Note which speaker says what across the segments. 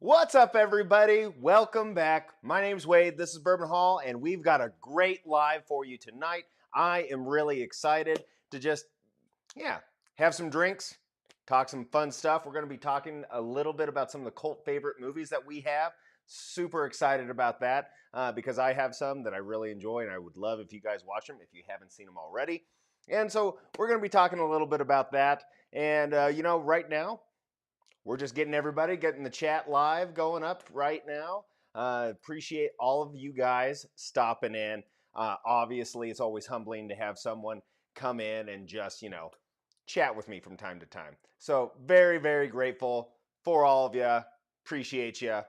Speaker 1: What's up, everybody? Welcome back. My name's Wade. This is Bourbon Hall, and we've got a great live for you tonight. I am really excited to just have some drinks, talk some fun stuff. We're going to be talking a little bit about some of the cult favorite movies that we have. Super excited about that because I have some that I really enjoy, and I would love if you guys watch them if you haven't seen them already. And so we're going to be talking a little bit about that. And, right now, we're just getting the chat live going up right now. Appreciate all of you guys stopping in. Obviously, it's always humbling to have someone come in and just, chat with me from time to time. So, very, very grateful for all of you. Appreciate you.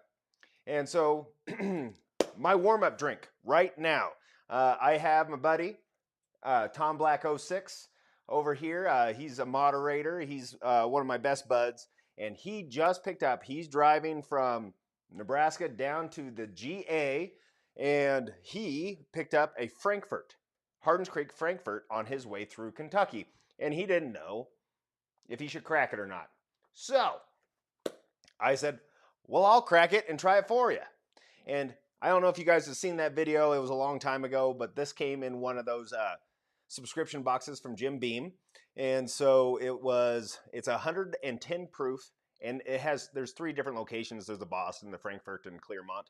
Speaker 1: And so, my warm up drink right now, I have my buddy, Tom Black 06 over here. He's a moderator. He's one of my best buds, and he just picked up. He's driving from Nebraska down to the GA, and he picked up a Hardins Creek Frankfurt on his way through Kentucky, and he didn't know if he should crack it or not. So I said, well, I'll crack it and try it for you. And I don't know if you guys have seen that video. It was a long time ago, but this came in one of those subscription boxes from Jim Beam. And so it's 110 proof, and there's 3 different locations. There's the Boston, the Frankfurt, and Clearmont.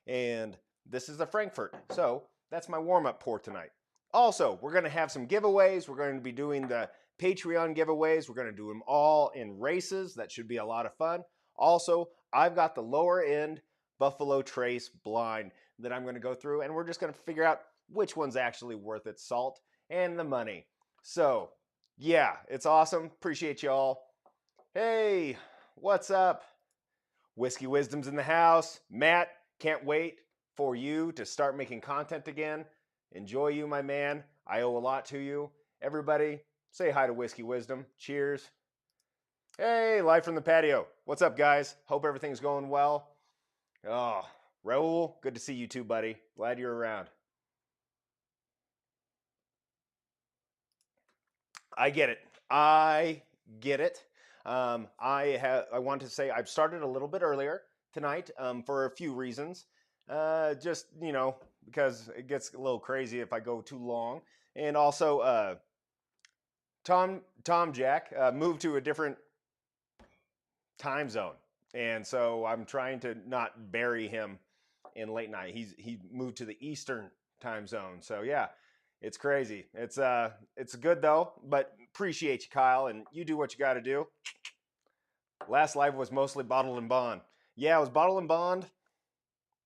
Speaker 1: And this is the Frankfurt. So that's my warm-up pour tonight. Also, we're going to have some giveaways. We're going to be doing the Patreon giveaways. We're going to do them all in races. That should be a lot of fun. Also, I've got the lower end Buffalo Trace blind that I'm going to go through, and we're just going to figure out which one's actually worth its salt and the money. So, yeah, it's awesome. Appreciate y'all. Hey, what's up? Whiskey Wisdom's in the house. Matt, can't wait for you to start making content again. Enjoy you, my man. I owe a lot to you. Everybody, say hi to Whiskey Wisdom. Cheers. Hey, live from the patio. What's up, guys? Hope everything's going well. Oh, Raul, good to see you too, buddy. Glad you're around. I get it. I get it. I want to say I've started a little bit earlier tonight for a few reasons. Just because it gets a little crazy if I go too long, and also Tom Jack moved to a different time zone, and so I'm trying to not bury him in late night. He moved to the Eastern time zone, so yeah. It's crazy. It's good though, but appreciate you, Kyle, and you do what you got to do. Last live was mostly bottle and bond. Yeah, it was bottle and bond.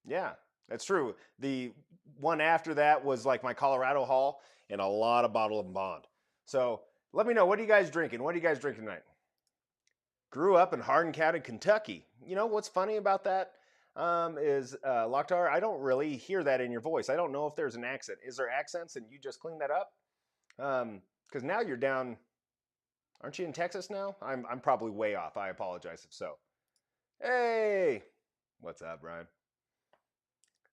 Speaker 1: Yeah, that's true. The one after that was like my Colorado haul and a lot of bottle and bond. So let me know, what are you guys drinking? What are you guys drinking tonight? Grew up in Hardin County, Kentucky. You know what's funny about that? Is Lokhtar, I don't really hear that in your voice. I don't know if there's an accent. Is there accents and you just clean that up? Because now you're down, aren't you in Texas now? I'm probably way off. I apologize if so. Hey, what's up, Brian?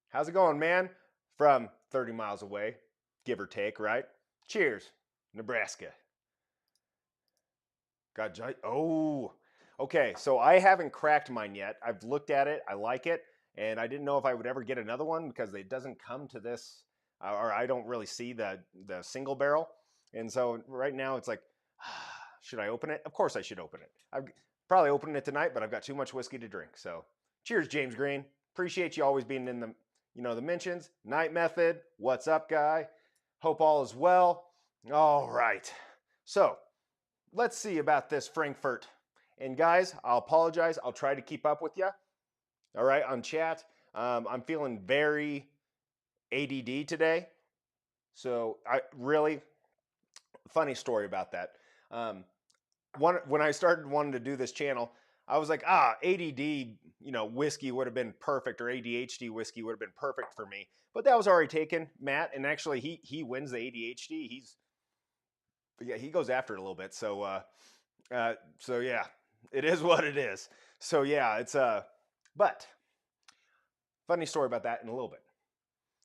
Speaker 1: How's it going, man? From 30 miles away, give or take, right? Cheers, Nebraska. Oh, okay, so I haven't cracked mine yet. I've looked at it. I like it. And I didn't know if I would ever get another one because it doesn't come to this, or I don't really see the single barrel. And so right now it's like, should I open it? Of course I should open it. I'm probably opening it tonight, but I've got too much whiskey to drink. So cheers, James Green. Appreciate you always being in the mentions. Night Method, what's up, guy? Hope all is well. All right. So let's see about this Frankfurt. And guys, I'll apologize. I'll try to keep up with you. All right, on chat. I'm feeling very ADD today. So funny story about that. When I started wanting to do this channel, I was like, ADD, whiskey would have been perfect, or ADHD whiskey would have been perfect for me. But that was already taken, Matt. And actually, he wins the ADHD. He goes after it a little bit. So yeah, it is what it is. So yeah, it's but funny story about that in a little bit.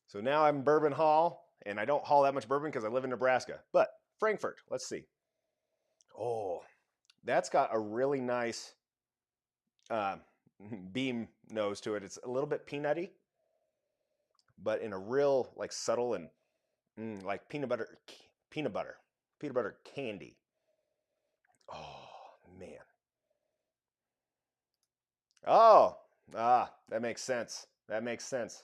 Speaker 1: So now I'm Bourbon Hall, and I don't haul that much bourbon because I live in Nebraska. But Frankfurt, let's see. Oh, that's got a really nice beam nose to it. It's a little bit peanutty, but in a real like subtle and like peanut butter candy. Oh man. Oh, that makes sense. That makes sense.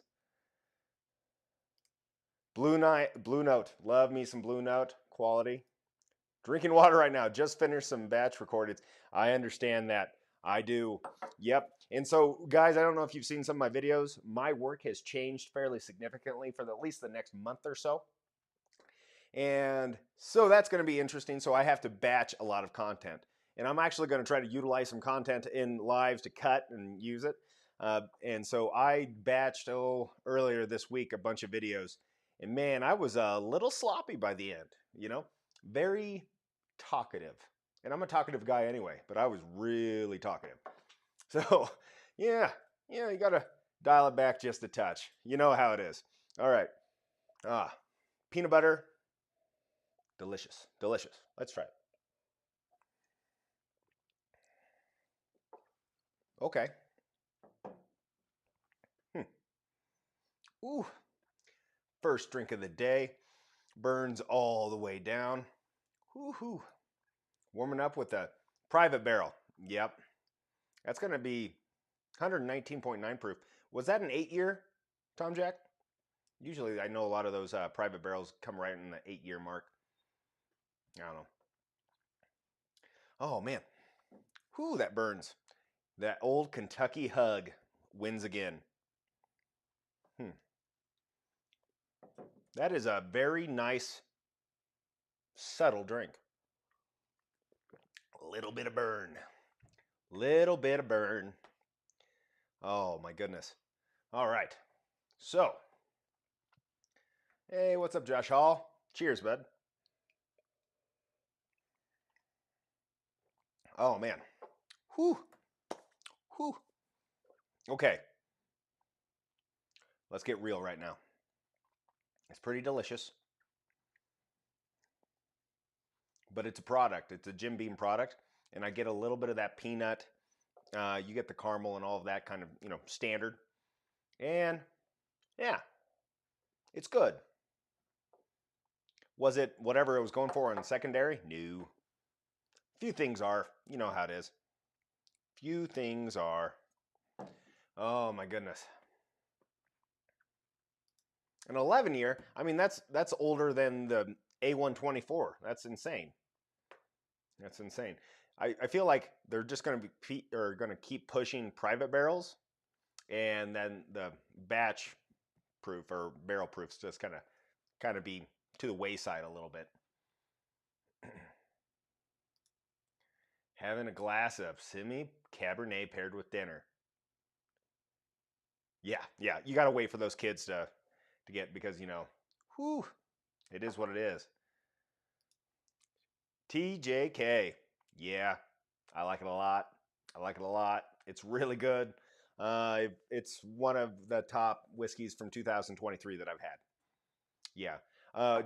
Speaker 1: Blue Note. Love me some Blue Note quality. Drinking water right now. Just finished some batch recordings. I understand that. I do. Yep. And so, guys, I don't know if you've seen some of my videos. My work has changed fairly significantly for at least the next month or so. And so that's going to be interesting. So I have to batch a lot of content. And I'm actually going to try to utilize some content in lives to cut and use it. And so I batched, earlier this week, a bunch of videos. And man, I was a little sloppy by the end, very talkative. And I'm a talkative guy anyway, but I was really talkative. So yeah, you got to dial it back just a touch. You know how it is. All right. Peanut butter. Delicious. Delicious. Let's try it. Okay. Ooh. First drink of the day. Burns all the way down. Woohoo. Warming up with a private barrel. Yep. That's going to be 119.9 proof. Was that an 8-year, Tom Jack? Usually I know a lot of those private barrels come right in the 8-year mark. I don't know. Oh, man. Whew, that burns. That old Kentucky hug wins again. That is a very nice, subtle drink. A little bit of burn. Little bit of burn. Oh, my goodness. All right. So, hey, what's up, Josh Hall? Cheers, bud. Oh, man. Whew. Whew. Okay. Let's get real right now. It's pretty delicious. But it's a product. It's a Jim Beam product. And I get a little bit of that peanut. You get the caramel and all of that kind of, standard. And yeah, it's good. Was it whatever it was going for on secondary? No. Few things are. You know how it is. Few things are. Oh my goodness. An 11-year. I mean, that's older than the A124. That's insane. That's insane. I feel like they're just going to keep pushing private barrels, and then the batch proof or barrel proofs just kind of be to the wayside a little bit. Having a glass of Simi Cabernet paired with dinner. Yeah, you got to wait for those kids to get, because whew, it is what it is. TJK. Yeah, I like it a lot. I like it a lot. It's really good. It's one of the top whiskeys from 2023 that I've had. Yeah.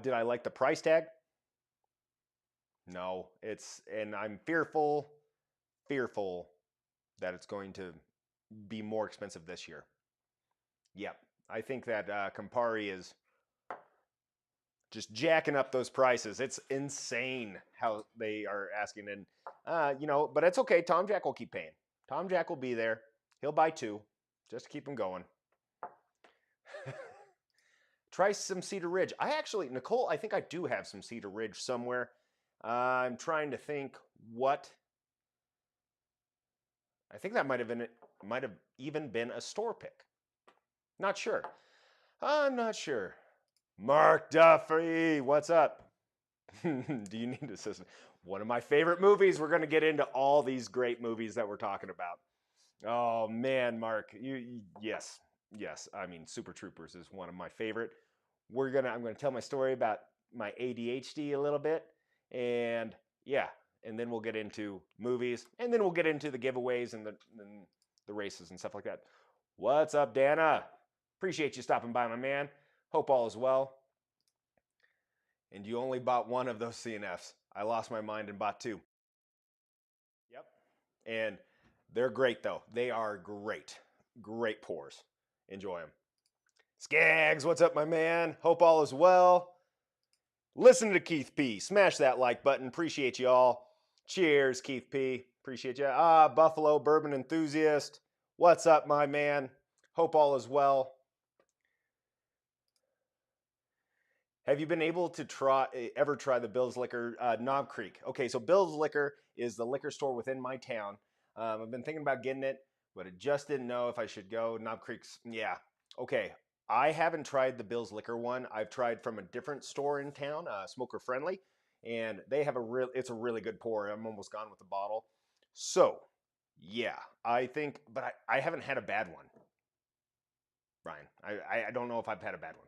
Speaker 1: Did I like the price tag? No. And I'm fearful that it's going to be more expensive this year. Yep. I think that Campari is just jacking up those prices. It's insane how they are asking. And, but it's okay. Tom Jack will keep paying. Tom Jack will be there. He'll buy 2 just to keep them going. Try some Cedar Ridge. Nicole, I think I do have some Cedar Ridge somewhere. I'm trying to think what. I think that might have even been a store pick. Not sure. I'm not sure. Mark Duffy, what's up? Do you need assistance? One of my favorite movies. We're going to get into all these great movies that we're talking about. Oh man, Mark, yes. I mean, Super Troopers is one of my favorite. I'm going to tell my story about my ADHD a little bit, and yeah, and then we'll get into movies, and then we'll get into the giveaways and the races and stuff like that. What's up, Dana? Appreciate you stopping by, my man. Hope all is well. And you only bought one of those CNFs. I lost my mind and bought 2. Yep. And They're great though. They are great. Great pours. Enjoy them. Skaggs, what's up, my man? Hope all is well. Listen to Keith P. Smash that like button. Appreciate you all. Cheers, Keith P. Appreciate you. Buffalo bourbon enthusiast. What's up, my man? Hope all is well. Have you been able to ever try the Bill's Liquor Knob Creek? Okay, so Bill's Liquor is the liquor store within my town. I've been thinking about getting it, but I just didn't know if I should go. Knob Creek's, yeah. Okay, I haven't tried the Bill's Liquor one. I've tried from a different store in town, Smoker Friendly, and they have it's a really good pour. I'm almost gone with the bottle. So, yeah, I think, but I haven't had a bad one, Brian. I don't know if I've had a bad one.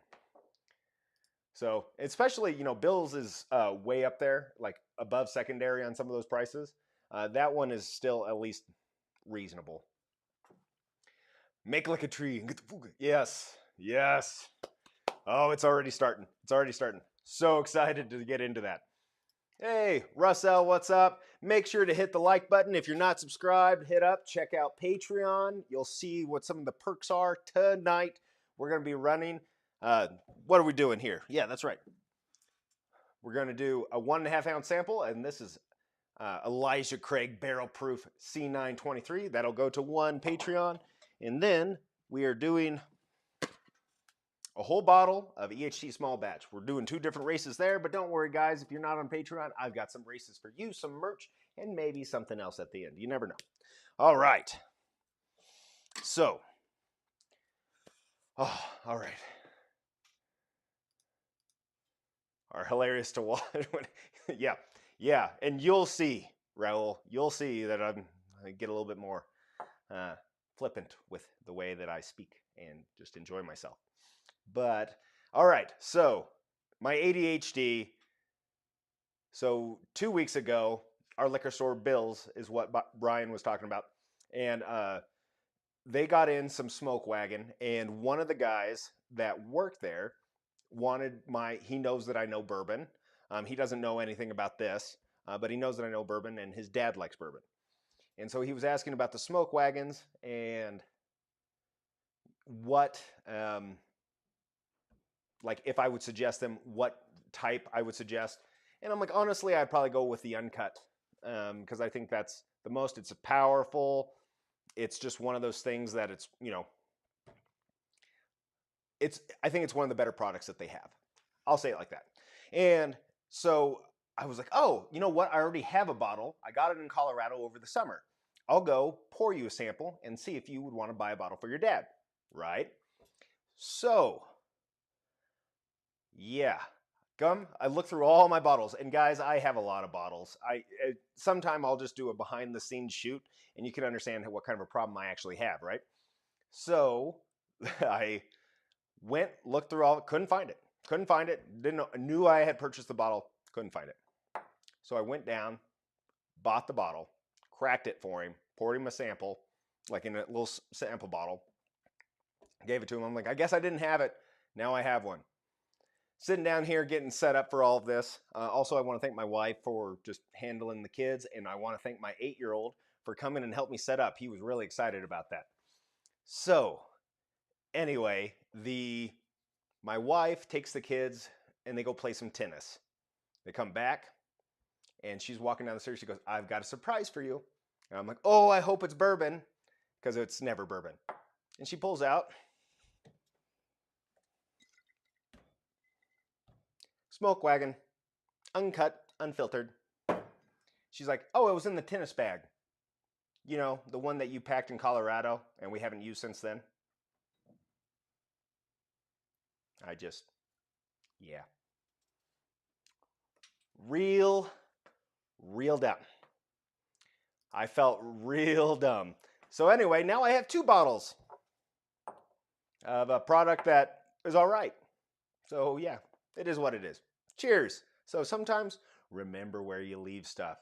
Speaker 1: So especially, Bill's is way up there, like above secondary on some of those prices. That one is still at least reasonable. Make like a tree and get the fuga. Yes, yes. Oh, it's already starting. It's already starting. So excited to get into that. Hey, Russell, what's up? Make sure to hit the like button. If you're not subscribed, hit up. Check out Patreon. You'll see what some of the perks are tonight. We're going to be running. What are we doing here? Yeah, that's right. We're going to do a 1.5 ounce sample, and this is Elijah Craig Barrel Proof C923. That'll go to one Patreon. And then we are doing a whole bottle of EHT small batch. We're doing 2 different races there, but don't worry, guys. If you're not on Patreon, I've got some races for you, some merch, and maybe something else at the end. You never know. All right. So, all right. Are hilarious to watch. yeah. And you'll see, Raul, you'll see that I get a little bit more flippant with the way that I speak and just enjoy myself. But, all right, so my ADHD. So 2 weeks ago, our liquor store, Bill's, is what Brian was talking about. And they got in some smoke wagon, and one of the guys that worked there wanted he knows that I know bourbon. He doesn't know anything about this, but he knows that I know bourbon, and his dad likes bourbon. And so he was asking about the smoke wagons and what, like if I would suggest them, what type I would suggest. And I'm like, honestly, I'd probably go with the uncut because I think that's the most. It's powerful. It's just one of those things that it's, I think it's one of the better products that they have. I'll say it like that. And so I was like, oh, you know what? I already have a bottle. I got it in Colorado over the summer. I'll go pour you a sample and see if you would want to buy a bottle for your dad, right? So, yeah. I looked through all my bottles, and guys, I have a lot of bottles. Sometime I'll just do a behind the scenes shoot, and you can understand what kind of a problem I actually have, right? So I went, looked through all, couldn't find it. Knew I had purchased the bottle, couldn't find it. So I went down, bought the bottle, cracked it for him, poured him a sample, like in a little sample bottle, gave it to him. I'm like, I guess I didn't have it. Now I have one. Sitting down here getting set up for all of this. Also, I want to thank my wife for just handling the kids, and I want to thank my 8-year-old for coming and help me set up. He was really excited about that. So, anyway, my wife takes the kids and they go play some tennis. They come back and she's walking down the stairs. She goes, I've got a surprise for you. And I'm like, oh, I hope it's bourbon, because it's never bourbon. And she pulls out smoke wagon, uncut, unfiltered. She's like, oh, it was in the tennis bag. You know, the one that you packed in Colorado and we haven't used since then. Yeah. Real dumb. I felt real dumb. So anyway, now I have 2 bottles of a product that is all right. So yeah, it is what it is. Cheers. So sometimes remember where you leave stuff.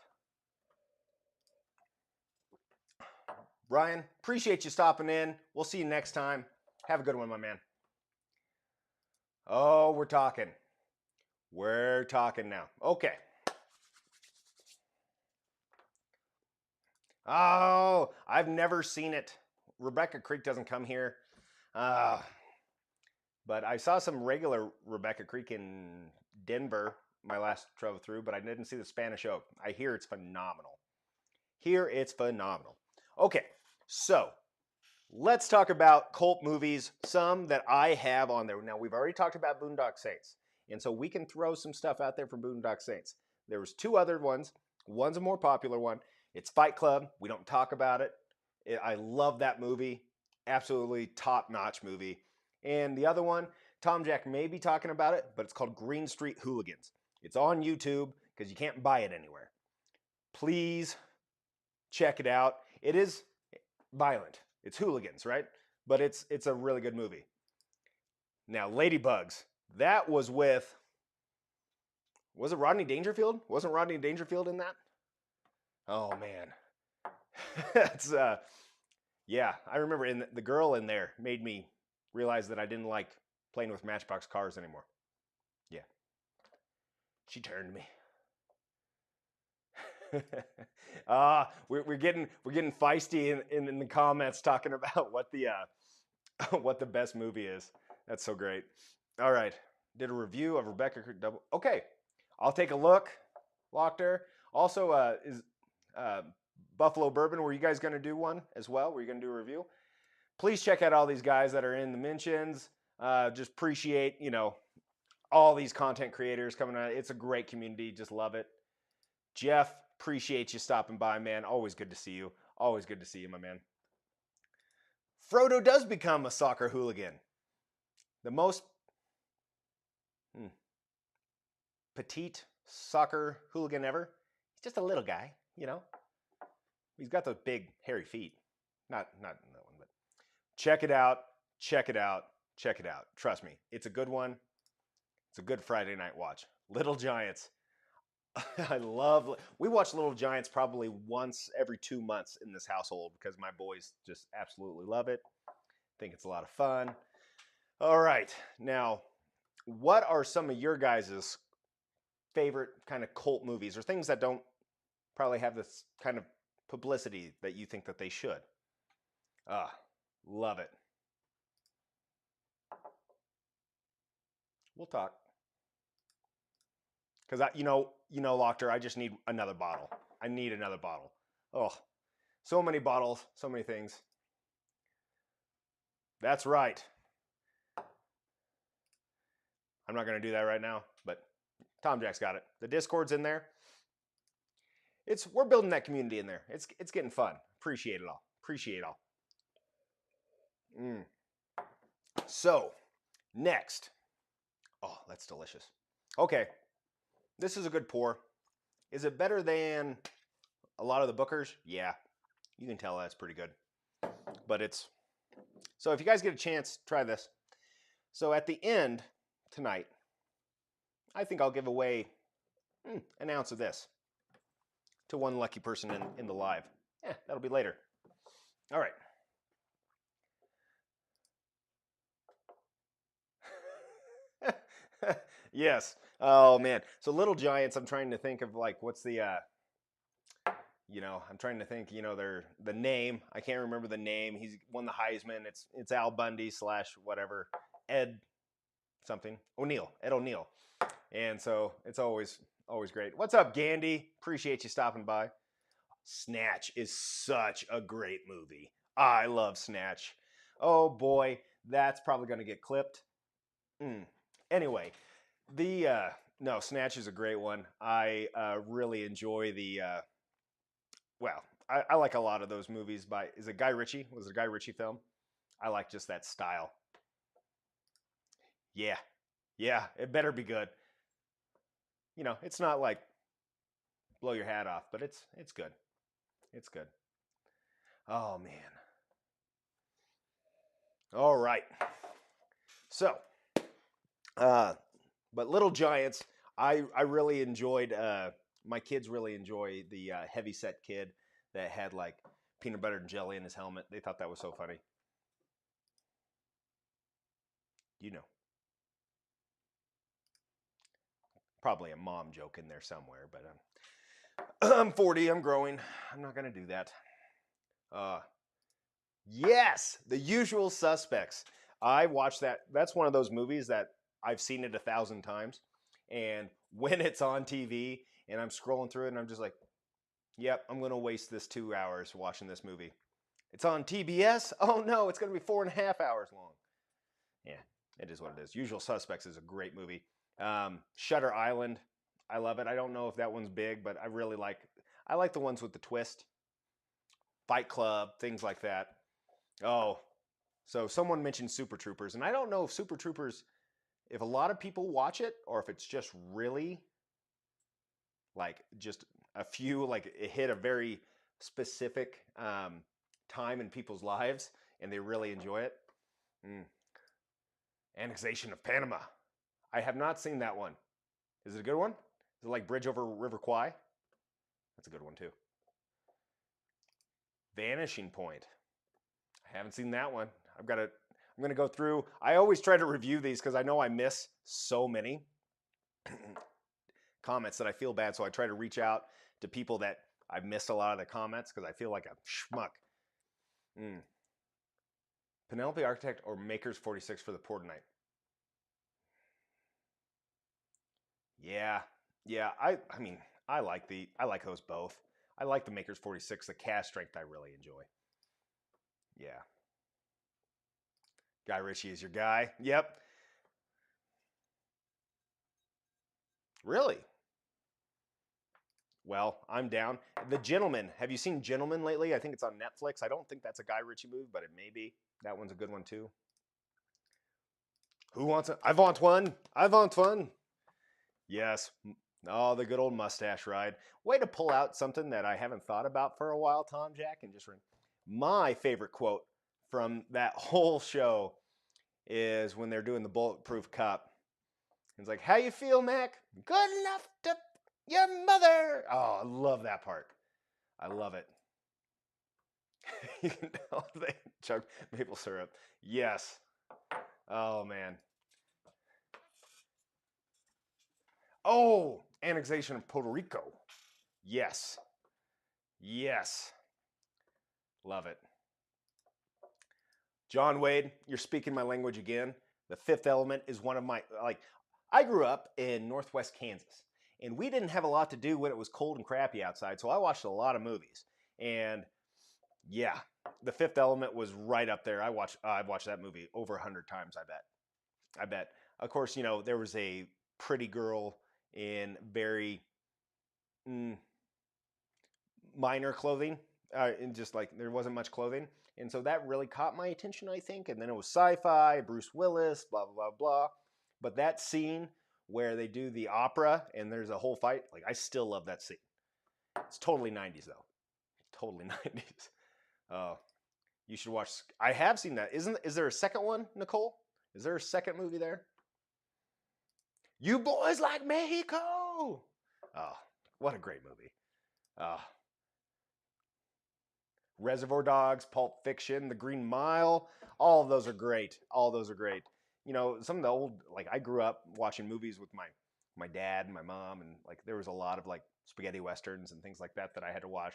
Speaker 1: Brian, appreciate you stopping in. We'll see you next time. Have a good one, my man. Oh, we're talking. We're talking now. Okay. Oh, I've never seen it. Rebecca Creek doesn't come here. Uh, but I saw some regular Rebecca Creek in Denver my last travel through, but I didn't see the Spanish Oak. I hear it's phenomenal. Hear it's phenomenal. Okay, so let's talk about cult movies, some that I have on there. Now, we've already talked about Boondock Saints, and so we can throw some stuff out there from Boondock Saints. There was two other ones. One's a more popular one. It's Fight Club. We don't talk about it. I love that movie. Absolutely top-notch movie. And the other one, Tom Jack may be talking about it, but it's called Green Street Hooligans. It's on YouTube because you can't buy it anywhere. Please check it out. It is violent. It's hooligans, right? But it's a really good movie. Now, Ladybugs. That was with, was it Rodney Dangerfield? Wasn't Rodney Dangerfield in that? Oh man. It's yeah, I remember the girl in there made me realize that I didn't like playing with Matchbox cars anymore. Yeah. She turned me. We're getting feisty in the comments talking about what the what the best movie is. That's so great. All right, did a review of Rebecca Double. Okay, I'll take a look. Lochter. Also, is Buffalo Bourbon? Were you guys going to do one as well? Were you going to do a review? Please check out all these guys that are in the mentions. Just appreciate all these content creators coming out. It's a great community. Just love it. Jeff, appreciate you stopping by, man. Always good to see you. Always good to see you, my man. Frodo does become a soccer hooligan. The most petite soccer hooligan ever. He's just a little guy, He's got those big hairy feet. Not that one, but check it out. Check it out. Check it out. Trust me, it's a good one. It's a good Friday night watch. Little Giants. We watch Little Giants probably once every 2 months in this household because my boys just absolutely love it. Think it's a lot of fun. All right. Now, what are some of your guys' favorite kind of cult movies or things that don't probably have this kind of publicity that you think that they should? Love it. We'll talk. Because Lochter, I just need another bottle. I need another bottle. Oh, so many bottles, so many things. That's right. I'm not going to do that right now, but Tom Jack's got it. The Discord's in there. We're building that community in there. It's getting fun. Appreciate it all. Appreciate it all. So, next. Oh, that's delicious. Okay. This is a good pour. Is it better than a lot of the Bookers? Yeah. You can tell that's pretty good. But so if you guys get a chance, try this. So at the end tonight, I think I'll give away an ounce of this to one lucky person in the live. That'll be later. All right. Yes. Oh man. So Little Giants, I'm trying to think of what's the I'm trying to think, the name. I can't remember the name. He's won the Heisman. It's Al Bundy / whatever. Ed something. O'Neill. Ed O'Neill. And so it's always great. What's up, Gandhi? Appreciate you stopping by. Snatch is such a great movie. I love Snatch. Oh boy, that's probably going to get clipped. Anyway, no, Snatch is a great one. I really enjoy I like a lot of those movies is it Guy Ritchie? Was it a Guy Ritchie film? I like just that style. Yeah. Yeah, it better be good. It's not like blow your hat off, but it's good. It's good. Oh man. All right. So, but Little Giants, I really enjoyed. My kids really enjoy the heavy-set kid that had peanut butter and jelly in his helmet. They thought that was so funny. Probably a mom joke in there somewhere, but I'm 40. I'm growing. I'm not gonna do that. Uh, yes, The Usual Suspects. I watched that. That's one of those movies that I've seen it 1,000 times. And when it's on TV and I'm scrolling through it and I'm just like, yep, I'm going to waste this 2 hours watching this movie. It's on TBS. Oh no, it's going to be 4.5 hours long. Yeah, it is what it is. Usual Suspects is a great movie. Shutter Island, I love it. I don't know if that one's big, but I like the ones with the twist. Fight Club, things like that. Oh, so someone mentioned Super Troopers, and I don't know if Super Troopers, if a lot of people watch it or if it's just really like just a few, like it hit a very specific time in people's lives and they really enjoy it. Mm. Annexation of Panama. I have not seen that one. Is it a good one? Is it like Bridge over River Kwai? That's a good one too. Vanishing Point. I haven't seen that one. I'm going to go through. I always try to review these because I know I miss so many comments that I feel bad. So I try to reach out to people that I've missed a lot of the comments because I feel like a schmuck. Penelope Architect or Makers 46 for the Poor Tonight? Yeah, yeah. I mean, I like those both. I like the Makers 46. The cast strength I really enjoy. Yeah. Guy Ritchie is your guy. Yep. Really? Well, I'm down. The Gentleman. Have you seen Gentleman lately? I think it's on Netflix. I don't think that's a Guy Ritchie movie, but it may be. That one's a good one too. Who wants it? I want one. I want one. Yes. Oh, the good old mustache ride. Way to pull out something that I haven't thought about for a while, Tom Jack, and just my favorite quote from that whole show is when they're doing the Bulletproof Cup. It's like, "How you feel, Mac? Good enough to your mother." Oh, I love that part. I love it. You can tell they chug maple syrup. Yes. Oh man. Oh, annexation of Puerto Rico. Yes. Yes. Love it. John Wade, you're speaking my language again. The Fifth Element is one of my like. I grew up in Northwest Kansas, and we didn't have a lot to do when it was cold and crappy outside. So I watched a lot of movies, and yeah, The Fifth Element was right up there. I've watched that movie over 100 times. I bet. I bet. Of course, there was a pretty girl in very mm, minor clothing, and just like there wasn't much clothing, and so that really caught my attention, I think. And then it was sci-fi, Bruce Willis, blah blah blah blah. But that scene where they do the opera and there's a whole fight, like I still love that scene. It's totally 90s though, totally 90s. Oh, you should watch. I have seen that. Is there a second one, Nicole? Is there a second movie there? You boys like Mexico? Oh, what a great movie. Oh, Reservoir Dogs, Pulp Fiction, The Green Mile. All of those are great. All of those are great. Some of the old, like I grew up watching movies with my dad and my mom, and like there was a lot of like spaghetti westerns and things like that I had to watch.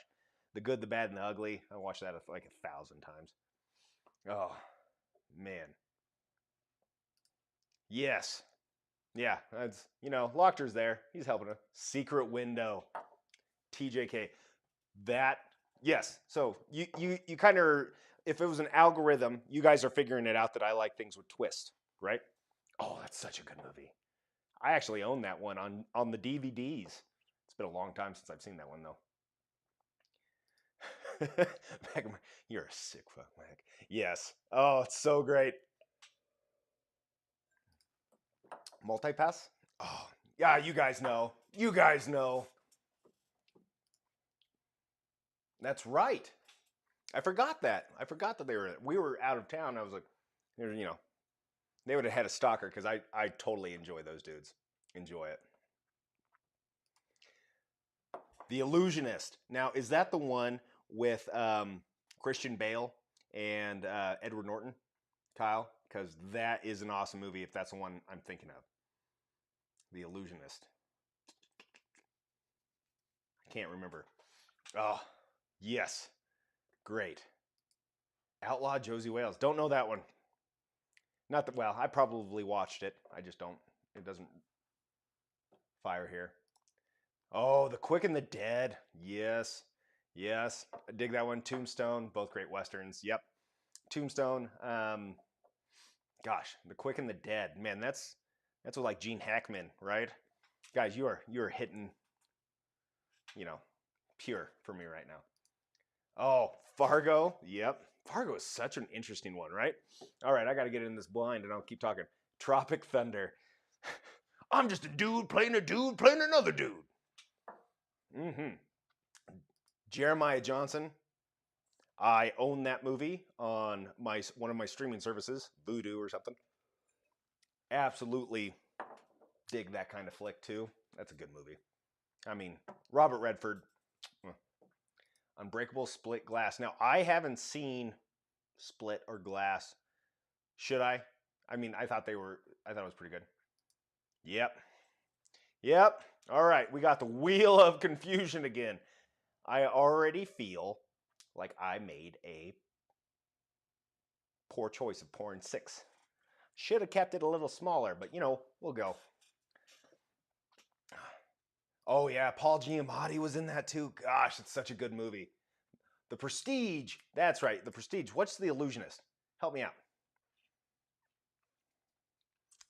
Speaker 1: The Good, the Bad, and the Ugly. I watched that like 1,000 times. Oh man, yes, yeah. That's Lochter's there. He's helping us. Secret Window, TJK. That yes. So you kind of, if it was an algorithm, you guys are figuring it out that I like things with twist, right? Oh, that's such a good movie. I actually own that one on the DVDs. It's been a long time since I've seen that one though. You're a sick fuck, Mac. Yes. Oh, it's so great. Multipass? Oh, yeah, you guys know. You guys know. That's right. I forgot that. I forgot that we were out of town. I was like, they would have had a stalker because I totally enjoy those dudes. Enjoy it. The Illusionist. Now, is that the one with Christian Bale and Edward Norton? Kyle? Because that is an awesome movie if that's the one I'm thinking of. The Illusionist. I can't remember. Oh, yes. Great. Outlaw Josie Wales. Don't know that one. Not that, well, I probably watched it. I just don't, it doesn't fire here. Oh, The Quick and the Dead. Yes. Yes. I dig that one. Tombstone. Both great Westerns. Yep. Tombstone. Gosh, The Quick and the Dead. Man, that's with like Gene Hackman, right? Guys, you are hitting, you know, pure for me right now. Oh, Fargo. Yep. Fargo is such an interesting one, right? All right, I got to get in this blind and I'll keep talking. Tropic Thunder. I'm just a dude playing another dude. Mm-hmm. Jeremiah Johnson. I own that movie on one of my streaming services, Vudu or something. Absolutely dig that kind of flick too. That's a good movie. I mean, Robert Redford, Unbreakable, Split, Glass. Now, I haven't seen Split or Glass. Should I? I mean, I thought it was pretty good. Yep. Yep. All right, we got the wheel of confusion again. I already feel like I made a poor choice of pouring 6. Should have kept it a little smaller, but we'll go. Oh yeah, Paul Giamatti was in that too. Gosh, it's such a good movie. The Prestige. That's right, The Prestige. What's The Illusionist? Help me out.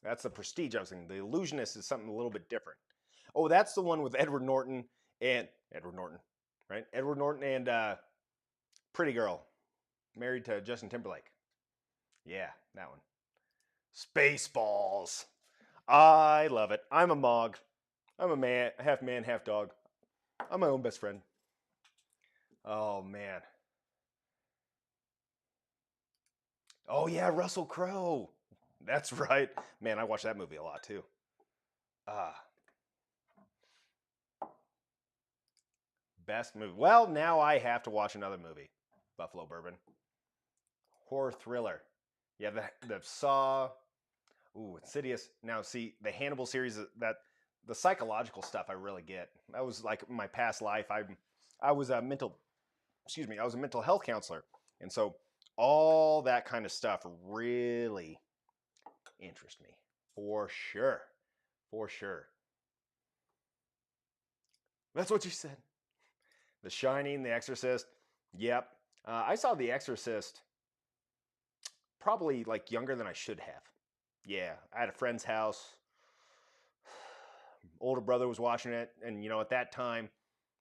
Speaker 1: That's The Prestige I was thinking. The Illusionist is something a little bit different. Oh, that's the one with Edward Norton, right? Edward Norton and Pretty Girl, married to Justin Timberlake. Yeah, that one. Spaceballs. I love it. I'm a Mog. I'm a man, half dog. I'm my own best friend. Oh, man. Oh, yeah, Russell Crowe. That's right. Man, I watched that movie a lot, too. Best movie. Well, now I have to watch another movie. Buffalo Bourbon. Horror thriller. Yeah, the Saw. Ooh, Insidious. Now, see, the Hannibal series, the psychological stuff I really get. That was like my past life. I was a mental health counselor. And so all that kind of stuff really interests me. For sure. For sure. That's what you said. The Shining, The Exorcist. Yep. I saw The Exorcist probably like younger than I should have. Yeah, I had a friend's house. Older brother was watching it, and at that time,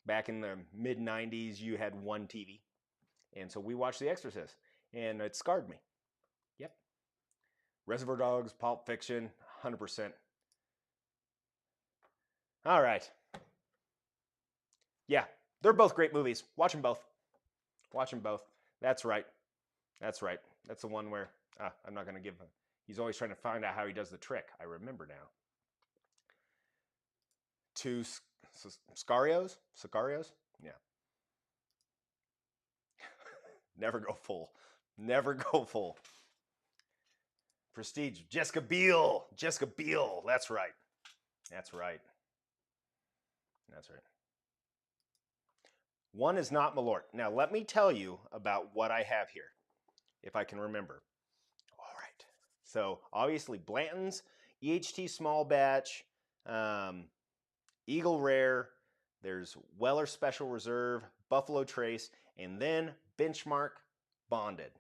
Speaker 1: back in the mid 90s, you had one TV. And so we watched The Exorcist, and it scarred me. Yep. Reservoir Dogs, Pulp Fiction, 100%. All right. Yeah, they're both great movies. Watch them both. Watch them both. That's right. That's right. That's the one where I'm not going to give him. He's always trying to find out how he does the trick. I remember now. 2 Sicarios? Yeah. Never go full. Never go full. Prestige. Jessica Biel. Jessica Biel. That's right. That's right. That's right. One is not Malort. Now, let me tell you about what I have here, if I can remember. All right. So, obviously, Blanton's, EHT Small Batch, Eagle Rare, there's Weller Special Reserve, Buffalo Trace, and then Benchmark Bonded.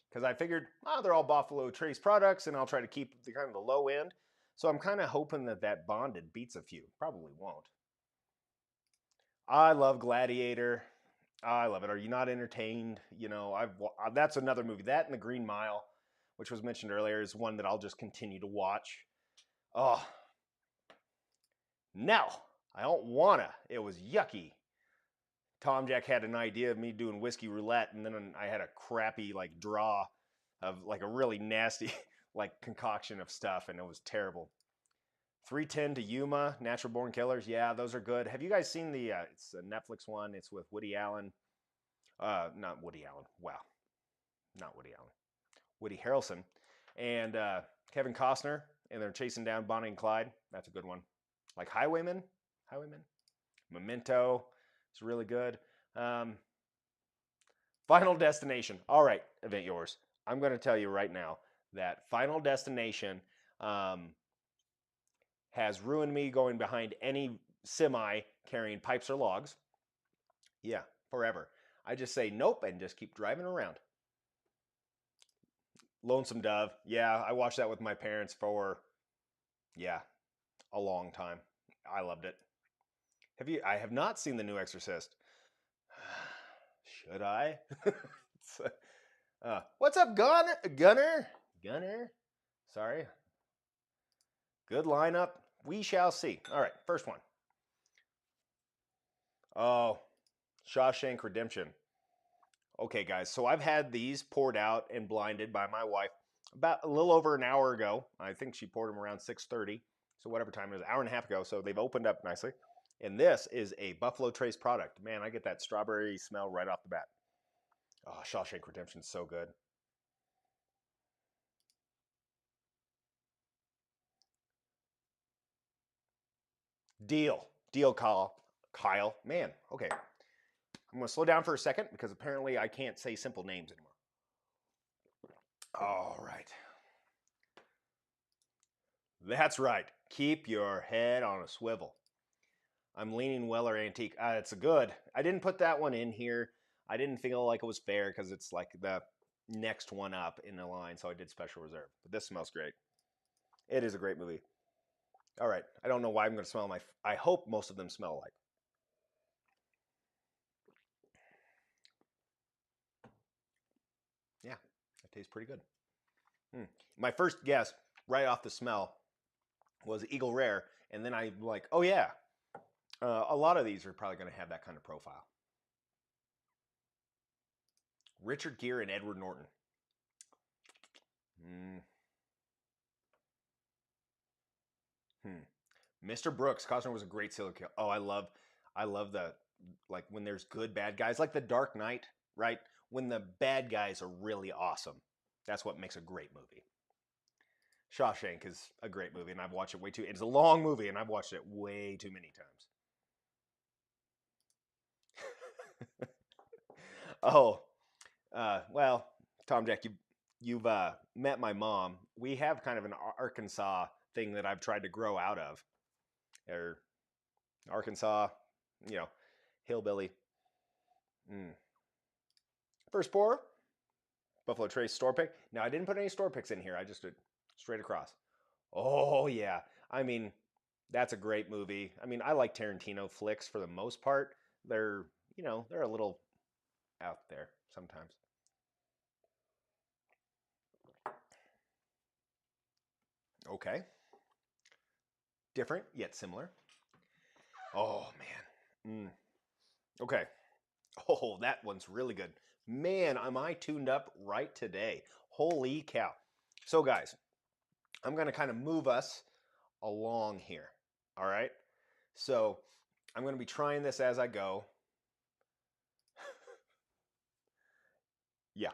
Speaker 1: Because I figured, they're all Buffalo Trace products, and I'll try to keep the kind of the low end. So I'm kind of hoping that Bonded beats a few. Probably won't. I love Gladiator. I love it. Are you not entertained? That's another movie. That and The Green Mile, which was mentioned earlier, is one that I'll just continue to watch. Oh, no, I don't wanna. It was yucky. Tom Jack had an idea of me doing whiskey roulette, and then I had a crappy draw of a really nasty concoction of stuff, and it was terrible. 310 to Yuma, Natural Born Killers. Yeah, those are good. Have you guys seen it's a Netflix one. It's with Woody Allen. Not Woody Allen. Wow. Not Woody Allen. Woody Harrelson. And Kevin Costner. And they're chasing down Bonnie and Clyde. That's a good one. Like Highwaymen. Memento. It's really good. Final Destination. All right, Event Yours. I'm going to tell you right now that Final Destination um, has ruined me going behind any semi carrying pipes or logs. Yeah, forever. I just say nope and just keep driving around. Lonesome Dove. Yeah, I watched that with my parents for, yeah, a long time. I loved it. Have you? I have not seen the new Exorcist. Should I? What's up, Gunner? Gunner? Gunner? Sorry. Good lineup. We shall see. All right, first one. Oh, Shawshank Redemption. Okay, guys. So I've had these poured out and blinded by my wife about a little over an hour ago. I think she poured them around 6:30. So whatever time it is, an hour and a half ago. So they've opened up nicely. And this is a Buffalo Trace product. Man, I get that strawberry smell right off the bat. Oh, Shawshank Redemption is so good. Deal. Deal, Kyle. Kyle. Man, okay. I'm going to slow down for a second because apparently I can't say simple names anymore. All right. That's right. Keep your head on a swivel. I'm leaning Weller Antique. It's a good. I didn't put that one in here. I didn't feel like it was fair because it's like the next one up in the line, so I did Special Reserve. But this smells great. It is a great movie. All right. I don't know why I'm going to smell my. I hope most of them smell alike. Yeah, that tastes pretty good. My first guess right off the smell was Eagle Rare, and then I'm like, oh yeah, a lot of these are probably going to have that kind of profile. Richard Gere and Edward Norton. Mm, hmm. Mr. Brooks, Costner was a great serial killer. Oh, I love the like when there's good bad guys, like the Dark Knight, right? When the bad guys are really awesome, that's what makes a great movie. Shawshank is a great movie, and I've watched it way too. It's a long movie, and I've watched it way too many times. Oh, well, Tom Jack, you've met my mom. We have kind of an Arkansas thing that I've tried to grow out of, or Arkansas, you know, hillbilly. Mm. First pour, Buffalo Trace store pick. Now I didn't put any store picks in here. I just did straight across. Oh yeah, I mean that's a great movie. I mean I like Tarantino flicks for the most part. They're they're a little out there sometimes. Okay, different yet similar. Oh man. Okay. Oh, that one's really good. Man, am I tuned up right today? Holy cow. So, guys, I'm going to kind of move us along here. All right. So, I'm going to be trying this as I go. Yeah.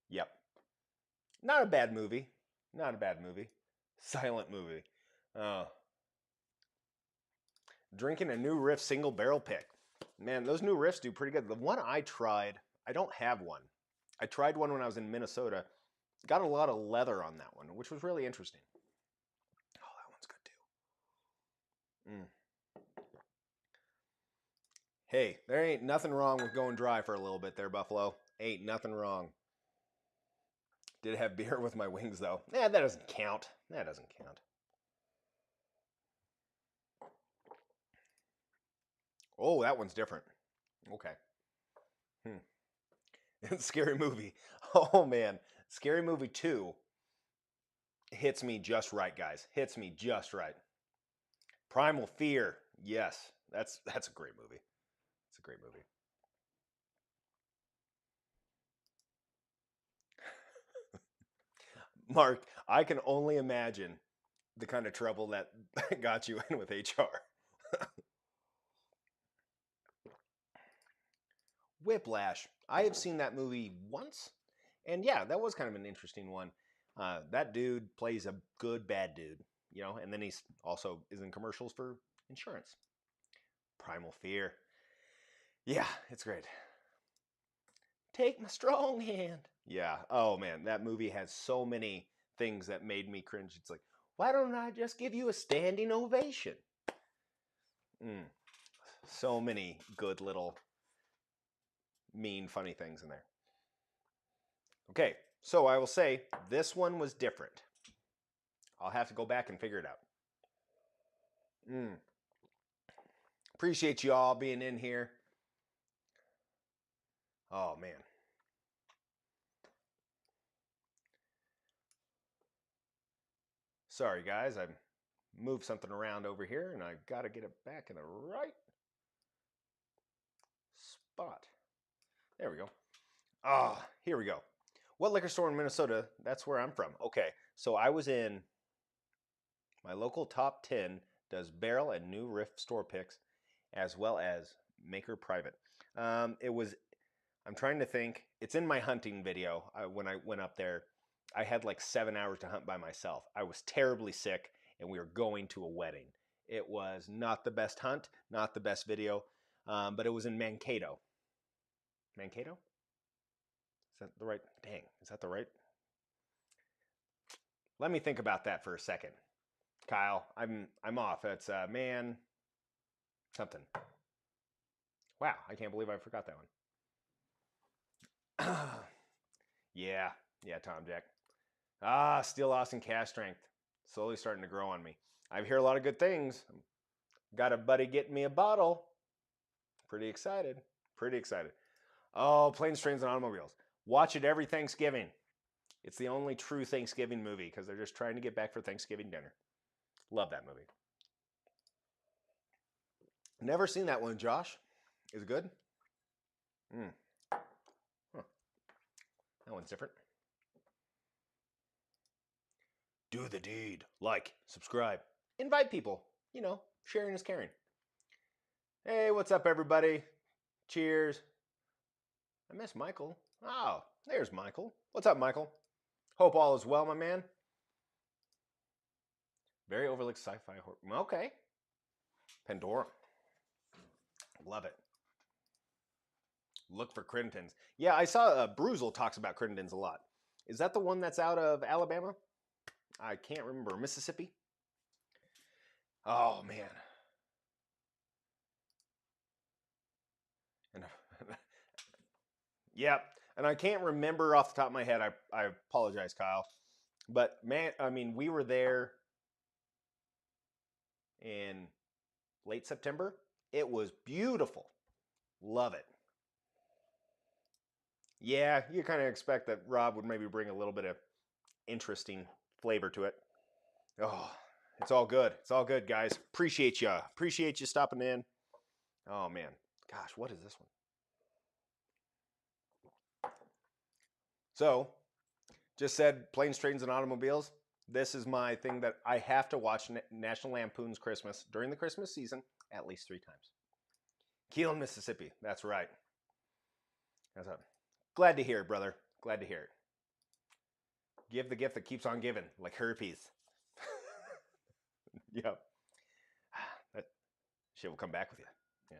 Speaker 1: Yep. Not a bad movie. Not a bad movie. Silent movie. Uh, Drinking a new riff single barrel pick. Man, those new riffs do pretty good. The one I tried, I don't have one. I tried one when I was in Minnesota. Got a lot of leather on that one, which was really interesting. Oh, that one's good too. Mm. Hey, there ain't nothing wrong with going dry for a little bit there, Buffalo. Ain't nothing wrong. Did have beer with my wings though. That doesn't count. That doesn't count. Oh, that one's different. Okay. Scary movie. Oh man, Scary Movie 2 hits me just right, guys. Hits me just right. Primal Fear. Yes, that's a great movie. It's a great movie. Mark, I can only imagine the kind of trouble that got you in with HR. Whiplash. I have seen that movie once, and yeah, that was kind of an interesting one. That dude plays a good bad dude, and then he's also is in commercials for insurance. Primal Fear. Yeah, it's great. Take my strong hand. Yeah. Oh man, that movie has so many things that made me cringe. It's like, why don't I just give you a standing ovation? So many good little mean, funny things in there. Okay, so I will say this one was different. I'll have to go back and figure it out. Appreciate you all being in here. Oh man. Sorry guys, I moved something around over here and I got to get it back in the right spot. There we go. Here we go. What liquor store in Minnesota? That's where I'm from. Okay, so I was in my local top 10 does barrel and new riff store picks as well as Maker Private. I'm trying to think. It's in my hunting video. When I went up there, I had like 7 hours to hunt by myself. I was terribly sick and we were going to a wedding. It was not the best hunt, not the best video, but it was in Mankato. Mankato? Is that the right? Dang, is that the right? Let me think about that for a second. Kyle, I'm off. It's man something. Wow, I can't believe I forgot that one. yeah, Tom Jack. Steel Austin cash strength. Slowly starting to grow on me. I hear a lot of good things. Got a buddy getting me a bottle. Pretty excited. Pretty excited. Oh, Planes, Trains, and Automobiles. Watch it every Thanksgiving. It's the only true Thanksgiving movie because they're just trying to get back for Thanksgiving dinner. Love that movie. Never seen that one, Josh. Is it good? Huh. That one's different. Do the deed. Like, subscribe. Invite people. You know, sharing is caring. Hey, what's up, everybody? Cheers. I miss Michael. Oh, there's Michael. What's up, Michael? Hope all is well, my man. Very overlooked sci-fi horror. Okay. Pandora. Love it. Look for critintins. Yeah, I saw Bruzel talks about critintins a lot. Is that the one that's out of Alabama? I can't remember. Mississippi? Oh, man. And yep. And I can't remember off the top of my head. I apologize, Kyle. But, man, I mean, we were there in late September. It was beautiful. Love it. Yeah, you kind of expect that Rob would maybe bring a little bit of interesting flavor to it. Oh, it's all good. It's all good, guys. Appreciate you. Appreciate you stopping in. Oh, man. Gosh, what is this one? So, just said Planes, Trains, and Automobiles. This is my thing that I have to watch National Lampoon's Christmas during the Christmas season at least 3 times. Keelan, Mississippi. That's right. That's up. Glad to hear it, brother. Glad to hear it. Give the gift that keeps on giving, like herpes. Yep. That shit will come back with you. Yeah.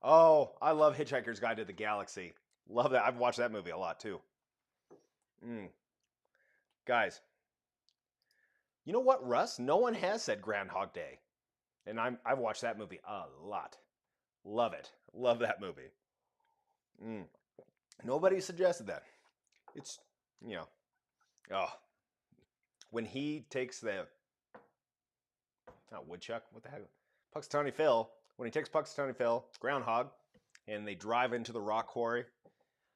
Speaker 1: Oh, I love Hitchhiker's Guide to the Galaxy. Love that. I've watched that movie a lot too. Guys, you know what, Russ? No one has said Groundhog Day. And I've watched that movie a lot. Love it. Love that movie. Nobody suggested that. It's, you know, when he takes the, not woodchuck, what the heck? Puxatawny Phil. When he takes Puxatawny Phil, Groundhog, and they drive into the rock quarry.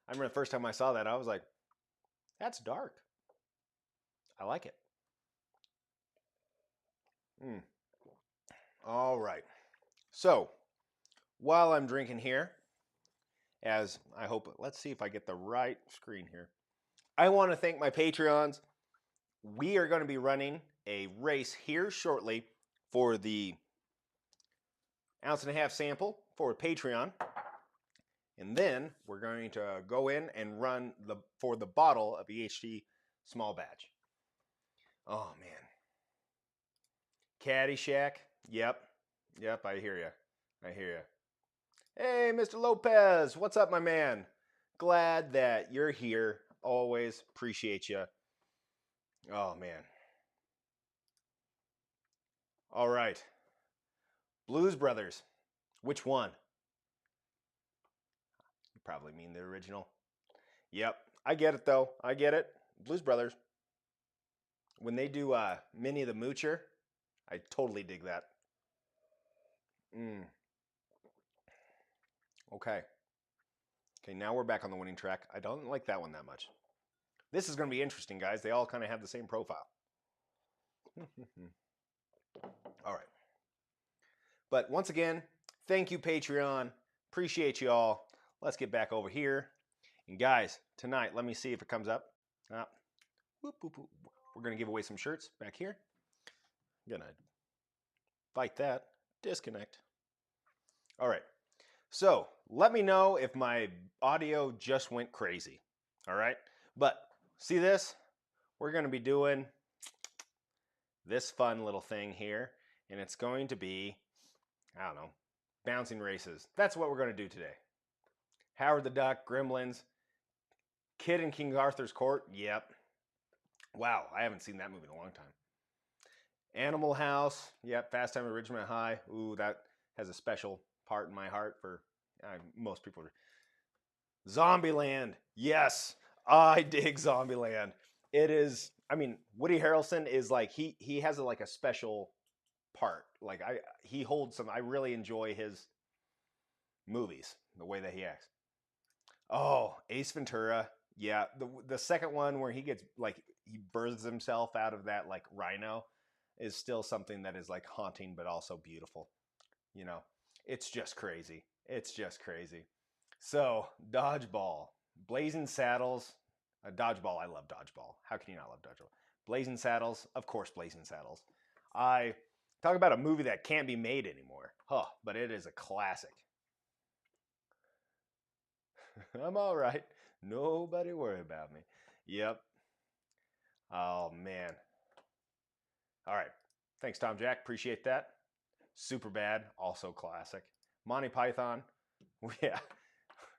Speaker 1: I remember the first time I saw that, I was like, that's dark. I like it. All right. So, while I'm drinking here, as I hope, let's see if I get the right screen here. I want to thank my Patreons. We are going to be running a race here shortly for the 1.5 ounce sample for Patreon. And then we're going to go in and run for the bottle of EHT small batch. Oh, man. Caddyshack. Yep, I hear you. Hey, Mr. Lopez. What's up, my man? glad that you're here. Always appreciate you. Oh, man. All right. Blues Brothers. Which one? You probably mean the original. Yep. I get it, though. I get it. Blues Brothers. When they do Minnie the Moocher, I totally dig that. Mm. Okay. Okay, now we're back on the winning track. I don't like that one that much. This is going to be interesting, guys. They all kind of have the same profile. All right. But once again, thank you, Patreon. Appreciate you all. Let's get back over here. And guys, tonight, let me see if it comes up. Whoop, whoop, whoop. We're going to give away some shirts back here. I'm going to fight that. Disconnect. All right. So let me know if my audio just went crazy. All right. But see this? We're going to be doing this fun little thing here. And it's going to be, I don't know, bouncing races. That's what we're going to do today. Howard the Duck, Gremlins, Kid in King Arthur's Court. Yep. Wow, I haven't seen that movie in a long time. Animal House. Yep. Fast Time at Ridgemont High. Ooh, that has a special part in my heart for most people. Zombieland. Yes, I dig Zombieland. It is. I mean, Woody Harrelson is like he has like a special part. Like he holds some. I really enjoy his movies, the way that he acts. Oh, Ace Ventura. Yeah, the second one where he gets like he births himself out of that like rhino is still something that is like haunting but also beautiful. You know, it's just crazy. It's just crazy. So, Dodgeball, Blazing Saddles, Dodgeball. I love Dodgeball. How can you not love Dodgeball? Blazing Saddles, of course, Blazing Saddles. I talk about a movie that can't be made anymore. Huh, but it is a classic. I'm all right. Nobody worry about me. Yep. Oh, man. All right. Thanks, Tom Jack. Appreciate that. Super Bad, also classic. Monty Python. Yeah.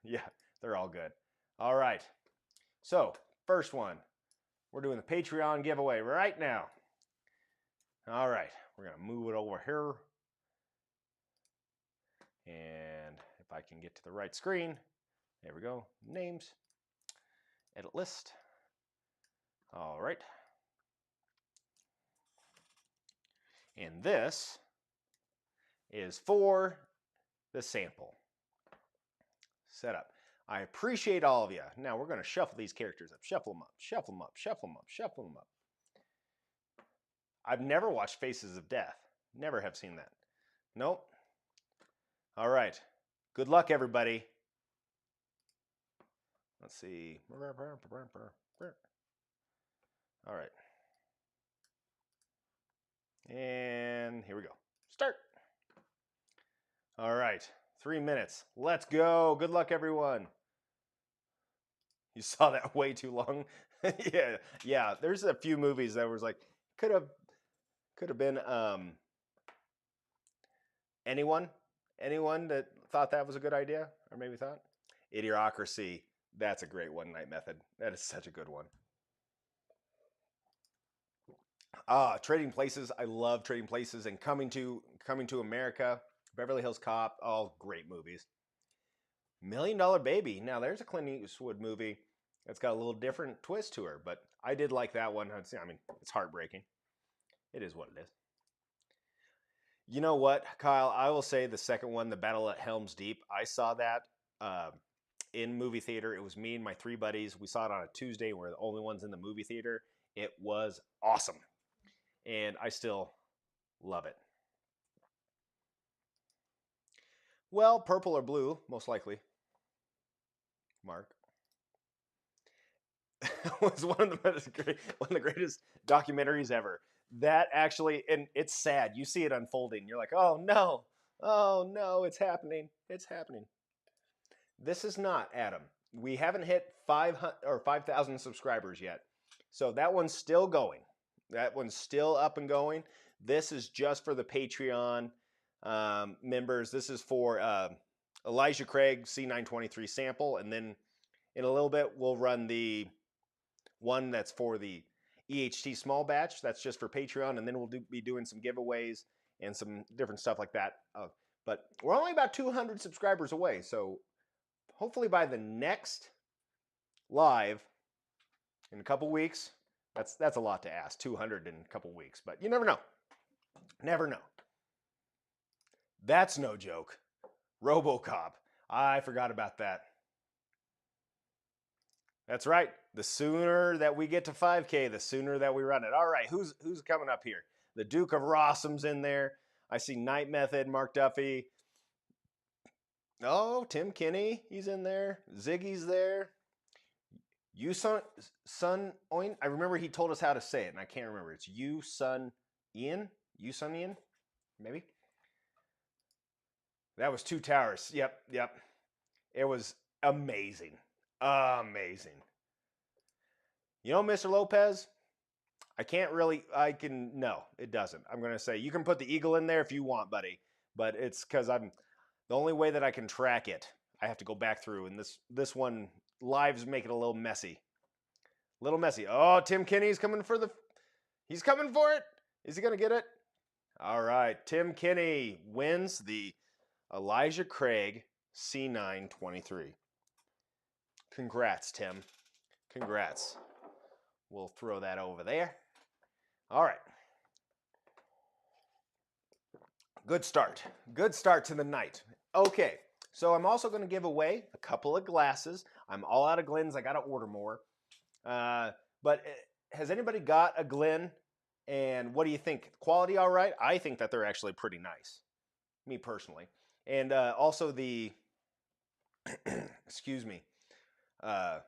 Speaker 1: Yeah, they're all good. All right. So, first one. We're doing the Patreon giveaway right now. All right. We're going to move it over here. And if I can get to the right screen, there we go. Names. Edit list. All right. And this is for the sample setup. I appreciate all of you. Now we're going to shuffle these characters up. Shuffle them up. Shuffle them up. Shuffle them up. Shuffle them up. I've never watched Faces of Death. Never have seen that. Nope. All right. Good luck, everybody. Let's see. All right. And here we go. Start. All right. 3 minutes. Let's go. Good luck, everyone. You saw that way too long. Yeah. There's a few movies that was like could have been anyone that thought that was a good idea or maybe thought Idiocracy. That's a great one night method. That is such a good one. Trading Places. I love Trading Places and Coming to America, Beverly Hills Cop. All great movies. $1 Million Baby. Now there's a Clint Eastwood movie that's got a little different twist to her, but I did like that one. I mean, it's heartbreaking. It is what it is. You know what, Kyle? I will say the second one, The Battle at Helm's Deep. I saw that in movie theater. It was me and my 3 buddies. We saw it on a Tuesday. We're the only ones in the movie theater. It was awesome. And I still love it. Well, purple or blue, most likely. Mark. Was one of the greatest documentaries ever. That actually, and it's sad. You see it unfolding. You're like, oh no, it's happening. It's happening. This is not, Adam. We haven't hit 500 or 5,000 subscribers yet. So that one's still going. That one's still up and going. This is just for the Patreon members. This is for Elijah Craig C923 sample. And then In a little bit, we'll run the one that's for the EHT small batch. That's just for Patreon, and then we'll be doing some giveaways and some different stuff like that. But we're only about 200 subscribers away, so hopefully by the next live in a couple weeks, that's a lot to ask, 200 in a couple weeks, but you never know. Never know. That's no joke. RoboCop. I forgot about that. That's right. The sooner that we get to 5K, the sooner that we run it. All right, who's coming up here? The Duke of Rossum's in there. I see Night Method, Mark Duffy. Oh, Tim Kinney, he's in there. Ziggy's there. Sun Oin. I remember he told us how to say it, and I can't remember. It's Sun Ian. Maybe. That was Two Towers. Yep. It was amazing. Amazing. You know, Mr. Lopez, no, it doesn't. I'm going to say you can put the eagle in there if you want, buddy, but it's because the only way that I can track it, I have to go back through, and this one lives make it a little messy. Oh, Tim Kinney's coming for he's coming for it. Is he going to get it? All right, Tim Kinney wins the Elijah Craig C923. Congrats, Tim. Congrats. We'll throw that over there. All right. Good start. Good start to the night. Okay, so I'm also going to give away a couple of glasses. I'm all out of Glens. I got to order more. But has anybody got a Glen? And what do you think? Quality all right? I think that they're actually pretty nice. Me personally. And also the, excuse me, I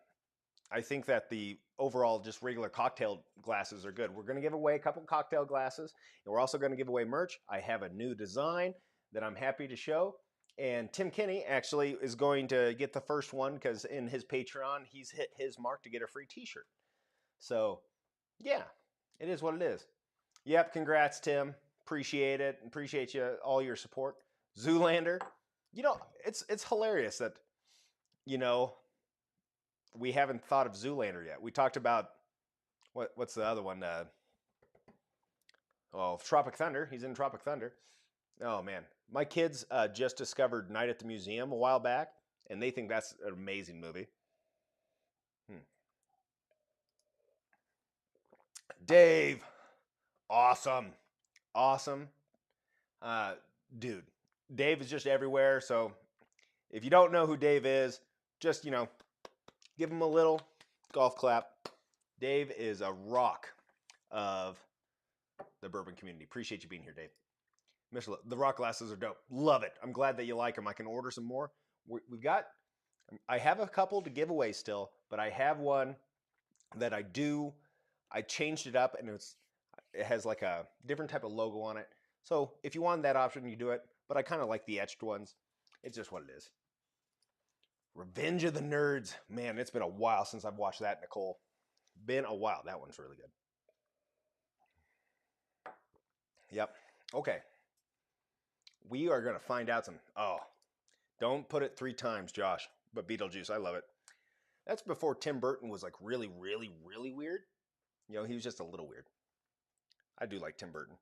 Speaker 1: think that the overall just regular cocktail glasses are good. We're going to give away a couple cocktail glasses, and we're also going to give away merch. I have a new design that I'm happy to show, and Tim Kinney actually is going to get the first one because in his Patreon, he's hit his mark to get a free t-shirt. So, yeah, it is what it is. Yep, congrats, Tim. Appreciate it. Appreciate you, all your support. Zoolander. You know, it's hilarious that, you know, we haven't thought of Zoolander yet. We talked about, what's the other one? Tropic Thunder. He's in Tropic Thunder. Oh, man. My kids just discovered Night at the Museum a while back, and they think that's an amazing movie. Dave. Awesome. Awesome. Dude. Dave is just everywhere, so if you don't know who Dave is, just, you know, give him a little golf clap. Dave is a rock of the bourbon community. Appreciate you being here, Dave. The rock glasses are dope. Love it. I'm glad that you like them. I can order some more. I have a couple to give away still, but I have one that I changed it up, and it has like a different type of logo on it. So if you want that option, you do it. But I kind of like the etched ones. It's just what it is. Revenge of the Nerds. Man, it's been a while since I've watched that, Nicole. Been a while. That one's really good. Yep. Okay. We are going to find out some... Oh, don't put it 3 times, Josh. But Beetlejuice, I love it. That's before Tim Burton was like really, really, really weird. You know, he was just a little weird. I do like Tim Burton.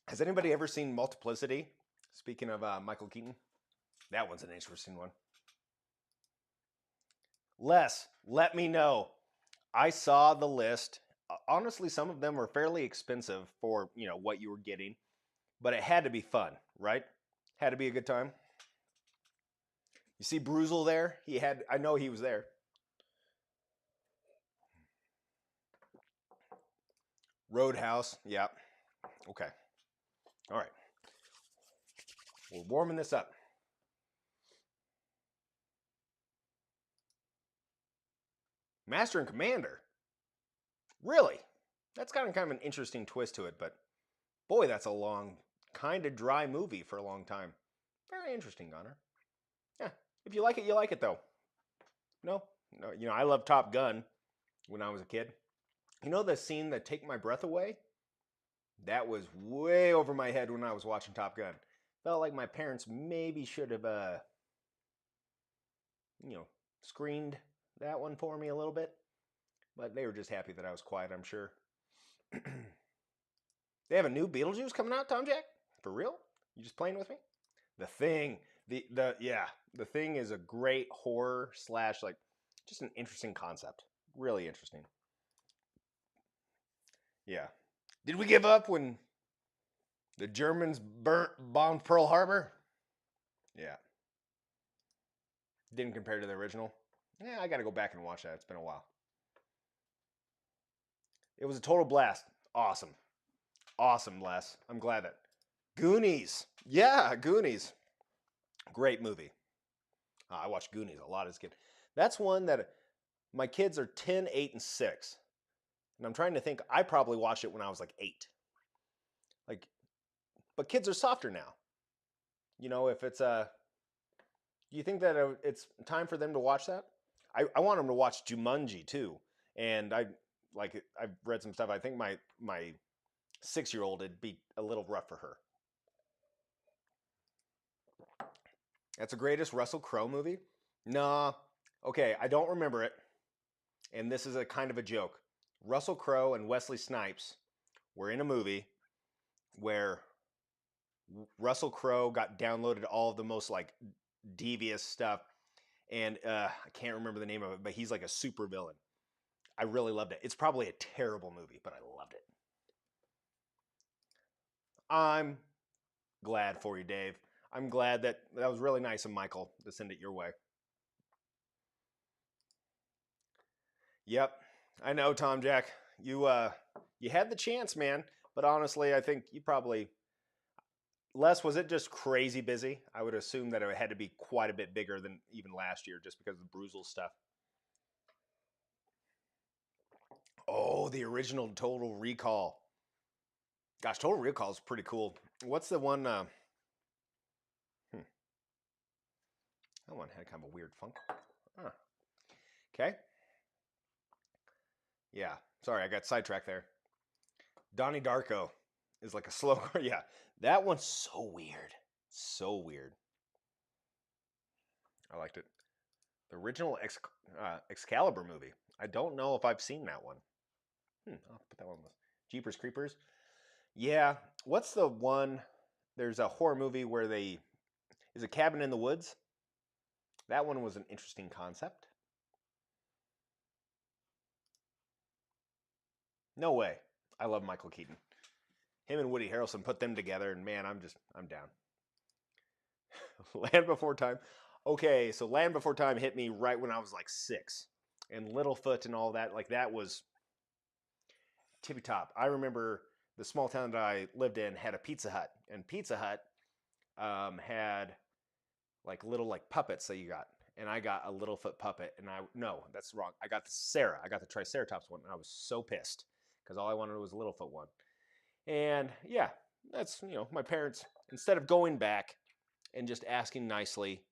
Speaker 1: Has anybody ever seen Multiplicity? Speaking of Michael Keaton. That one's an interesting one. Les, let me know. I saw the list. Honestly, some of them were fairly expensive for, you know, what you were getting. But it had to be fun, right? Had to be a good time. You see Bruzel there? I know he was there. Roadhouse, yeah. Okay. All right. We're warming this up. Master and Commander? Really? That's kind of an interesting twist to it, but boy, that's a long, kind of dry movie for a long time. Very interesting, Gunnar. Yeah, if you like it, you like it, though. No, you know, I love Top Gun when I was a kid. You know the scene that Take My Breath Away? That was way over my head when I was watching Top Gun. Felt like my parents maybe should have you know, screened that one for me a little bit, but they were just happy that I was quiet, I'm sure. They have a new Beetlejuice coming out, Tom Jack? For real? You just playing with me? The Thing. The Thing is a great horror slash like just an interesting concept. Really interesting. Yeah. Did we give up when the Germans bombed Pearl Harbor? Yeah. Didn't compare to the original. Yeah, I got to go back and watch that. It's been a while. It was a total blast. Awesome. Awesome, Les. I'm glad that. Goonies. Yeah, Goonies. Great movie. I watched Goonies a lot as a kid. That's one that my kids are 10, 8, and 6. And I'm trying to think, I probably watched it when I was like 8. Like, but kids are softer now. You know, if it's a, do you think that it's time for them to watch that? I want them to watch Jumanji too. And I've read some stuff. I think my 6-year-old it'd be a little rough for her. That's the greatest Russell Crowe movie? Nah. Okay, I don't remember it. And this is a kind of a joke. Russell Crowe and Wesley Snipes were in a movie where Russell Crowe got downloaded all of the most like devious stuff, and I can't remember the name of it, but he's like a super villain. I really loved it. It's probably a terrible movie, but I loved it. I'm glad for you, Dave. I'm glad that was really nice of Michael to send it your way. Yep, I know, Tom Jack. You had the chance, man. But honestly, I think you probably Les, was it just crazy busy? I would assume that it had to be quite a bit bigger than even last year just because of the Bruzel stuff. Oh, the original Total Recall. Gosh, Total Recall is pretty cool. What's the one? That one had kind of a weird funk. Huh. Okay. Yeah. Sorry, I got sidetracked there. Donnie Darko is like a slow. Yeah. That one's so weird. So weird. I liked it. The original Excalibur movie. I don't know if I've seen that one. I'll put that one with Jeepers Creepers. Yeah. What's the one? There's a horror movie where they is a cabin in the woods. That one was an interesting concept. No way. I love Michael Keaton. Him and Woody Harrelson put them together, and man, I'm down. Land Before Time. Okay, so Land Before Time hit me right when I was like 6, and Littlefoot and all that. Like that was tippy top. I remember the small town that I lived in had a Pizza Hut, and Pizza Hut had like little like puppets that you got, and I got a Littlefoot puppet, and I no, that's wrong. I got the Sarah. I got the Triceratops one, and I was so pissed because all I wanted was a Littlefoot one. And yeah, that's my parents instead of going back and just asking nicely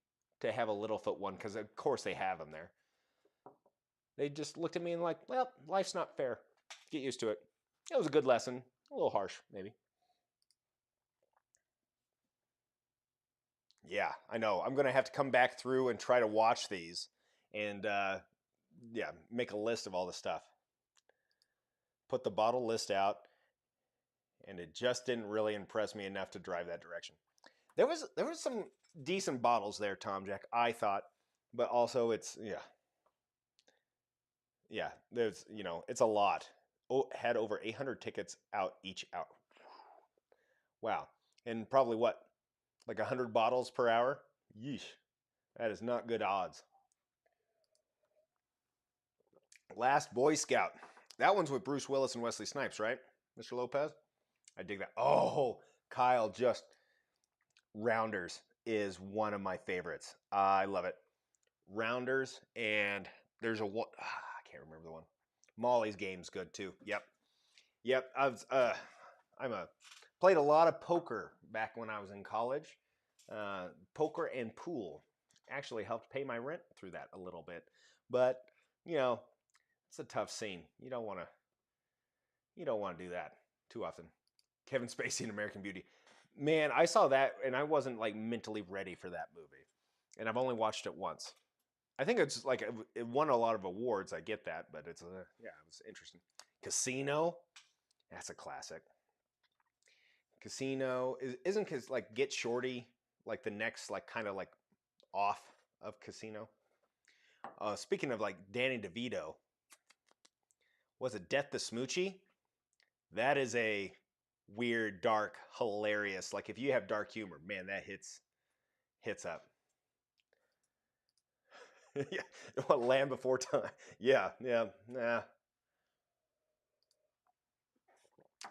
Speaker 1: to have a Littlefoot one because of course they have them there. They just looked at me and like, well, life's not fair. Get used to it. It was a good lesson. A little harsh, maybe. Yeah, I know. I'm gonna have to come back through and try to watch these, and yeah, make a list of all the stuff. Put the bottle list out, and it just didn't really impress me enough to drive that direction. There was some decent bottles there, Tom Jack. I thought, but also it's yeah. There's it's a lot. Oh, had over 800 tickets out each hour. Wow, and probably what like 100 bottles per hour. Yeesh, that is not good odds. Last Boy Scout. That one's with Bruce Willis and Wesley Snipes, right, Mr. Lopez? I dig that. Oh, Kyle, just Rounders is one of my favorites. I love it. Rounders, and there's a one. I can't remember the one. Molly's Game's good too. Yep, yep. I'm a played a lot of poker back when I was in college. Poker and pool actually helped pay my rent through that a little bit, but you know, it's a tough scene. You don't want to do that too often. Kevin Spacey in American Beauty. Man, I saw that and I wasn't like mentally ready for that movie. And I've only watched it once. I think it's like it won a lot of awards. I get that, but it's yeah, it was interesting. Casino, that's a classic. Casino isn't cause like Get Shorty like the next like kind of like off of Casino. Speaking of like Danny DeVito, was it Death the Smoochie? That is a weird, dark, hilarious. Like if you have dark humor, man, that hits up. Yeah, what Land Before Time. Yeah, yeah, nah.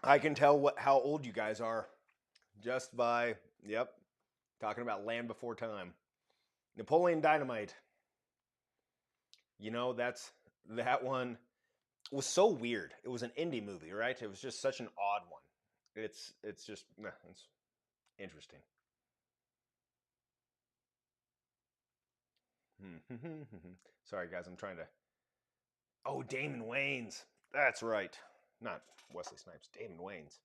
Speaker 1: I can tell what how old you guys are just by yep talking about Land Before Time. Napoleon Dynamite. You know that one was so weird. It was an indie movie, right? It was just such an odd one. It's just it's interesting. Sorry guys, I'm trying to. Oh, Damon Wayans. That's right. Not Wesley Snipes. Damon Wayans.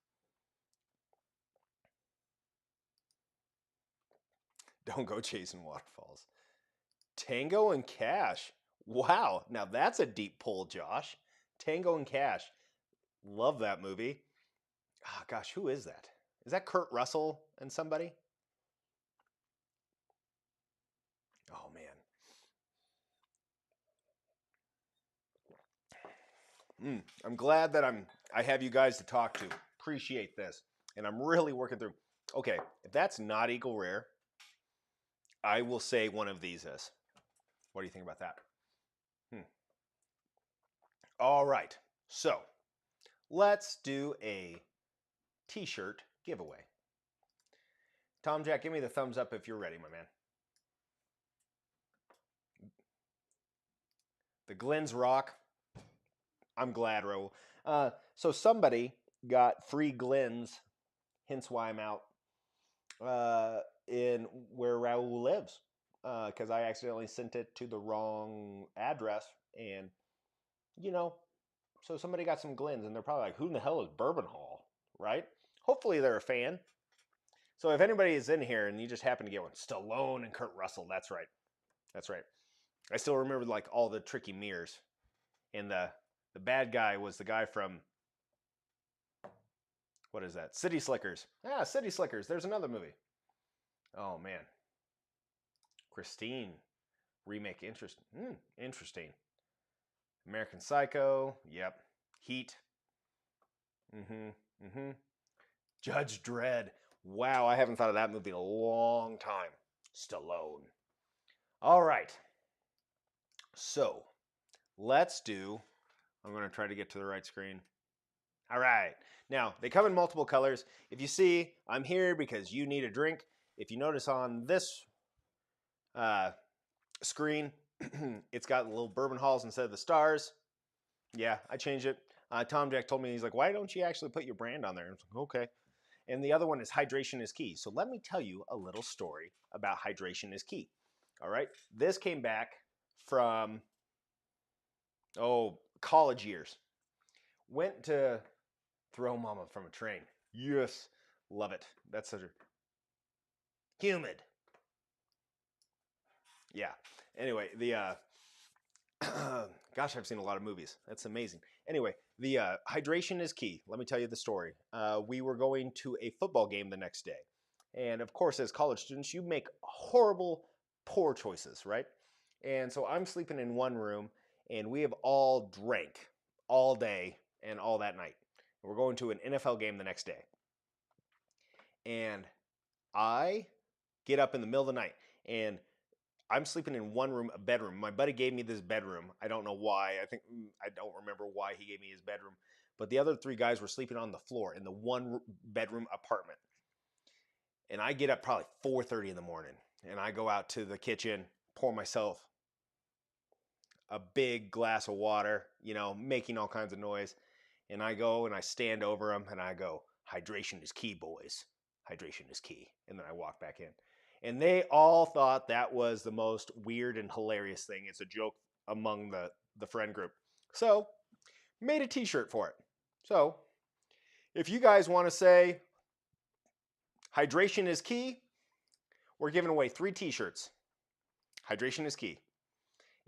Speaker 1: Don't go chasing waterfalls. Tango and Cash. Wow. Now that's a deep pull, Josh. Tango and Cash. Love that movie. Oh, gosh, who is that? Is that Kurt Russell and somebody? Oh man. I'm glad that I have you guys to talk to. Appreciate this. And I'm really working through. Okay, if that's not Eagle Rare, I will say one of these is. What do you think about that? Hmm. All right. So let's do a t-shirt giveaway. Tom Jack, give me the thumbs up if you're ready, my man. The Glens rock. I'm glad, Raul. So somebody got free Glens, hence why I'm out in where Raul lives. Because I accidentally sent it to the wrong address, and you know, so somebody got some Glens, and they're probably like, "Who in the hell is Bourbon Hall?" Right? Hopefully, they're a fan. So if anybody is in here and you just happen to get one, Stallone and Kurt Russell. That's right. That's right. I still remember like all the tricky mirrors, and the bad guy was the guy from what is that? City Slickers. Ah, City Slickers. There's another movie. Oh man, Christine remake. Interesting. American Psycho. Yep. Heat. Mm-hmm. Mm-hmm. Judge Dredd. Wow, I haven't thought of that movie in a long time. Stallone. All right. So let's do. I'm going to try to get to the right screen. All right. Now, they come in multiple colors. If you see, I'm here because you need a drink. If you notice on this uh, screen, it's got little bourbon halls instead of the stars. Yeah, I changed it. Tom Jack told me, he's like, why don't you actually put your brand on there? I was like, okay. And the other one is hydration is key. So let me tell you a little story about hydration is key. All right. This came back from, college years. Went to throw mama from a train. Yes. Love it. That's such a humid. Yeah. Anyway, the gosh, I've seen a lot of movies. That's amazing. Anyway, the hydration is key. Let me tell you the story. We were going to a football game the next day, and of course, as college students, you make horrible, poor choices, right? And so I'm sleeping in one room, and we have all drank all day and all that night. We're going to an NFL game the next day, and I get up in the middle of the night, and I'm sleeping in one room, a bedroom. My buddy gave me this bedroom. I don't know why. I don't remember why he gave me his bedroom. But the other three guys were sleeping on the floor in the one bedroom apartment. And I get up probably 4:30 in the morning, and I go out to the kitchen, pour myself a big glass of water, making all kinds of noise. And I go and I stand over them and I go, hydration is key, boys. Hydration is key. And then I walk back in. And they all thought that was the most weird and hilarious thing. It's a joke among the friend group. So, made a t-shirt for it. So, if you guys want to say hydration is key, we're giving away 3 t-shirts. Hydration is key.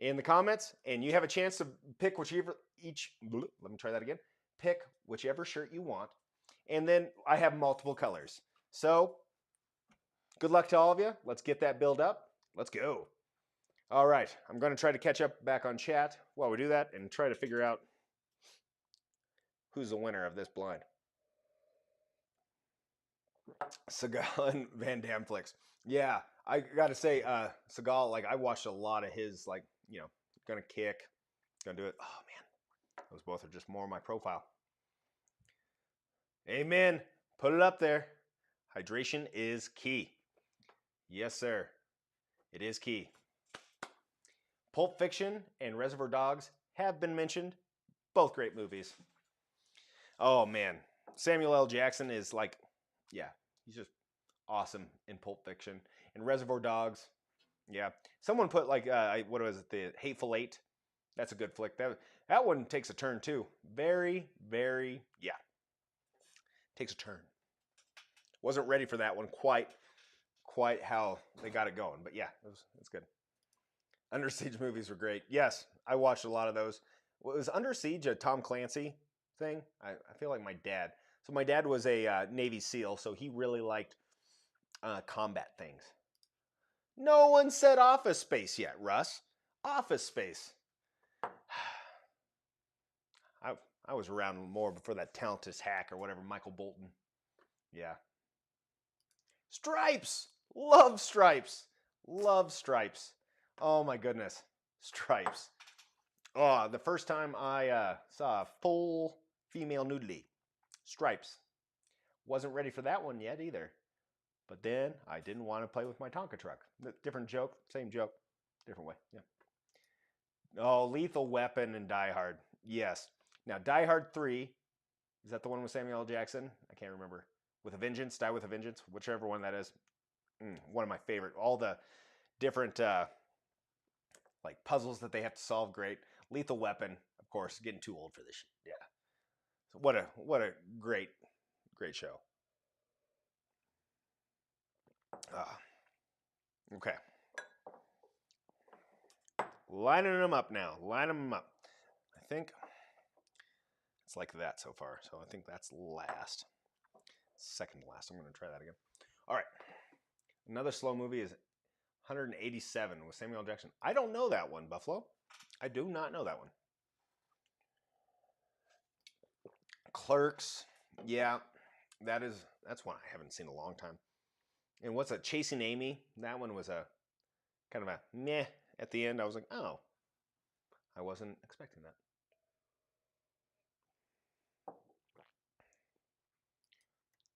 Speaker 1: in the comments, and you have a chance to pick whichever let me try that again. Pick whichever shirt you want, and then I have multiple colors. So good luck to all of you. Let's get that build up. Let's go. All right, I'm going to try to catch up back on chat while we do that and try to figure out who's the winner of this blind. Seagal and Van Damme flicks. Yeah, I gotta say, Seagal, like I watched a lot of his, like, gonna kick, gonna do it. Oh man, those both are just more my profile. Amen. Put it up there. Hydration is key. Yes, sir. It is key. Pulp Fiction and Reservoir Dogs have been mentioned. Both great movies. Oh man, Samuel L. Jackson is like, yeah, he's just awesome in Pulp Fiction. And Reservoir Dogs, yeah. Someone put like, what was it, the Hateful Eight? That's a good flick. That one takes a turn too. Very, very, yeah. Takes a turn. Wasn't ready for that one quite how they got it going. But yeah, it's good. Under Siege movies were great. Yes, I watched a lot of those. Was Under Siege a Tom Clancy thing? I feel like my dad. So my dad was a Navy SEAL, so he really liked combat things. No one said Office Space yet, Russ. Office Space. I was around more before that talentless hack or whatever, Michael Bolton. Yeah. Stripes! Love Stripes! Love Stripes. Oh my goodness. Stripes. Oh, the first time I saw a full female nudity. Stripes. Wasn't ready for that one yet either. But then I didn't want to play with my Tonka truck. Different joke, same joke, different way. Yeah. Oh, Lethal Weapon and Die Hard. Yes. Now, Die Hard 3, is that the one with Samuel L. Jackson? I can't remember. With a Vengeance, Die with a Vengeance, whichever one that is. One of my favorite. All the different like puzzles that they have to solve, great. Lethal Weapon, of course, getting too old for this. Yeah. So what a great show. Okay. Lining them up now. Line them up. I think it's like that so far. So I think that's last. Second to last. I'm going to try that again. All right. Another slow movie is 187 with Samuel L. Jackson. I don't know that one, Buffalo. I do not know that one. Clerks. Yeah. That's one I haven't seen in a long time. And what's that? Chasing Amy. That one was a kind of a meh at the end. I was like, oh, I wasn't expecting that.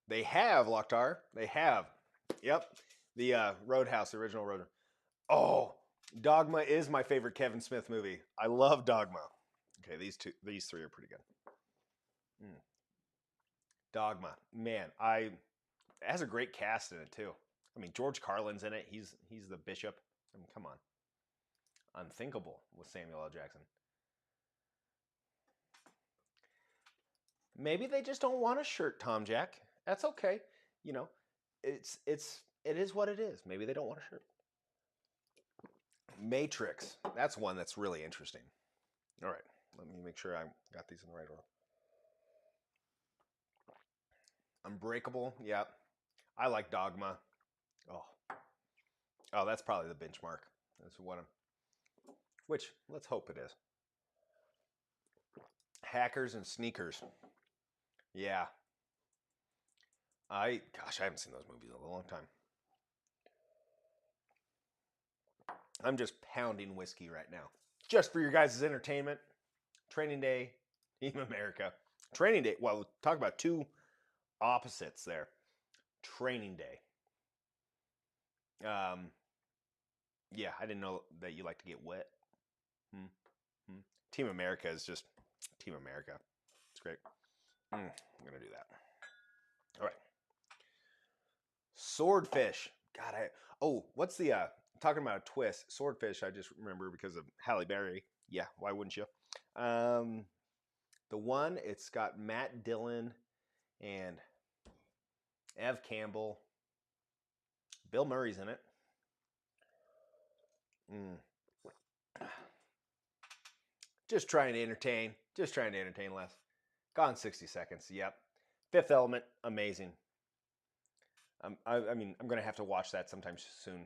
Speaker 1: They have, Lochtar. They have. Yep. The Roadhouse, the original Roadhouse. Oh, Dogma is my favorite Kevin Smith movie. I love Dogma. Okay, these three are pretty good. Dogma. Man, it has a great cast in it too. I mean, George Carlin's in it. He's the bishop. I mean, come on. Unthinkable with Samuel L. Jackson. Maybe they just don't want a shirt, Tom Jack. That's okay. You know, it is what it is. Maybe they don't want a shirt. Matrix. That's one that's really interesting. All right. Let me make sure I got these in the right order. Unbreakable. Yeah. I like Dogma. Oh, that's probably the benchmark. That's one of, which let's hope it is. Hackers and Sneakers. Yeah. I haven't seen those movies in a long time. I'm just pounding whiskey right now. Just for your guys' entertainment. Training Day, Team America. Training Day. Well, talk about two opposites there. Training Day. Yeah, I didn't know that you like to get wet. Team America is just Team America. It's great. I'm gonna do that. All right. Swordfish. God, what's the talking about a twist? Swordfish, I just remember because of Halle Berry. Yeah, why wouldn't you? The one, it's got Matt Dillon and Ev Campbell. Bill Murray's in it. Just trying to entertain. Just trying to entertain less. Gone 60 seconds. Yep. Fifth Element, amazing. I mean, I'm going to have to watch that sometime soon.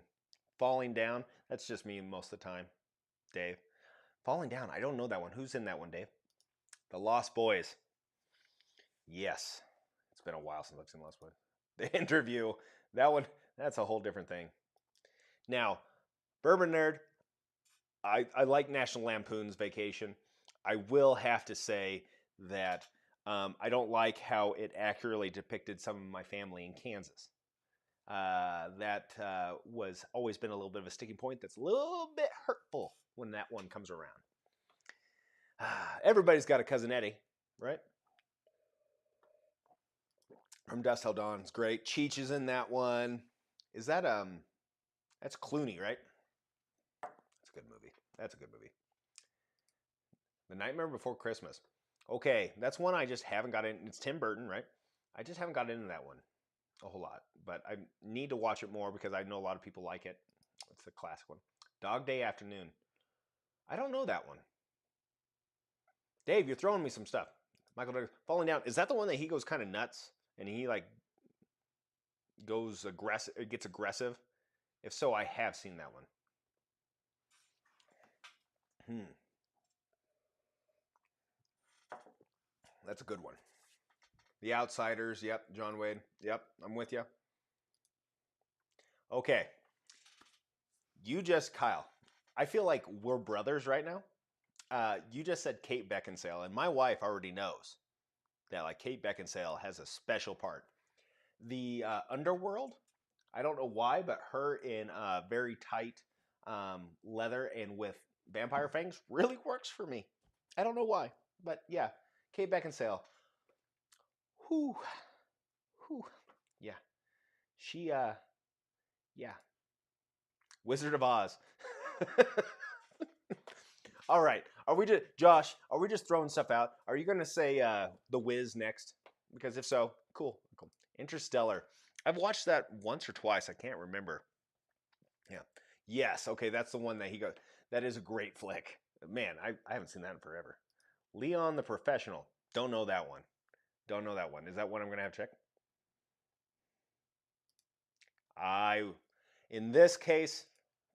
Speaker 1: Falling Down, that's just me most of the time. Dave. Falling Down, I don't know that one. Who's in that one, Dave? The Lost Boys. Yes. It's been a while since I've seen Lost Boys. The Interview, that one, that's a whole different thing. Now, Bourbon Nerd, I like National Lampoon's Vacation. I will have to say that I don't like how it accurately depicted some of my family in Kansas. That was always been a little bit of a sticking point. That's a little bit hurtful when that one comes around. Everybody's got a cousin Eddie, right? From Dust Till Dawn, it's great. Cheech is in that one. Is that that's Clooney, right? That's a good movie. That's a good movie. The Nightmare Before Christmas. Okay, that's one I just haven't got in. It's Tim Burton, right? I just haven't got into that one a whole lot, but I need to watch it more because I know a lot of people like it. It's a classic one. Dog Day Afternoon. I don't know that one. Dave, you're throwing me some stuff. Michael Douglas, Falling Down. Is that the one that he goes kind of nuts and he like goes aggressive, gets aggressive? If so, I have seen that one. That's a good one. The Outsiders. Yep. John Wayne. Yep. I'm with you. Okay. Kyle, I feel like we're brothers right now. You just said Kate Beckinsale, and my wife already knows that like Kate Beckinsale has a special part. The Underworld, I don't know why, but her in very tight leather and with vampire fangs really works for me. I don't know why, but yeah, Kate Beckinsale. Whew, whew, yeah, she yeah, Wizard of Oz. All right. Are we just Josh? Are we just throwing stuff out? Are you going to say The Wiz next? Because if so, cool. Interstellar. I've watched that once or twice. I can't remember. Yeah. Yes. Okay. That's the one that he goes. That is a great flick. Man, I haven't seen that in forever. Leon the Professional. Don't know that one. Don't know that one. Is that one I'm going to have to check? In this case,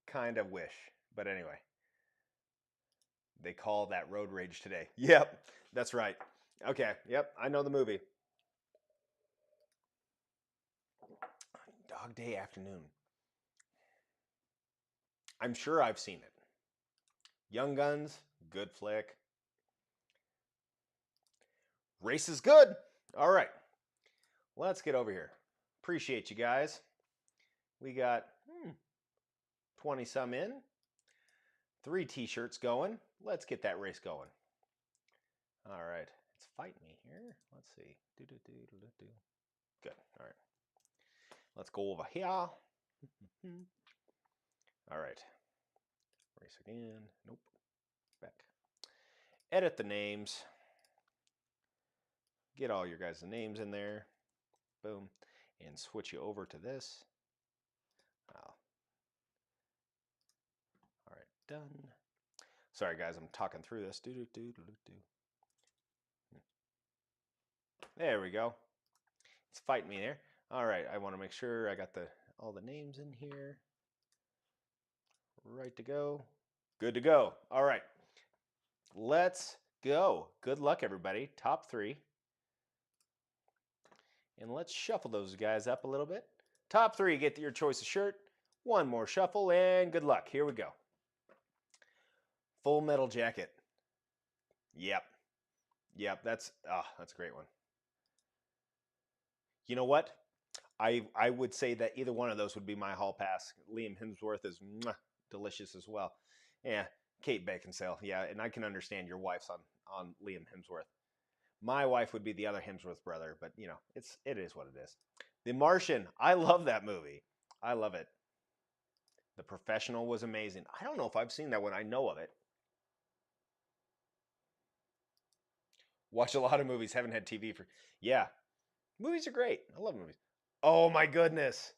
Speaker 1: kind of wish. But anyway. They call that road rage today. Yep, that's right. Okay, yep, I know the movie. Dog Day Afternoon. I'm sure I've seen it. Young Guns, good flick. Race is good. All right, let's get over here. Appreciate you guys. We got 20 some in. 3 t-shirts going. Let's get that race going. All right, it's fighting me here. Let's see. Good. All right. Let's go over here. All right. Race again. Nope. Back. Edit the names. Get all your guys' names in there. Boom. And switch you over to this. Oh. All right. Done. Sorry, guys. I'm talking through this. There we go. It's fighting me there. All right. I want to make sure I got all the names in here. Right to go. Good to go. All right. Let's go. Good luck, everybody. Top 3. And let's shuffle those guys up a little bit. Top 3, get your choice of shirt. One more shuffle, and good luck. Here we go. Full Metal Jacket. Yep. That's a great one. You know what? I would say that either one of those would be my hall pass. Liam Hemsworth is delicious as well. Yeah, Kate Beckinsale. Yeah, and I can understand your wife's on Liam Hemsworth. My wife would be the other Hemsworth brother, but you know, it is what it is. The Martian. I love that movie. I love it. The Professional was amazing. I don't know if I've seen that one. I know of it. Watch a lot of movies. Haven't had TV for. Yeah, movies are great. I love movies. Oh my goodness.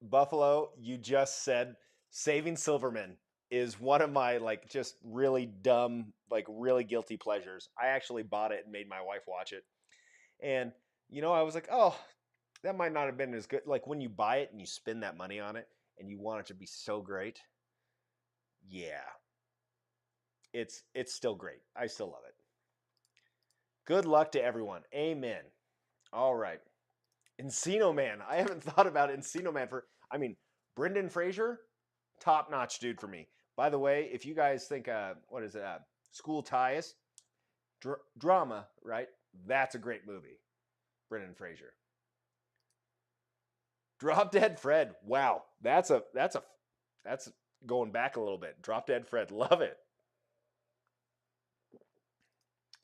Speaker 1: Buffalo, you just said Saving Silverman. is one of my like just really dumb, like really guilty pleasures. I actually bought it and made my wife watch it. And I was like, "Oh, that might not have been as good." Like when you buy it and you spend that money on it and you want it to be so great. Yeah, it's still great. I still love it. Good luck to everyone. Amen. All right. Encino Man. I haven't thought about Encino Man I mean, Brendan Fraser, top notch dude for me. By the way, if you guys think, what is it, School Ties, drama, right? That's a great movie. Brendan Fraser. Drop Dead Fred. Wow, that's going back a little bit. Drop Dead Fred. Love it.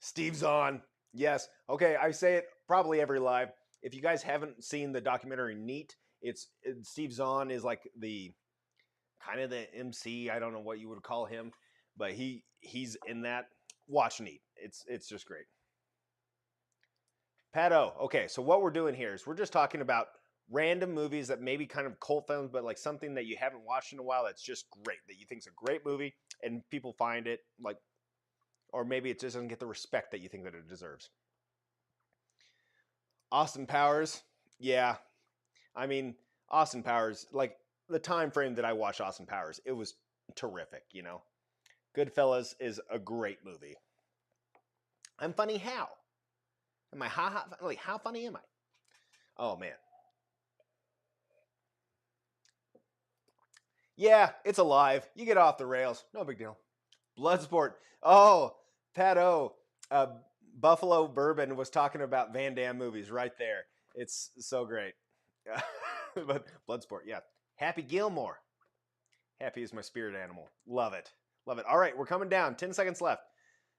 Speaker 1: Steve Zahn. Yes. Okay, I say it probably every live. If you guys haven't seen the documentary Neat, Steve Zahn is like the kind of the MC. I don't know what you would call him, but he's in that. Watch Neat. It's just great. Pat O. Okay, so what we're doing here is we're just talking about random movies that maybe kind of cult films, but like something that you haven't watched in a while that's just great, that you think is a great movie, and people find it like, or maybe it just doesn't get the respect that you think that it deserves. Austin Powers, yeah. I mean, Austin Powers, like the time frame that I watched Austin Powers, it was terrific. Goodfellas is a great movie. I'm funny how? Am I like how funny am I? Oh man. Yeah, it's alive. You get off the rails. No big deal. Bloodsport. Oh, Pat O. Uh, Buffalo Bourbon was talking about Van Damme movies right there. It's so great. But Bloodsport, yeah. Happy Gilmore. Happy is my spirit animal. Love it. Love it. All right, we're coming down. 10 seconds left.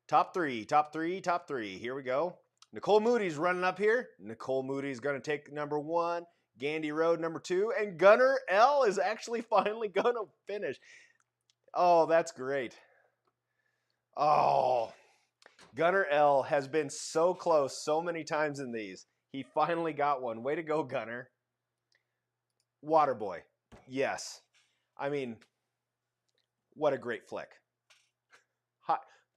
Speaker 1: Top three, top three, top three. Here we go. Nicole Moody's running up here. Nicole Moody's going to take number one. Gandy Road number two. And Gunnar L is actually finally going to finish. Oh, that's great. Oh, Gunnar L has been so close so many times in these. He finally got one. Way to go, Gunnar. Waterboy. Yes. I mean, what a great flick.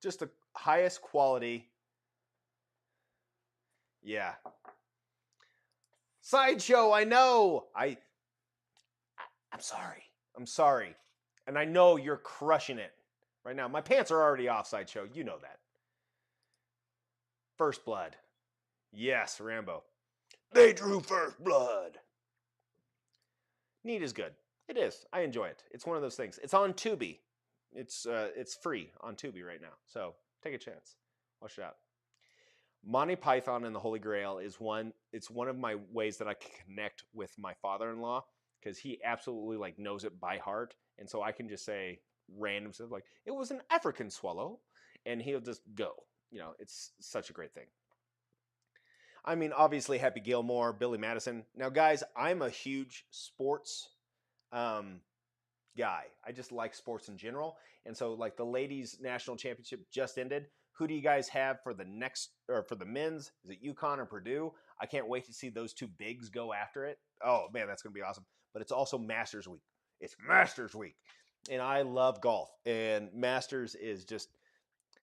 Speaker 1: Just the highest quality. Yeah. Sideshow, I know. I'm sorry. I'm sorry. And I know you're crushing it right now. My pants are already off, Sideshow. You know that. First Blood. Yes, Rambo. They drew first blood. Neat is good. It is. I enjoy it. It's one of those things. It's on Tubi. It's free on Tubi right now. So take a chance. Watch it out. Monty Python and the Holy Grail is one. It's one of my ways that I can connect with my father-in-law because he absolutely like knows it by heart, and so I can just say random stuff like it was an African swallow, and he'll just go. It's such a great thing. I mean, obviously, Happy Gilmore, Billy Madison. Now, guys, I'm a huge sports um, guy. I just like sports in general. And so, like, the ladies' national championship just ended. Who do you guys have for the next, or for the men's? Is it UConn or Purdue? I can't wait to see those two bigs go after it. Oh, man, that's going to be awesome. But it's also Masters Week. It's Masters Week. And I love golf. And Masters is just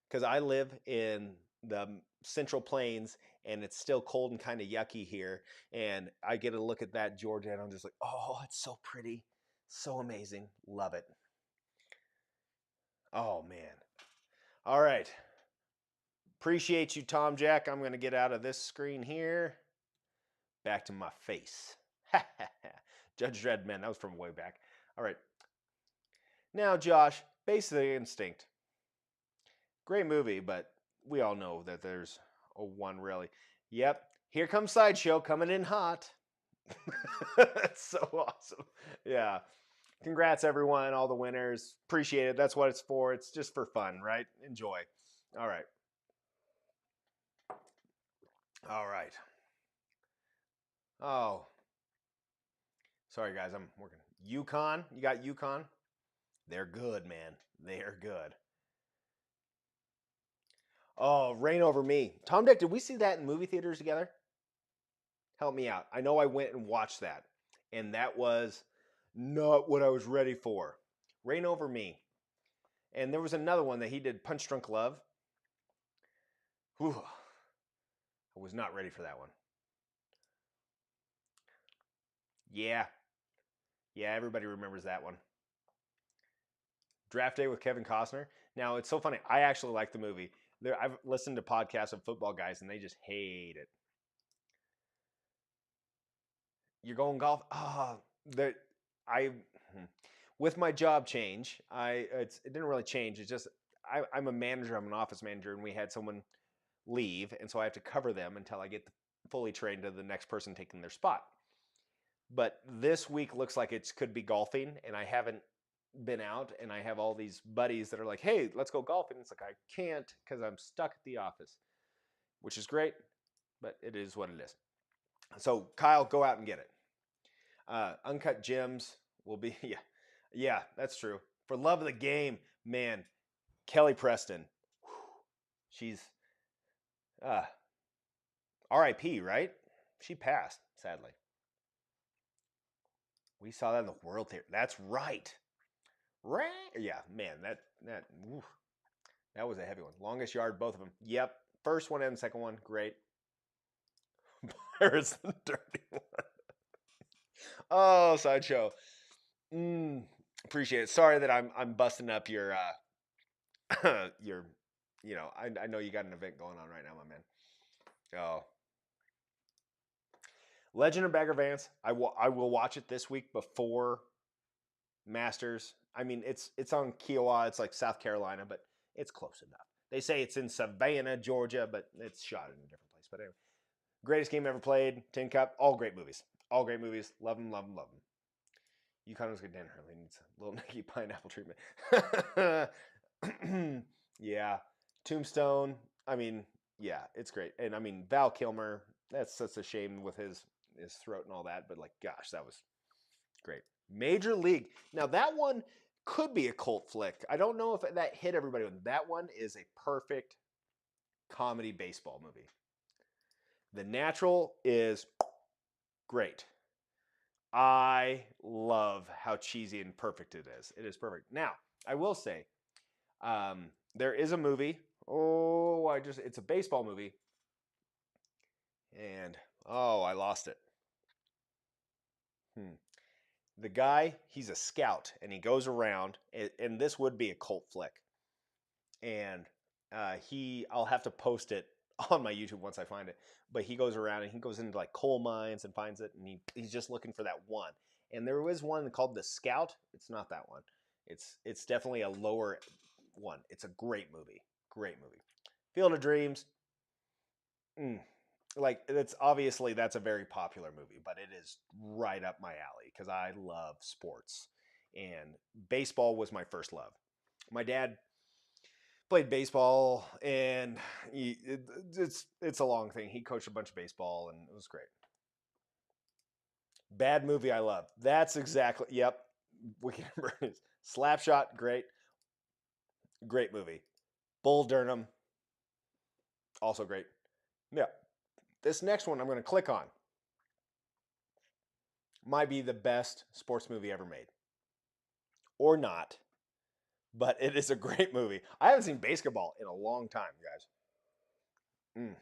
Speaker 1: because I live in the Central Plains and it's still cold and kind of yucky here. And I get a look at that Georgia and I'm just like, oh, it's so pretty. So amazing. Love it. Oh, man. All right. Appreciate you, Tom Jack. I'm going to get out of this screen here. Back to my face. Judge Dredd, man, that was from way back. All right. Now, Josh, Basic Instinct. Great movie, but we all know that there's a one really. Yep. Here comes Sideshow coming in hot. That's so awesome. Yeah. Congrats, everyone, all the winners. Appreciate it. That's what it's for. It's just for fun, right? Enjoy. All right. All right. Oh, sorry, guys. I'm working. UConn. You got UConn? They're good, man. They are good. Oh, Reign Over Me. Tom Dick, did we see that in movie theaters together? Help me out. I know I went and watched that, and that was not what I was ready for. Reign Over Me. And there was another one that he did, Punch Drunk Love. Whew, I was not ready for that one. Yeah, yeah, everybody remembers that one. Draft Day with Kevin Costner. Now it's so funny. I actually like the movie. I've listened to podcasts of football guys, and they just hate it. You're going golf? I with my job change, it didn't really change. It's just I'm a manager. I'm an office manager, and we had someone leave, and so I have to cover them until I get fully trained to the next person taking their spot. But this week looks like it could be golfing, and I haven't been out, and I have all these buddies that are like, "Hey, let's go golfing." It's like I can't because I'm stuck at the office, which is great, but it is what it is. So Kyle, go out and get it. Uncut Gems will be yeah, that's true. For love of the game, man, Kelly Preston, she's uh, R.I.P. Right? She passed sadly. We saw that in the World Theater. That's right. Right? Yeah, man, that was a heavy one. Longest yard, both of them. Yep. First one and second one, great. There's the dirty one. Oh, sideshow. Appreciate it. Sorry that I'm busting up your your I know you got an event going on right now, my man. Oh. Legend of Bagger Vance. I will watch it this week before Masters. I mean, it's on Kiowa. It's like South Carolina, but it's close enough. They say it's in Savannah, Georgia, but it's shot in a different place. But anyway, greatest game ever played. Tin Cup. All great movies. All great movies. Love them. Love them. Love them. UConn was good. Dan Hurley needs a little Nicky Pineapple treatment. Yeah. Tombstone. I mean, yeah, it's great. And I mean, Val Kilmer. That's such a shame with his throat and all that. But like, gosh, that was great. Major League. Now that one could be a cult flick. I don't know if that hit everybody. That one is a perfect comedy baseball movie. The Natural is great. I love how cheesy and perfect it is. It is perfect. Now, I will say, there is a movie. Oh, it's a baseball movie. And, I lost it. The guy, he's a scout, and he goes around, and this would be a cult flick. And I'll have to post it on my YouTube once I find it. But he goes around and he goes into like coal mines and finds it, and he's just looking for that one. And there was one called The Scout. It's not that one. It's definitely a lower one. It's a great movie. Great movie. Field of Dreams. Like that's a very popular movie, but it is right up my alley because I love sports, and baseball was my first love. My dad played baseball, and it's a long thing. He coached a bunch of baseball, and it was great. Bad movie I love. That's exactly, yep. Weekend at Bernie's. Slapshot, great. Great movie. Bull Durham, also great. Yeah. This next one I'm going to click on might be the best sports movie ever made. Or not, but it is a great movie. I haven't seen basketball in a long time, guys.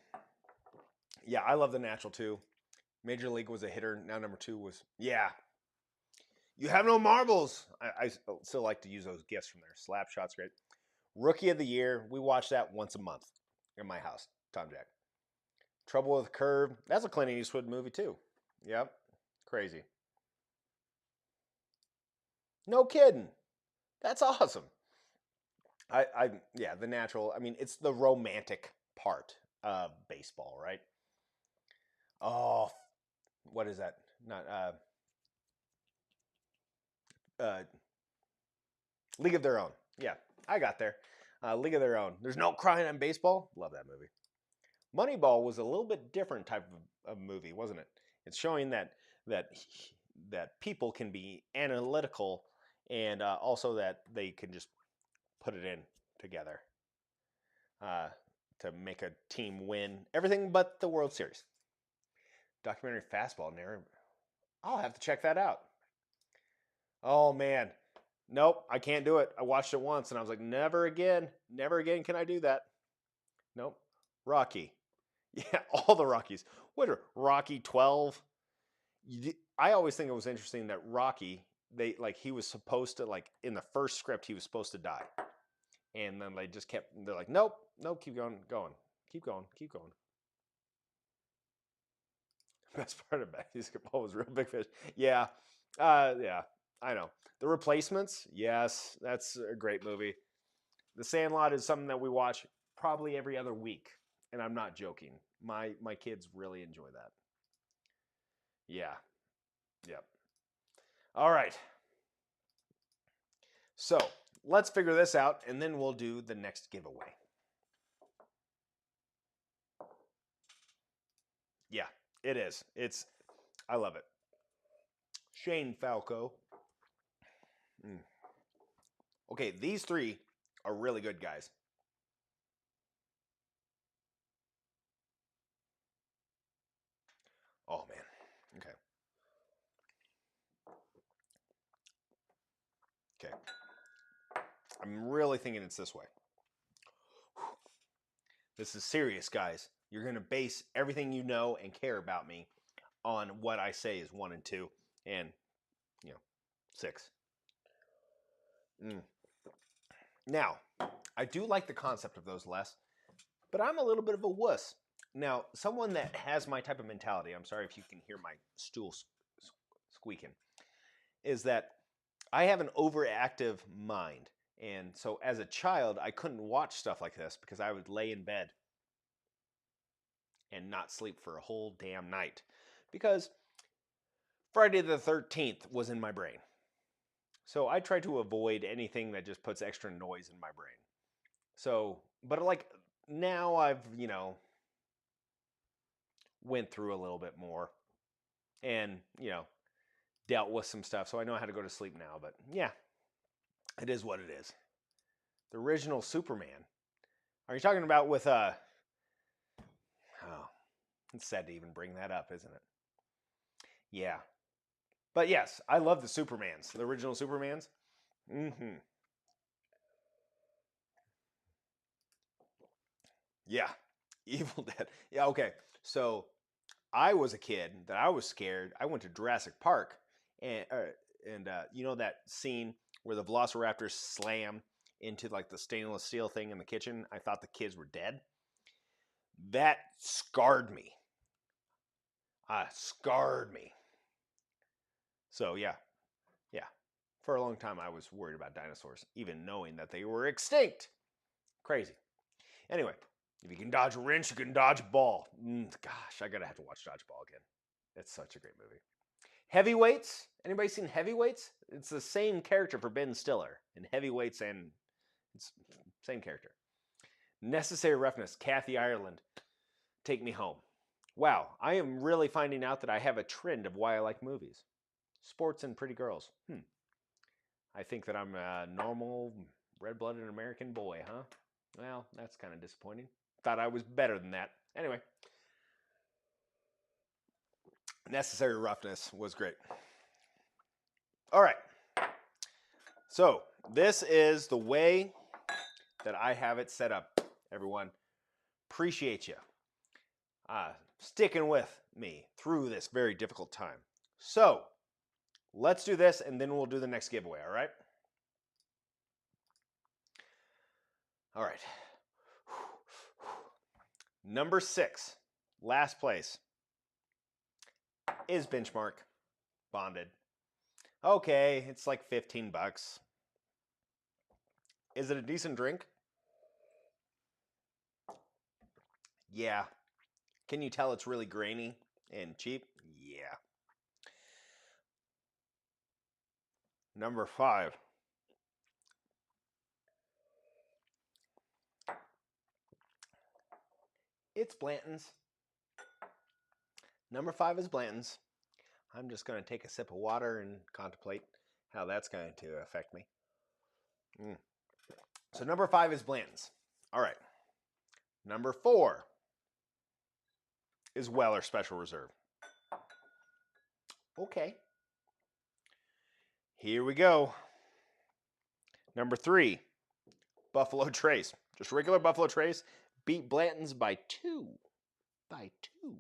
Speaker 1: Yeah, I love The Natural too. Major League was a hitter. Now number 2 was, yeah. You have no marbles. I still like to use those gifts from there. Slapshot's great. Rookie of the Year. We watch that once a month in my house. Tom Jack. Trouble with Curve. That's a Clint Eastwood movie too. Yep. Crazy. No kidding. That's awesome. Yeah, The Natural. I mean, it's the romantic part of baseball, right? Oh, what is that? Not League of Their Own. Yeah, I got there. League of Their Own. There's no crying on baseball. Love that movie. Moneyball was a little bit different type of movie, wasn't it? It's showing that that people can be analytical, and also that they can just put it in together to make a team win everything but the World Series. Documentary Fastball narrative. I'll have to check that out. Oh man, Nope, I can't do it. I watched it once and I was like, never again. Never again can I do that. Nope. Rocky. Yeah, all the Rockies. What are Rocky 12? I always think it was interesting that Rocky, they like he was supposed to like in the first script he was supposed to die. And then they just kept they're like, nope, nope, keep going, going. Keep going, keep going. Best part of basketball was Real Big Fish. Yeah. Yeah, I know. The Replacements, yes, that's a great movie. The Sandlot is something that we watch probably every other week, and I'm not joking. My kids really enjoy that. Yeah. Yep. All right. So let's figure this out, and then we'll do the next giveaway. Yeah, it is. I love it. Shane Falco. Mm. Okay, these three are really good, guys. Oh man. Okay. Okay. I'm really thinking it's this way. This is serious, guys. You're going to base everything you know and care about me on what I say is 1 and 2 and, 6. Mm. Now, I do like the concept of those less, but I'm a little bit of a wuss. Now, someone that has my type of mentality, I'm sorry if you can hear my stool squeaking, is that I have an overactive mind. And so as a child, I couldn't watch stuff like this because I would lay in bed and not sleep for a whole damn night because Friday the 13th was in my brain. So I try to avoid anything that just puts extra noise in my brain. So, but like now I've, went through a little bit more and, dealt with some stuff. So I know how to go to sleep now, but yeah, it is what it is. The original Superman. Are you talking about with oh, it's sad to even bring that up, isn't it? Yeah. But yes, I love the Supermans, the original Supermans. Mm-hmm. Yeah. Evil Dead. Yeah, okay. So I was a kid that I was scared. I went to Jurassic Park, and you know that scene where the Velociraptors slam into like the stainless steel thing in the kitchen. I thought the kids were dead. That scarred me. Scarred me. So yeah, yeah. For a long time, I was worried about dinosaurs, even knowing that they were extinct. Crazy. Anyway, if you can dodge a wrench, you can dodge a ball. Gosh, I gotta have to watch Dodgeball again. It's such a great movie. Heavyweights. Anybody seen Heavyweights? It's the same character for Ben Stiller in Heavyweights, and it's same character. Necessary Roughness. Kathy Ireland. Take Me Home. Wow, I am really finding out that I have a trend of why I like movies. Sports and pretty girls. I think that I'm a normal, red-blooded American boy, huh? Well, that's kind of disappointing. Thought I was better than that. Anyway, Necessary Roughness was great. All right. So, this is the way that I have it set up, everyone. Appreciate you sticking with me through this very difficult time. So, let's do this and then we'll do the next giveaway, all right? All right. Number 6, last place, is Benchmark Bonded. Okay, it's like 15 bucks. Is it a decent drink? Yeah. Can you tell it's really grainy and cheap? Yeah. Number 5. It's Blanton's. Number 5 is Blanton's. I'm just going to take a sip of water and contemplate how that's going to affect me. So number 5 is Blanton's. All right. Number 4 is Weller Special Reserve. Okay. Here we go. Number 3, Buffalo Trace. Just regular Buffalo Trace. Beat Blanton's by 2. By 2.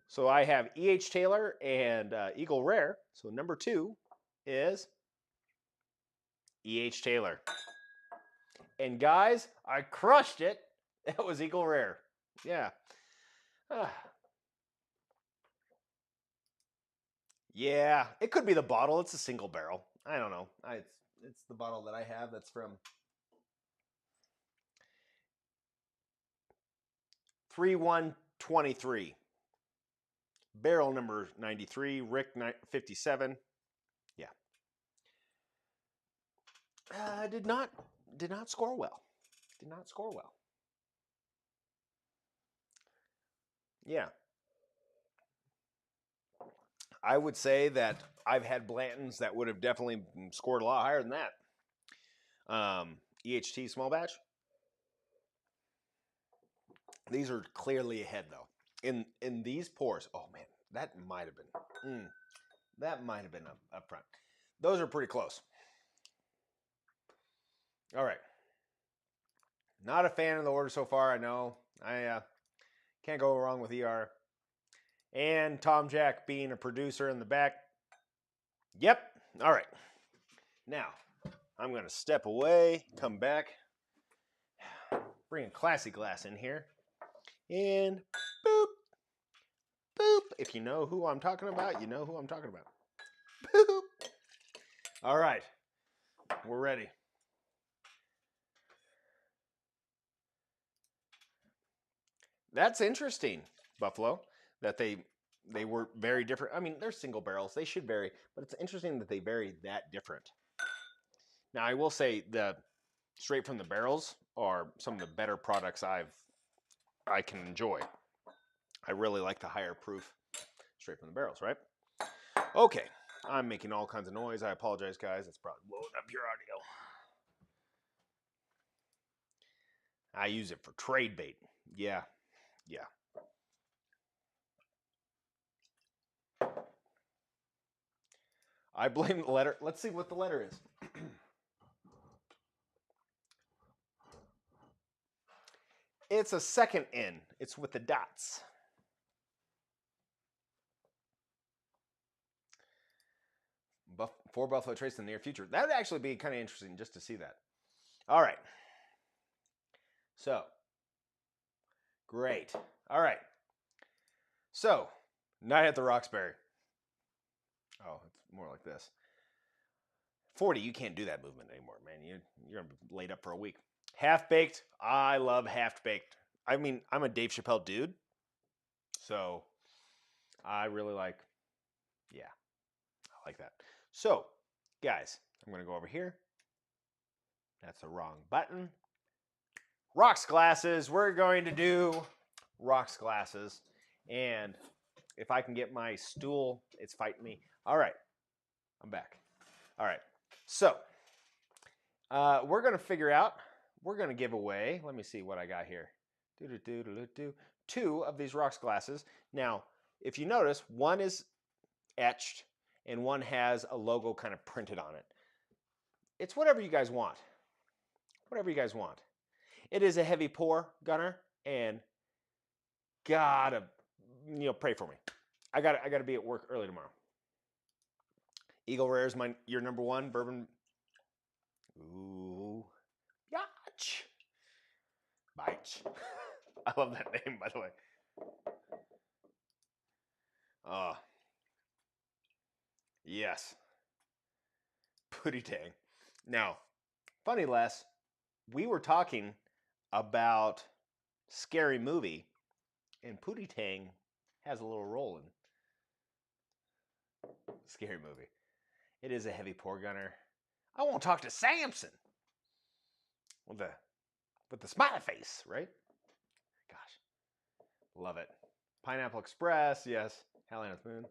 Speaker 1: So I have E.H. Taylor and Eagle Rare. So number 2 is E.H. Taylor. And guys, I crushed it. It was Eagle Rare. Yeah. Yeah, it could be the bottle. It's a single barrel. I don't know. It's the bottle that I have that's from 3123. Barrel number 93, Rick 57. Yeah. Did not score well. Did not score well. Yeah. I would say that I've had Blantons that would have definitely scored a lot higher than that. EHT small batch. These are clearly ahead though. In these pours, oh man, that might have been up front. Those are pretty close. All right. Not a fan of the order so far. I know. I can't go wrong with ER. And Tom Jack being a producer in the back. Yep. All right. Now, I'm going to step away, come back, bring a classy glass in here, and boop, boop. If you know who I'm talking about, you know who I'm talking about. Boop. All right. We're ready. That's interesting, Buffalo, that they were very different. I mean, they're single barrels. They should vary, but it's interesting that they vary that different. Now, I will say the straight from the barrels are some of the better products I can enjoy. I really like the higher proof straight from the barrels, right? Okay, I'm making all kinds of noise. I apologize, guys. It's probably blowing up your audio. I use it for trade bait. Yeah. I blame the letter. Let's see what the letter is. It's a second N. It's with the dots. For Buffalo Trace in the near future. That would actually be kind of interesting just to see that. All right. So, great. All right. So, Night at the Roxbury. Oh, it's more like this. 40, you can't do that movement anymore, man. You're going to be laid up for a week. Half-baked. I love half-baked. I mean, I'm a Dave Chappelle dude. So, I really like, yeah, I like that. So, guys, I'm going to go over here. That's the wrong button. Rocks glasses. We're going to do rocks glasses. And if I can get my stool, it's fighting me. All right. I'm back. All right. So, we're going to figure out, we're going to give away, let me see what I got here. 2 of these rocks glasses. Now, if you notice, one is etched and one has a logo kind of printed on it. It's whatever you guys want. Whatever you guys want. It is a heavy pour, Gunner, and gotta, pray for me. I gotta be at work early tomorrow. Eagle Rare is your number 1 bourbon. Ooh, yatch, bite. I love that name, by the way. Yes, Pootie Tang. Now, funny Les, we were talking about Scary Movie, and Pootie Tang has a little role in Scary Movie. It is a heavy pour, Gunner. I won't talk to Samson with the smiley face, right? Gosh, love it. Pineapple Express, yes. Hellenic Moon.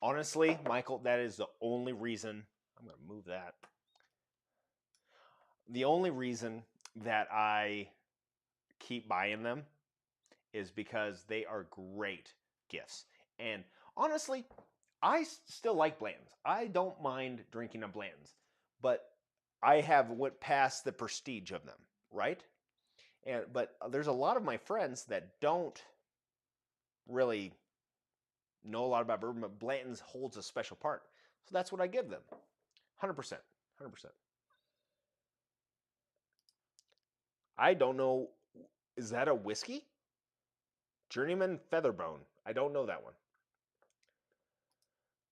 Speaker 1: Honestly, Michael, that is the only reason. I'm going to move that. The only reason that I keep buying them is because they are great gifts. And honestly, I still like Blanton's. I don't mind drinking a Blanton's, but I have went past the prestige of them, right? But there's a lot of my friends that don't really know a lot about bourbon, but Blanton's holds a special part. So that's what I give them. 100%. 100%. I don't know. Is that a whiskey? Journeyman Featherbone. I don't know that one.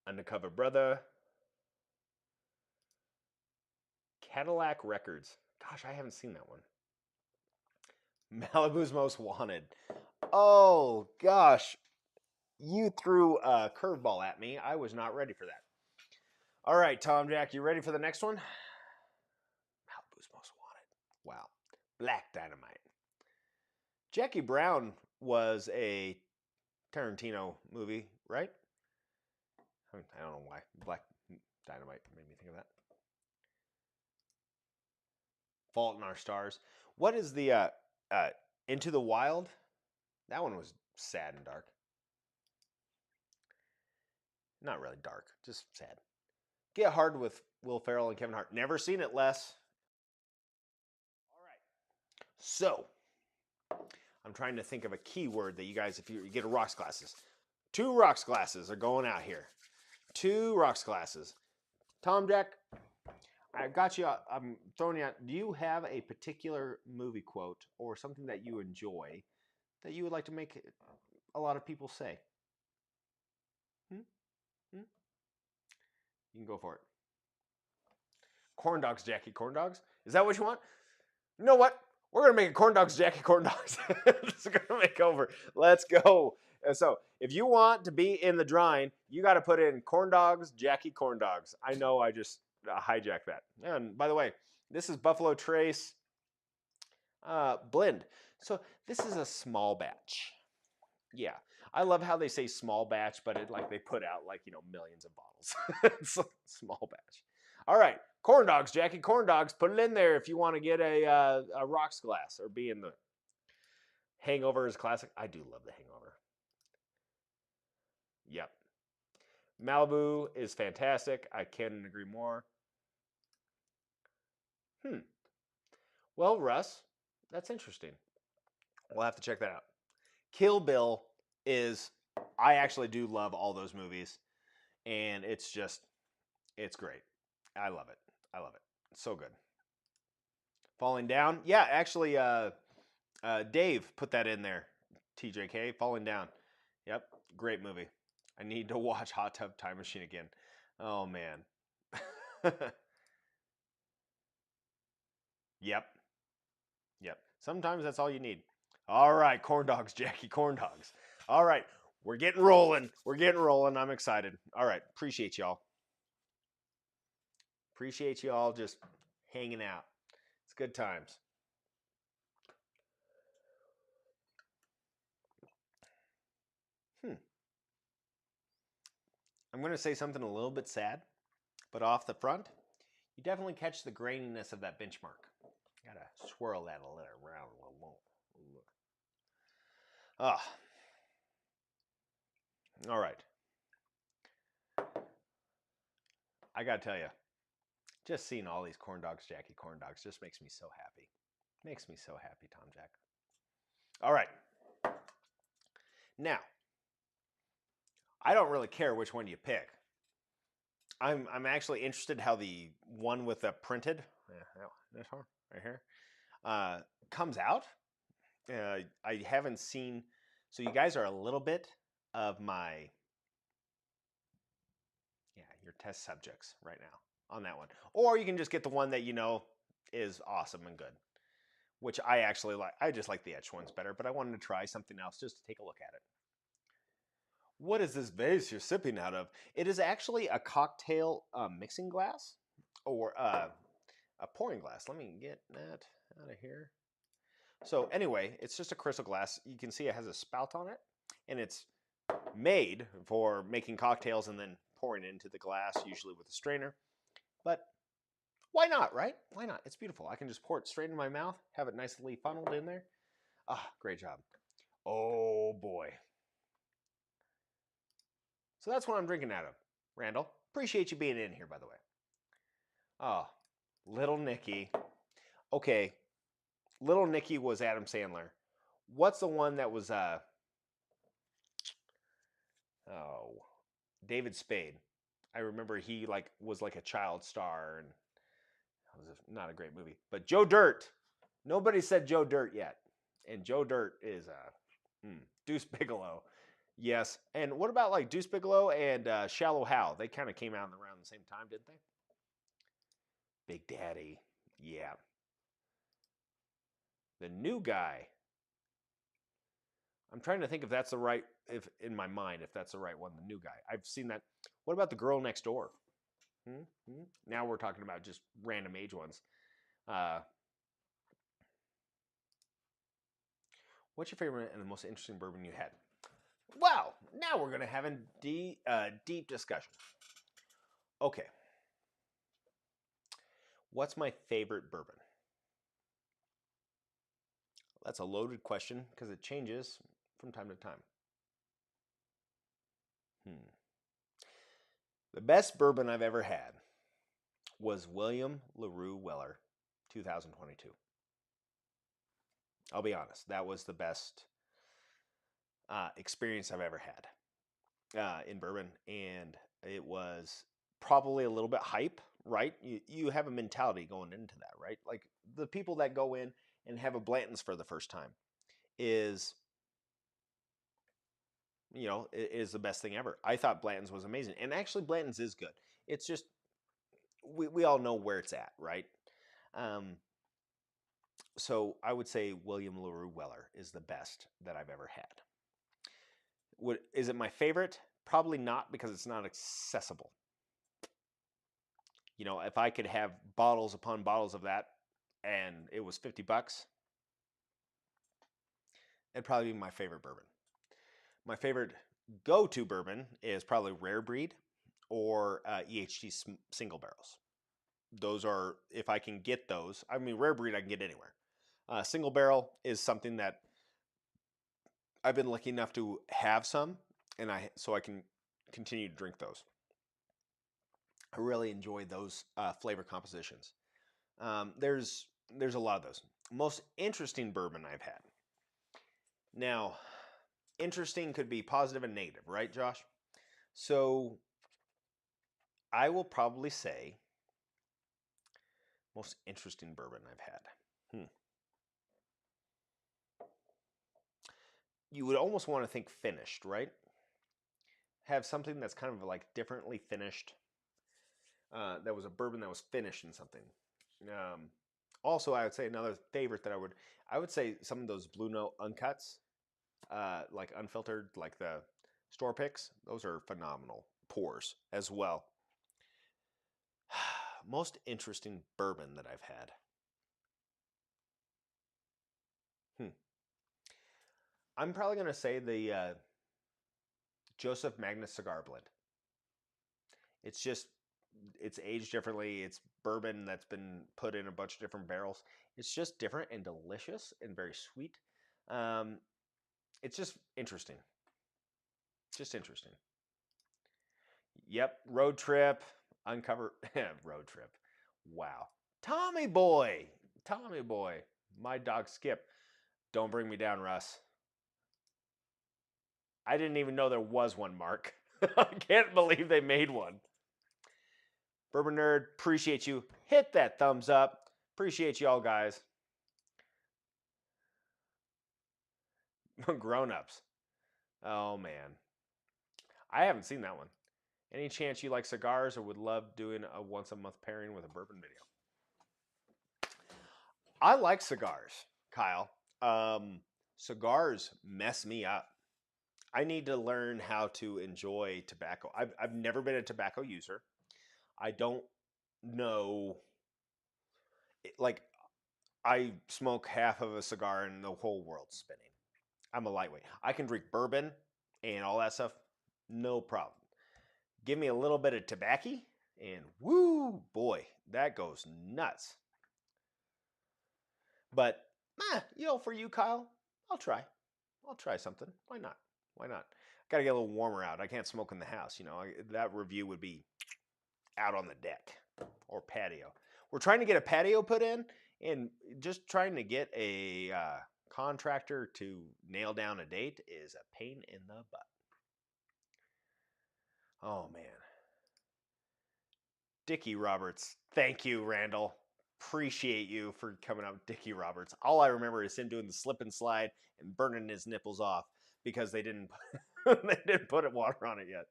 Speaker 1: Undercover Brother. Cadillac Records. Gosh, I haven't seen that one. Malibu's Most Wanted. Oh, gosh. You threw a curveball at me. I was not ready for that. All right, Tom Jack, you ready for the next one? Malibu's Most Wanted. Wow. Black Dynamite. Jackie Brown was a Tarantino movie, right? I don't know why. Black Dynamite made me think of that. Fault in Our Stars. What is the Into the Wild? That one was sad and dark. Not really dark, just sad. Get Hard with Will Ferrell and Kevin Hart. Never seen it, Les. All right. So, I'm trying to think of a keyword that you guys, if you get a rocks glasses. 2 rocks glasses are going out here. 2 rocks glasses. Tom Jack, I got you. I'm throwing you out. Do you have a particular movie quote or something that you enjoy that you would like to make a lot of people say? Hmm? Hmm? You can go for it. Corn dogs, Jackie. Corn dogs? Is that what you want? You know what? We're going to make a corn dogs, Jackie. Corn dogs. This is going to make over. Let's go. So, if you want to be in the drawing, you got to put in corn dogs, Jackie. Corn dogs. I know I just hijacked that. And by the way, this is Buffalo Trace blend. So, this is a small batch. Yeah. I love how they say small batch, but they put out millions of bottles. It's like small batch. All right, corn dogs, Jackie, corn dogs. Put it in there if you want to get a rocks glass or be in the Hangover is classic. I do love the Hangover. Yep. Malibu is fantastic. I can't agree more. Well, Russ, that's interesting. We'll have to check that out. Kill Bill is. I actually do love all those movies, and it's great. I love it. I love it. It's so good. Falling Down. Yeah, actually, Dave put that in there. TJK, Falling Down. Yep, great movie. I need to watch Hot Tub Time Machine again. Oh man. Yep. Yep. Sometimes that's all you need. All right, corn dogs, Jackie, corn dogs. All right, we're getting rolling. We're getting rolling. I'm excited. All right, appreciate y'all. Appreciate y'all just hanging out. It's good times. I'm going to say something a little bit sad, but off the front, you definitely catch the graininess of that benchmark. Gotta swirl that a little around a little more. Ah. All right. I gotta tell you, just seeing all these corn dogs, Jackie corn dogs, just makes me so happy. Makes me so happy, Tom Jack. All right. Now, I don't really care which one you pick. I'm actually interested how the one with the printed, this one right here, comes out. I haven't seen, so you guys are a little bit of my, your test subjects right now on that one. Or you can just get the one that you know is awesome and good, which I actually like. I just like the etched ones better, but I wanted to try something else just to take a look at it. What is this vase you're sipping out of? It is actually a cocktail mixing glass or a pouring glass. Let me get that out of here. So anyway, it's just a crystal glass. You can see it has a spout on it, and it's made for making cocktails and then pouring it into the glass, usually with a strainer. But why not, right? Why not? It's beautiful. I can just pour it straight in my mouth, have it nicely funneled in there. Ah, great job. Oh boy. So that's what I'm drinking out of. Randall, appreciate you being in here, by the way. Oh, Little Nicky. Okay, Little Nicky was Adam Sandler. What's the one that was oh, David Spade? I remember he was like a child star, and it was not a great movie. But Joe Dirt. Nobody said Joe Dirt yet, and Joe Dirt is Deuce Bigelow. Yes, and what about like Deuce Bigelow and Shallow Hal? They kind of came out around the same time, didn't they? Big Daddy. Yeah. The New Guy. I'm trying to think if that's the right, if in my mind, if that's the right one, The New Guy. I've seen that. What about The Girl Next Door? Now we're talking about just random age ones. What's your favorite and the most interesting bourbon you had? Wow, now we're going to have a deep discussion. Okay. What's my favorite bourbon? That's a loaded question because it changes from time to time. The best bourbon I've ever had was William LaRue Weller 2022. I'll be honest, that was the best experience I've ever had in bourbon, and it was probably a little bit hype, right? You have a mentality going into that, right? Like the people that go in and have a Blanton's for the first time is the best thing ever. I thought Blanton's was amazing, and actually Blanton's is good. It's just we all know where it's at, right? So I would say William LaRue Weller is the best that I've ever had. Is it my favorite? Probably not, because it's not accessible. If I could have bottles upon bottles of that and it was $50, it'd probably be my favorite bourbon. My favorite go-to bourbon is probably Rare Breed or EHT single barrels. Those are, if I can get those, I mean, Rare Breed I can get anywhere. Single barrel is something that I've been lucky enough to have some, and so I can continue to drink those. I really enjoy those flavor compositions. There's a lot of those. Most interesting bourbon I've had. Now, interesting could be positive and negative, right, Josh? So I will probably say most interesting bourbon I've had. You would almost want to think finished, right? Have something that's kind of like differently finished. That was a bourbon that was finished in something. Also, I would say another favorite that I would say some of those Blue Note uncuts, like unfiltered, like the store picks. Those are phenomenal pours as well. Most interesting bourbon that I've had. I'm probably going to say the Joseph Magnus Cigar Blend. It's aged differently. It's bourbon that's been put in a bunch of different barrels. It's just different and delicious and very sweet. It's just interesting. Just interesting. Yep. Road trip. Uncover. Road trip. Wow. Tommy boy. Tommy boy. My dog Skip. Don't bring me down, Russ. I didn't even know there was one, Mark. I can't believe they made one. Bourbon Nerd, appreciate you. Hit that thumbs up. Appreciate you all, guys. Grown-ups. Oh, man. I haven't seen that one. Any chance you like cigars or would love doing a once-a-month pairing with a bourbon video? I like cigars, Kyle. Cigars mess me up. I need to learn how to enjoy tobacco. I've never been a tobacco user. I don't know. Like, I smoke half of a cigar and the whole world's spinning. I'm a lightweight. I can drink bourbon and all that stuff, no problem. Give me a little bit of tobacco and woo, boy, that goes nuts. But, for you, Kyle, I'll try something. Why not? Why not? Got to get a little warmer out. I can't smoke in the house. That review would be out on the deck or patio. We're trying to get a patio put in, and just trying to get a contractor to nail down a date is a pain in the butt. Oh man. Dickie Roberts. Thank you, Randall. Appreciate you for coming up, Dickie Roberts. All I remember is him doing the slip and slide and burning his nipples off because they didn't they didn't put water on it yet.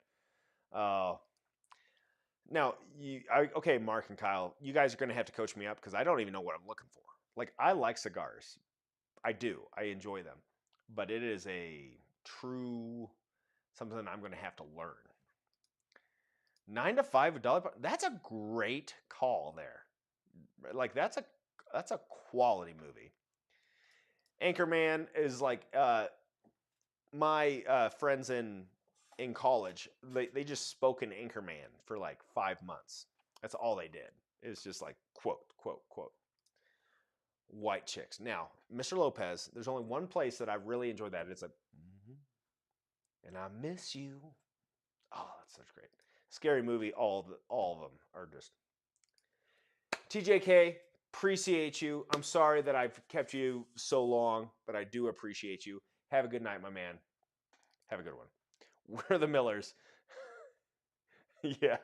Speaker 1: Now, okay, Mark and Kyle, you guys are going to have to coach me up because I don't even know what I'm looking for. Like, I like cigars. I do. I enjoy them. But it is a true something I'm going to have to learn. 9 to 5 $1. That's a great call there. Like, that's a quality movie. Anchorman is like my friends in college, they just spoke in Anchorman for like 5 months. That's all they did. It's just like quote, quote, quote. White chicks. Now, Mr. Lopez, there's only one place that I really enjoy that. It's like, and I miss you. Oh, that's such great. Scary movie. All of them are just. TJK, appreciate you. I'm sorry that I've kept you so long, but I do appreciate you. Have a good night, my man. Have a good one. We're the Millers. Yeah,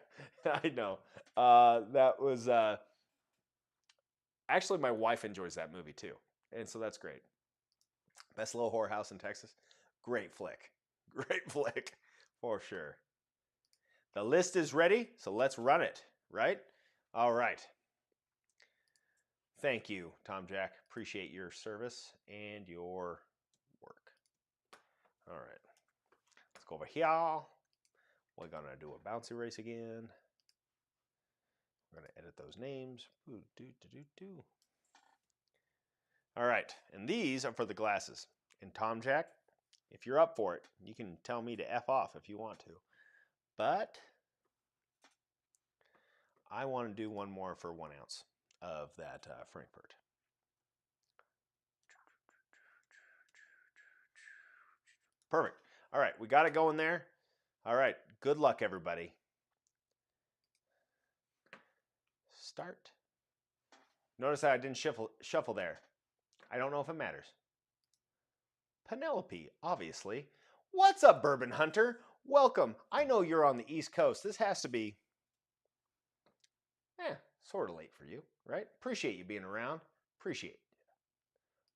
Speaker 1: I know. That was actually my wife enjoys that movie too, and so that's great. Best Little Whorehouse in Texas. Great flick. Great flick for sure. The list is ready, so let's run it, right? All right. Thank you, Tom Jack. Appreciate your service and your work. All right. Let's go over here. We're going to do a bouncy race again. We're going to edit those names. All right. And these are for the glasses. And Tom Jack, if you're up for it, you can tell me to F off if you want to. But I want to do one more for 1 ounce of that Frankfurt. Perfect. All right, we got it going there. All right, good luck, everybody. Start. Notice that I didn't shuffle there. I don't know if it matters. Penelope, obviously. What's up, Bourbon Hunter? Welcome. I know you're on the East Coast. This has to be, sort of late for you, right? Appreciate you being around. Appreciate it.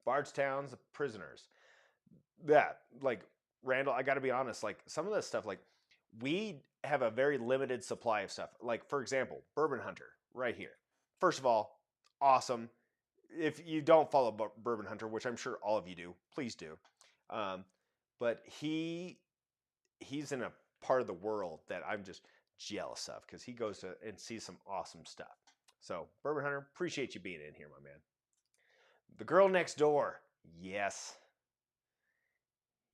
Speaker 1: Bardstown's the prisoners. That, like, Randall, I got to be honest, like, some of this stuff, like, we have a very limited supply of stuff. Like, for example, Bourbon Hunter, right here. First of all, awesome. If you don't follow Bourbon Hunter, which I'm sure all of you do, please do. But he's in a part of the world that I'm just jealous of because he goes to and sees some awesome stuff. So, Bourbon Hunter, appreciate you being in here, my man. The Girl Next Door. Yes.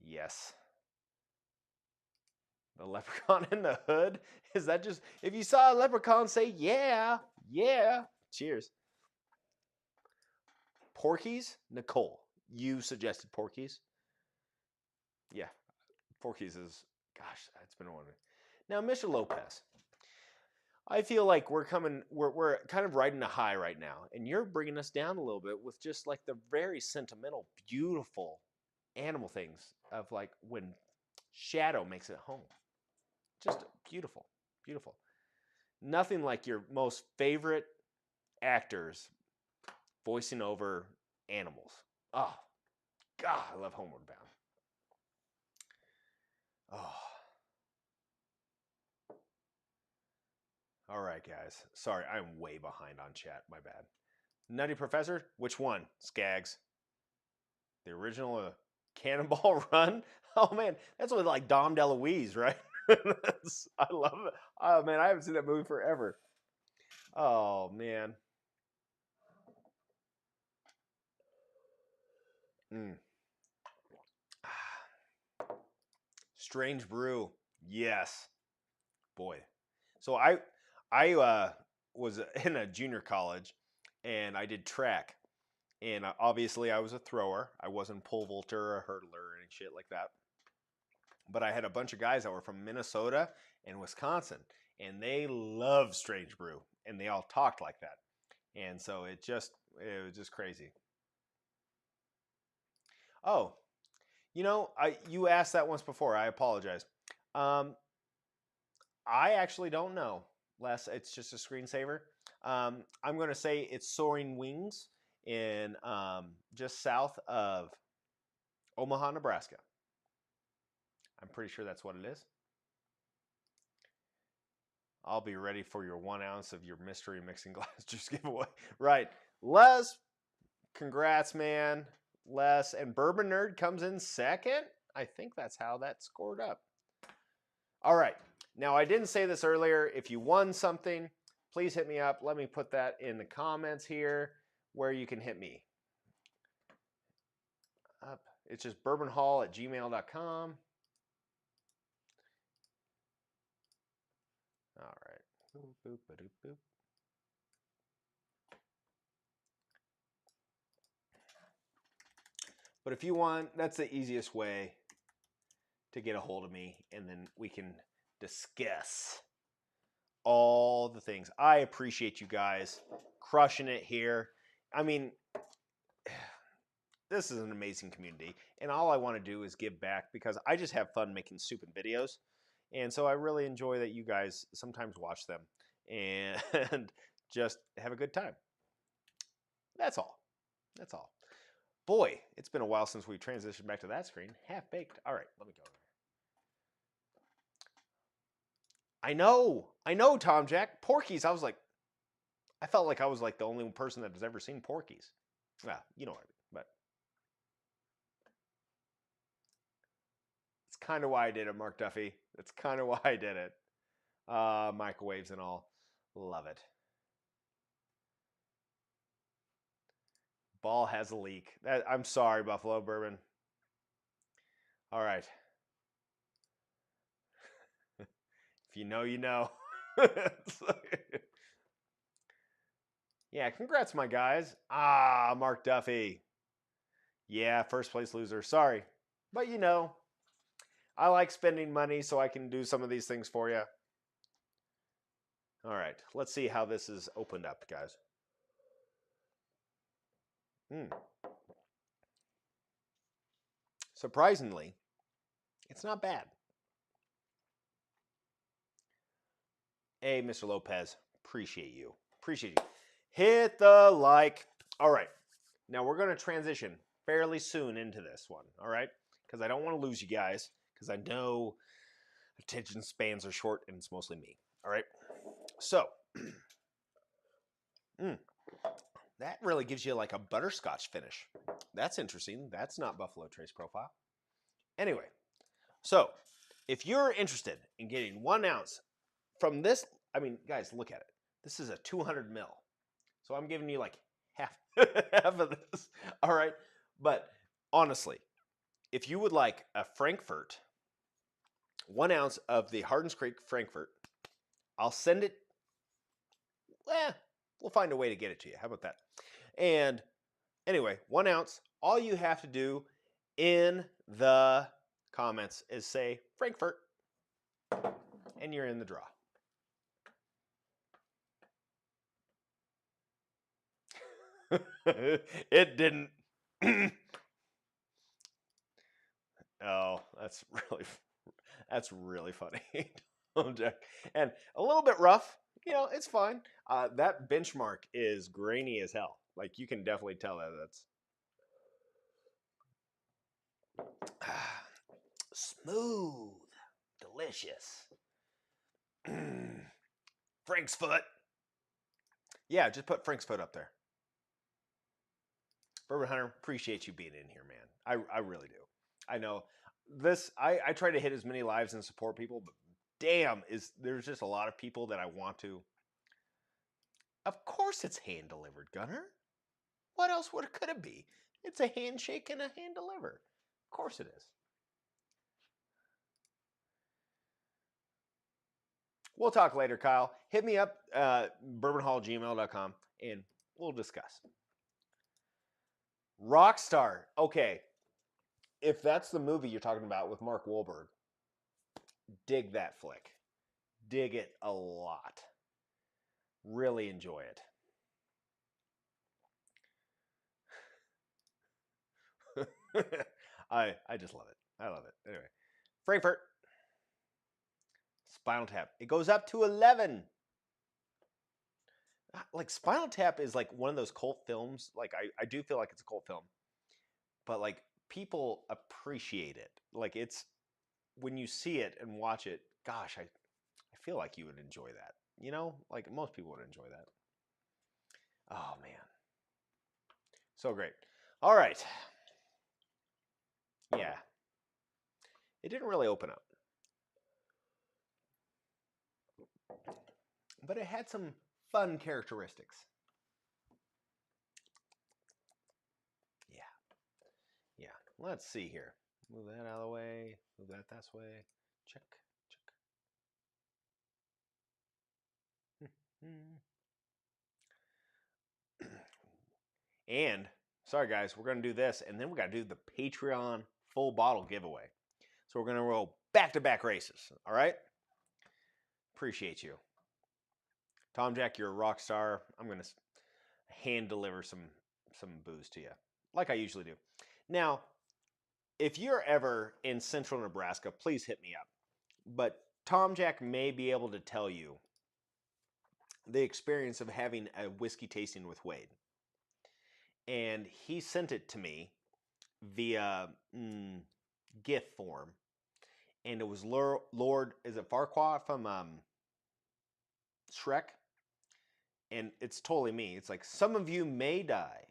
Speaker 1: Yes. The Leprechaun in the Hood? Is that just, if you saw a leprechaun, say, yeah, yeah. Cheers. Porky's? Nicole, you suggested Porky's? Yeah. Porky's is, gosh, it's been a while. Now, Mr. Lopez, I feel like we're kind of riding a high right now, and you're bringing us down a little bit with just like the very sentimental, beautiful animal things of like when Shadow makes it home. Just beautiful, beautiful. Nothing like your most favorite actors voicing over animals. Oh, God, I love Homeward Bound. Oh. All right, guys. Sorry, I'm way behind on chat. My bad. Nutty Professor? Which one? Skaggs. The original Cannonball Run? Oh, man. That's with like Dom DeLuise, right? I love it. Oh, man. I haven't seen that movie forever. Oh, man. Strange Brew. Yes. Boy. So I was in a junior college and I did track. And obviously I was a thrower. I wasn't pole vaulter or a hurdler or any shit like that. but I had a bunch of guys that were from Minnesota and Wisconsin, and they love Strange Brew, and they all talked like that. And so it was just crazy. Oh, you asked that once before. I apologize. Um, I actually don't know, Les. It's just a screensaver. I'm going to say it's Soaring Wings in just south of Omaha, Nebraska. I'm pretty sure that's what it is. I'll be ready for your 1 ounce of your mystery mixing glass juice giveaway. Right. Les, congrats, man. Les, and Bourbon Nerd comes in second. I think that's how that scored up. All right. Now, I didn't say this earlier. If you won something, please hit me up. Let me put that in the comments here where you can hit me. Up. It's just bourbonhall@gmail.com. All right. Boop, boop, ba-doop, boop. But if you want, that's the easiest way to get a hold of me, and then we can discuss all the things. I appreciate you guys crushing it here. I mean, this is an amazing community, and all I want to do is give back because I just have fun making stupid videos. And so I really enjoy that you guys sometimes watch them and just have a good time. That's all. That's all. Boy, it's been a while since we transitioned back to that screen. Half baked. All right, let me go there. I know, Tom Jack. Porky's, I felt like I was like the only person that has ever seen Porky's. Well, you know what I mean, but it's kind of why I did it, Mark Duffy. That's kind of why I did it. Microwaves and all. Love it. Ball has a leak. I'm sorry, Buffalo Bourbon. All right. If you know, you know. Yeah, congrats, my guys. Mark Duffy. Yeah, first place loser. Sorry. But I like spending money so I can do some of these things for you. All right, let's see how this is opened up, guys. Surprisingly, it's not bad. Hey, Mr. Lopez, appreciate you. Appreciate you. Hit the like. All right, now we're going to transition fairly soon into this one, all right? Because I don't want to lose you guys, because I know attention spans are short and it's mostly me, all right? So, that really gives you like a butterscotch finish. That's interesting. That's not Buffalo Trace profile. Anyway, so if you're interested in getting 1 ounce from this, I mean, guys, look at it. This is a 200 mil. So I'm giving you like half, half of this. All right. But honestly, if you would like a Frankfurt, 1 ounce of the Hardens Creek Frankfurt, I'll send it. We'll find a way to get it to you. How about that? And anyway, 1 ounce. All you have to do in the comments is say Frankfurt, and you're in the draw. It didn't. Oh, that's really funny. And a little bit rough. It's fine. That benchmark is grainy as hell. Like you can definitely tell that that's smooth, delicious. Frank's foot. Yeah, just put Frank's foot up there. Bourbon Hunter, appreciate you being in here, man. I really do. I know this. I try to hit as many lives and support people, but damn, there's just a lot of people that I want to. Of course, it's hand delivered, Gunner. What else could it be? It's a handshake and a hand deliver. Of course it is. We'll talk later, Kyle. Hit me up, bourbonhall@gmail.com, and we'll discuss. Rockstar. Okay. If that's the movie you're talking about with Mark Wahlberg, dig that flick. Dig it a lot. Really enjoy it. I just love it. I love it. Anyway, Frankfurt, Spinal Tap. It goes up to 11. Like Spinal Tap is like one of those cult films. Like I do feel like it's a cult film, but like people appreciate it. Like it's when you see it and watch it, gosh, I feel like you would enjoy that. You know, like most people would enjoy that. Oh man, so great. All right, yeah, it didn't really open up, but it had some fun characteristics. Yeah, yeah. Let's see here. Move that out of the way. Move that this way. Check, check. And sorry guys, we're gonna do this, and then we gotta do the Patreon full bottle giveaway. So we're gonna roll back-to-back races. All right. Appreciate you, Tom Jack. You're a rock star. I'm gonna hand deliver some booze to you, like I usually do. Now, if you're ever in Central Nebraska, please hit me up. But Tom Jack may be able to tell you the experience of having a whiskey tasting with Wade. And he sent it to me via gift form. And it was Lord, is it Farquaad from Shrek? And it's totally me. It's like, some of you may die,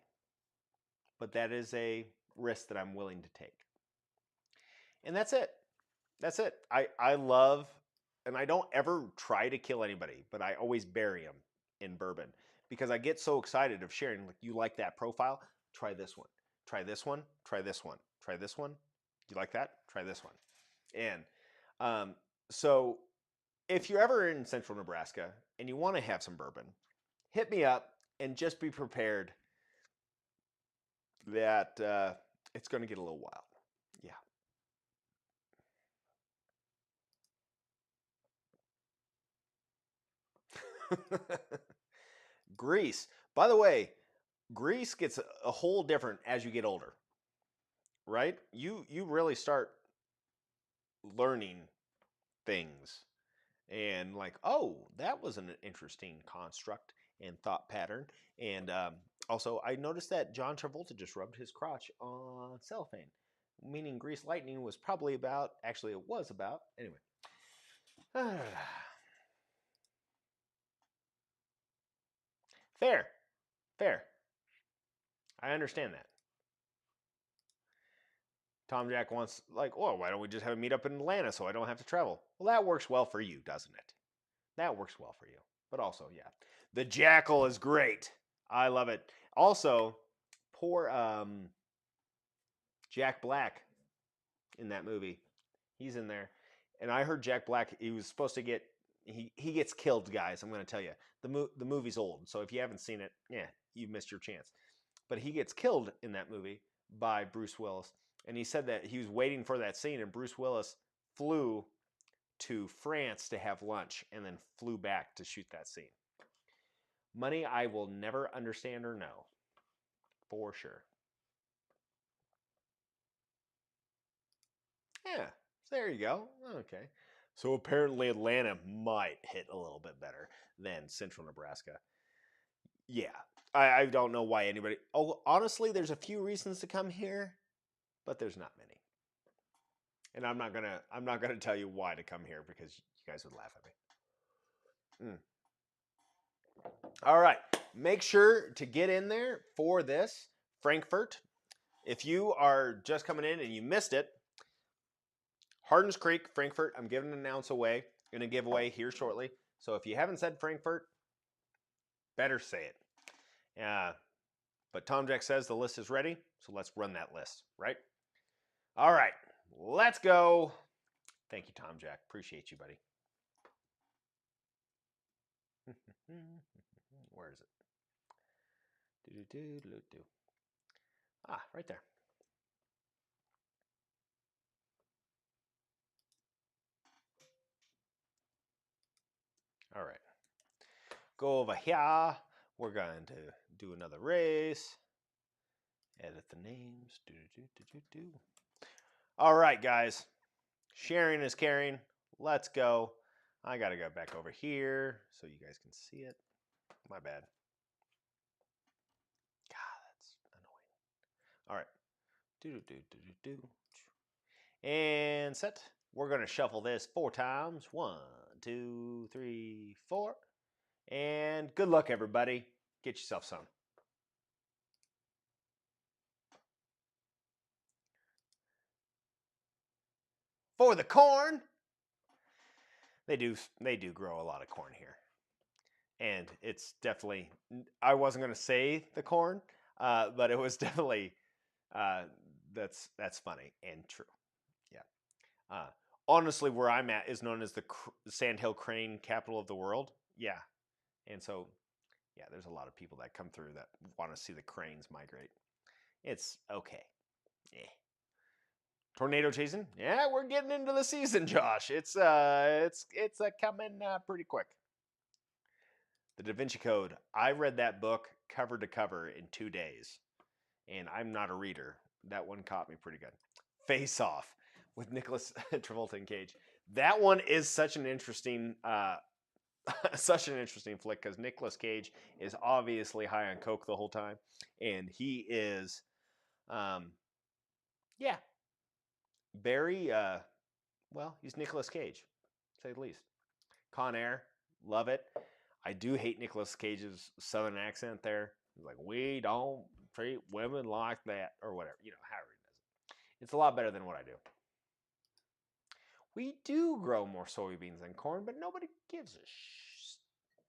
Speaker 1: but that is a risk that I'm willing to take. And that's it. That's it. I love, and I don't ever try to kill anybody, but I always bury them in bourbon because I get so excited of sharing. Like, you like that profile? Try this one. Try this one. Try this one. Try this one. You like that? Try this one. And so if you're ever in Central Nebraska and you want to have some bourbon, hit me up and just be prepared that it's going to get a little wild. Yeah. Greece. By the way, Greece gets a whole different as you get older, right? You really start learning things and like, oh, that was an interesting construct and thought pattern. And also, I noticed that John Travolta just rubbed his crotch on cellophane, meaning Grease Lightning was probably about. Actually, it was about. Anyway. Fair, fair. I understand that. Tom Jack wants, like, oh, why don't we just have a meet up in Atlanta so I don't have to travel? Well, that works well for you, doesn't it? That works well for you. But also, yeah. The Jackal is great. I love it. Also, poor Jack Black in that movie. He's in there. And I heard Jack Black, he was supposed to get, he gets killed, guys. I'm going to tell you. The movie's old. So if you haven't seen it, yeah, you've missed your chance. But he gets killed in that movie by Bruce Willis. And he said that he was waiting for that scene, and Bruce Willis flew to France to have lunch and then flew back to shoot that scene. Money I will never understand or know, for sure. Yeah, so there you go. Okay. So apparently Atlanta might hit a little bit better than Central Nebraska. Yeah, I don't know why anybody. Oh, honestly, there's a few reasons to come here, but there's not many. And I'm not gonna tell you why to come here because you guys would laugh at me. All right, make sure to get in there for this Frankfurt. If you are just coming in and you missed it, Hardens Creek, Frankfurt, I'm giving an ounce away. Going to give away here shortly. So if you haven't said Frankfurt, better say it. But Tom Jack says the list is ready, so let's run that list, right? All right, let's go. Thank you, Tom Jack. Appreciate you, buddy. Where is it? Ah, right there. All right. Go over here. We're going to do another race. Edit the names. Do. All right, guys. Sharing is caring. Let's go. I got to go back over here so you guys can see it. My bad. God, that's annoying. All right. Do. And set. We're going to shuffle this 4 times. 1, 2, 3, 4. And good luck, everybody. Get yourself some. For the corn. They do grow a lot of corn here. And it's definitely, I wasn't going to say the corn, but it was definitely, that's funny and true. Yeah. Honestly, where I'm at is known as the Sandhill Crane capital of the world. Yeah. And so, yeah, there's a lot of people that come through that want to see the cranes migrate. It's okay. Yeah. Tornado chasing? Yeah, we're getting into the season, Josh. It's coming pretty quick. The Da Vinci Code. I read that book cover to cover in 2 days, and I'm not a reader. That one caught me pretty good. Face Off with Nicholas Travolta and Cage. That one is such an interesting such an interesting flick because Nicolas Cage is obviously high on coke the whole time, and he is, yeah, very well. He's Nicolas Cage, to say the least. Con Air, love it. I do hate Nicolas Cage's southern accent there. He's like, we don't treat women like that, or whatever. You know, however he does it. It's a lot better than what I do. We do grow more soybeans than corn, but nobody gives a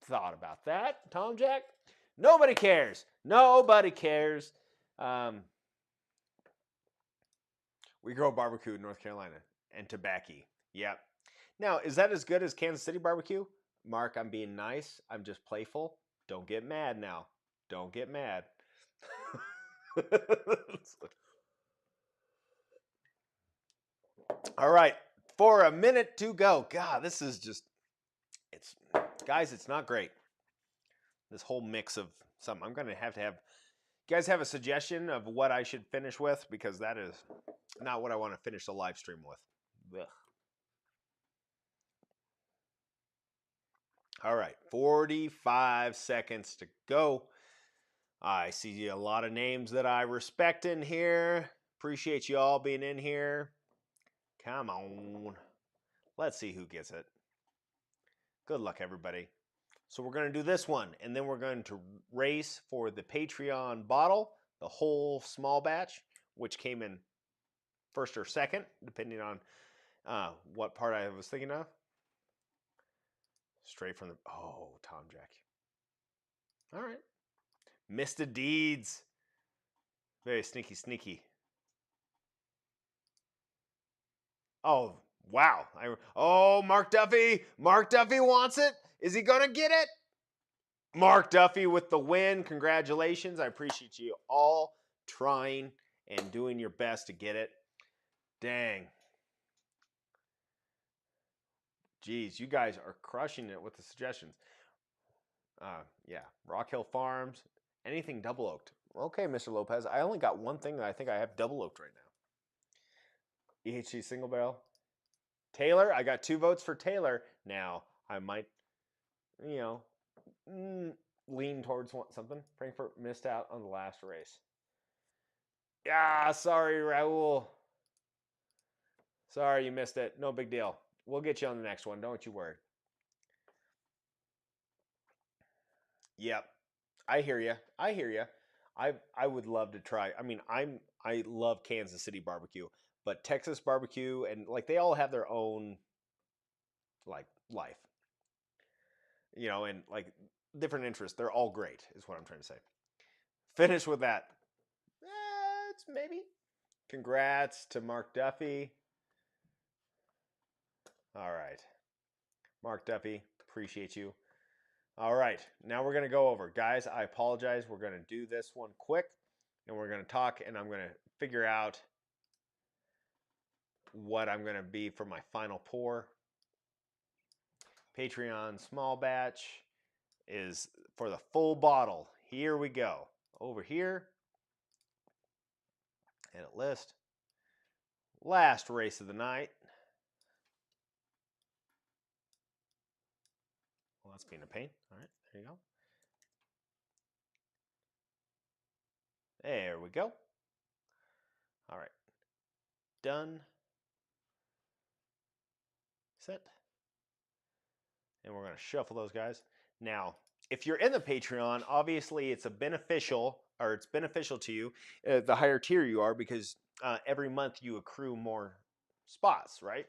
Speaker 1: thought about that. Tom Jack? Nobody cares. Nobody cares. We grow barbecue in North Carolina and tobacco. Yep. Now, is that as good as Kansas City barbecue? Mark, I'm being nice. I'm just playful. Don't get mad now. Don't get mad. All right. For a minute to go. God, this is just, it's, guys, it's not great. This whole mix of something. I'm going to have, you guys have a suggestion of what I should finish with? Because that is not what I want to finish the live stream with. Ugh. All right, 45 seconds to go. I see a lot of names that I respect in here. Appreciate you all being in here. Come on. Let's see who gets it. Good luck, everybody. So we're going to do this one, and then we're going to race for the Patreon bottle, the whole small batch, which came in first or second, depending on what part I was thinking of. Straight from the, oh, Tom Jack. All right. Mr. Deeds. Very sneaky, sneaky. Oh, wow. Oh, Mark Duffy. Mark Duffy wants it. Is he going to get it? Mark Duffy with the win. Congratulations. I appreciate you all trying and doing your best to get it. Dang. Geez, you guys are crushing it with the suggestions. Yeah, Rock Hill Farms, anything double oaked. Okay, Mr. Lopez, I only got one thing that I think I have double oaked right now. EHC single barrel. Taylor, I got 2 votes for Taylor. Now, I might, lean towards something. Frankfurt missed out on the last race. Yeah, sorry, Raul. Sorry you missed it. No big deal. We'll get you on the next one. Don't you worry. Yep. I hear you. I hear you. I would love to try. I mean, I love Kansas City barbecue, but Texas barbecue and like they all have their own like life. And like different interests. They're all great is what I'm trying to say. Finish with that. It's maybe. Congrats to Mark Duffy. All right. Mark Duffy, appreciate you. All right, now we're going to go over. Guys, I apologize. We're going to do this one quick, and we're going to talk, and I'm going to figure out what I'm going to be for my final pour. Patreon small batch is for the full bottle. Here we go. Over here, edit list. Last race of the night. Well, that's being a pain. All right, there you go. There we go. All right. Done. Set. And we're going to shuffle those guys. Now, if you're in the Patreon, obviously it's beneficial to you the higher tier you are, because every month you accrue more spots, right?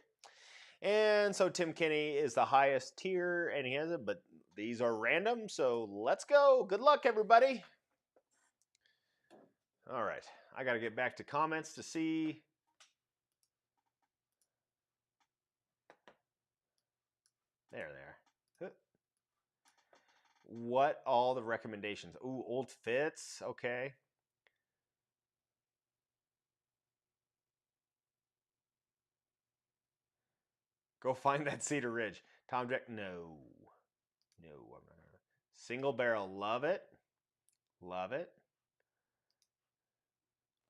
Speaker 1: And so Tim Kinney is the highest tier, and he has it, but these are random, so let's go. Good luck, everybody. All right, I got to get back to comments to see. There they are. What all the recommendations? Ooh, old fits. Okay. Go find that Cedar Ridge. Tom Jack. No. No, I'm not gonna. Single barrel. Love it. Love it.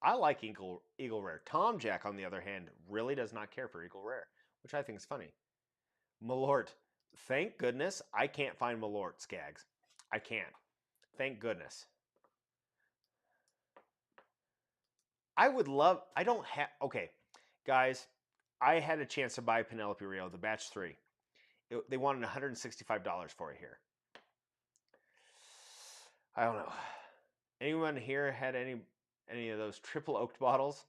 Speaker 1: I like Eagle Rare. Tom Jack, on the other hand, really does not care for Eagle Rare, which I think is funny. Malort. Thank goodness I can't find Malort, Skags. I can't. Thank goodness. I would love. I don't have. Okay, guys. I had a chance to buy Penelope Rio, the batch 3. They wanted $165 for it here. I don't know. Anyone here had any of those triple oaked bottles?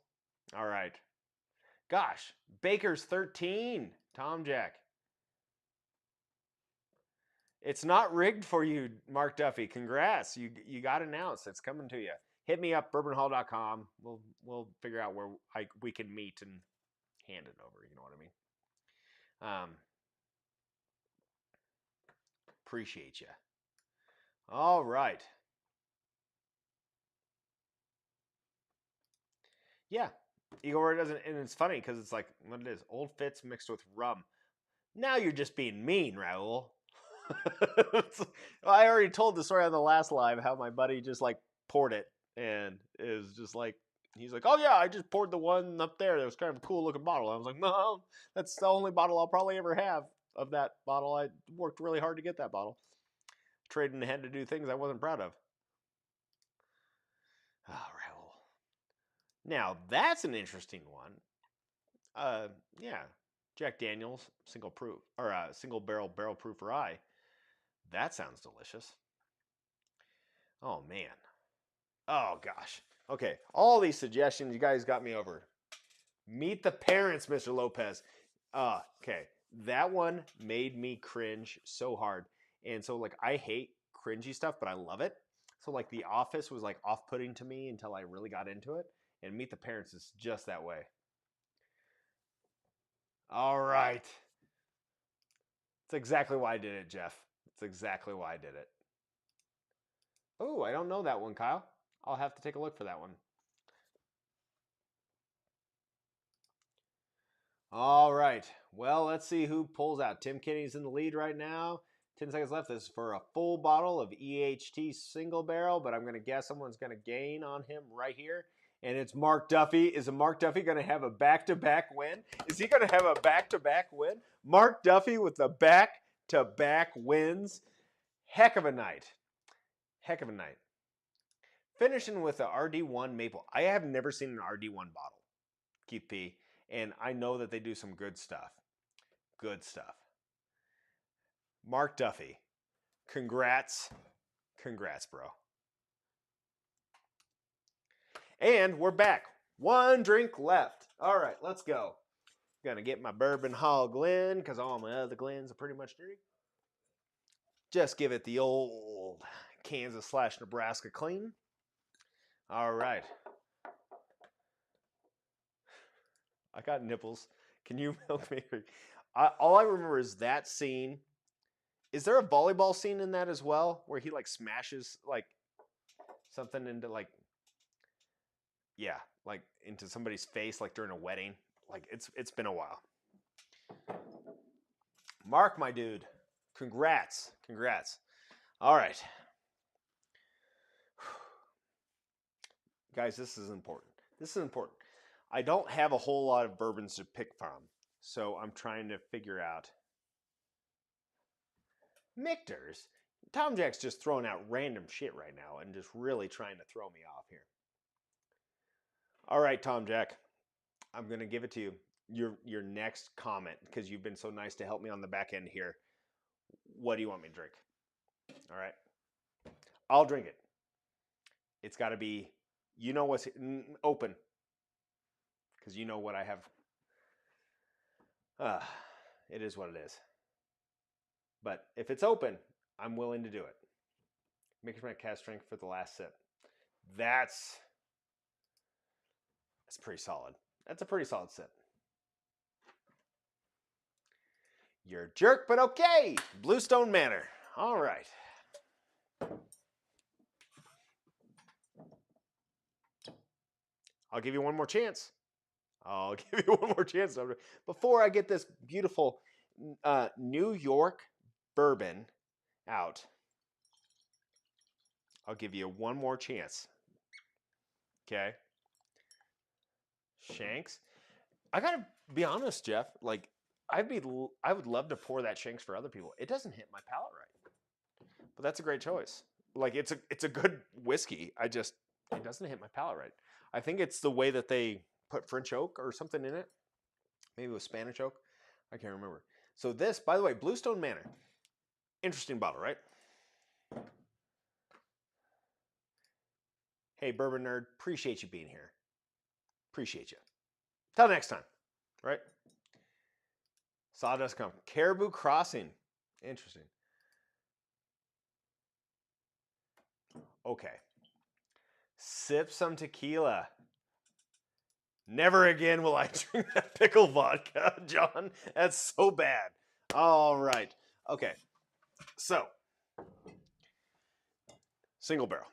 Speaker 1: All right. Gosh, Baker's 13. Tom Jack. It's not rigged for you, Mark Duffy. Congrats. You got announced. It's coming to you. Hit me up, bourbonhall.com. We'll figure out where we can meet and hand it over. You know what I mean? Appreciate you. All right. Yeah. Eagle Rare doesn't, and it's funny because it's like what it is: old fits mixed with rum. Now you're just being mean, Raul. I already told the story on the last live how my buddy just like poured it and is just like he's like, oh yeah, I just poured the one up there. That was kind of a cool looking bottle. I was like, no, that's the only bottle I'll probably ever have of that bottle. I worked really hard to get that bottle. Trading ahead to do things I wasn't proud of. Oh, Raul. Now that's an interesting one. Yeah, Jack Daniels single proof or single barrel proof rye. That sounds delicious. Oh man. Oh gosh. Okay, all these suggestions, you guys got me over. Meet the Parents, Mr. Lopez. Okay, that one made me cringe so hard, and so like I hate cringy stuff, but I love it. So like The Office was like off-putting to me until I really got into it, and Meet the Parents is just that way. All right, it's exactly why I did it, Jeff. It's exactly why I did it. Oh, I don't know that one, Kyle. I'll have to take a look for that one. All right. Well, let's see who pulls out. Tim Kinney's in the lead right now. 10 seconds left. This is for a full bottle of EHT single barrel, but I'm going to guess someone's going to gain on him right here. And it's Mark Duffy. Is Mark Duffy going to have a back-to-back win? Is he going to have a back-to-back win? Mark Duffy with the back-to-back wins. Heck of a night. Heck of a night. Finishing with the RD1 Maple. I have never seen an RD1 bottle, Keith P. And I know that they do some good stuff. Good stuff. Mark Duffy, congrats. Congrats, bro. And we're back. One drink left. All right, let's go. Gonna get my Bourbon Hall Glen because all my other Glens are pretty much dirty. Just give it the old Kansas/Nebraska clean. All right. I got nipples. Can you milk me? All I remember is that scene. Is there a volleyball scene in that as well, where he like smashes like something into like, yeah, like into somebody's face, like during a wedding? Like it's been a while. Mark, my dude. Congrats. Congrats. All right. Guys, this is important. This is important. I don't have a whole lot of bourbons to pick from, so I'm trying to figure out. Michter's? Tom Jack's just throwing out random shit right now and just really trying to throw me off here. All right, Tom Jack, I'm going to give it to you. Your next comment, because you've been so nice to help me on the back end here. What do you want me to drink? All right. I'll drink it. It's got to be, you know what's open, because you know what I have. It is what it is. But if it's open, I'm willing to do it. Make my cast drink for the last sip. That's pretty solid. That's a pretty solid sip. You're a jerk, but okay. Bluestone Manor. All right. I'll give you one more chance. I'll give you one more chance. Before I get this beautiful New York bourbon out, I'll give you one more chance. Okay? Shanks. I gotta be honest, Jeff. Like, I would love to pour that Shanks for other people. It doesn't hit my palate right, but that's a great choice. Like, it's a good whiskey. It doesn't hit my palate right. I think it's the way that they put French oak or something in it. Maybe it was Spanish oak. I can't remember. So this, by the way, Bluestone Manor. Interesting bottle, right? Hey, Bourbon Nerd, appreciate you being here. Appreciate you. Till next time, right? Sawdust Company. Caribou Crossing. Interesting. Okay. Sip some tequila. Never again will I drink that pickle vodka, John. That's so bad. All right. Okay. So, single barrel.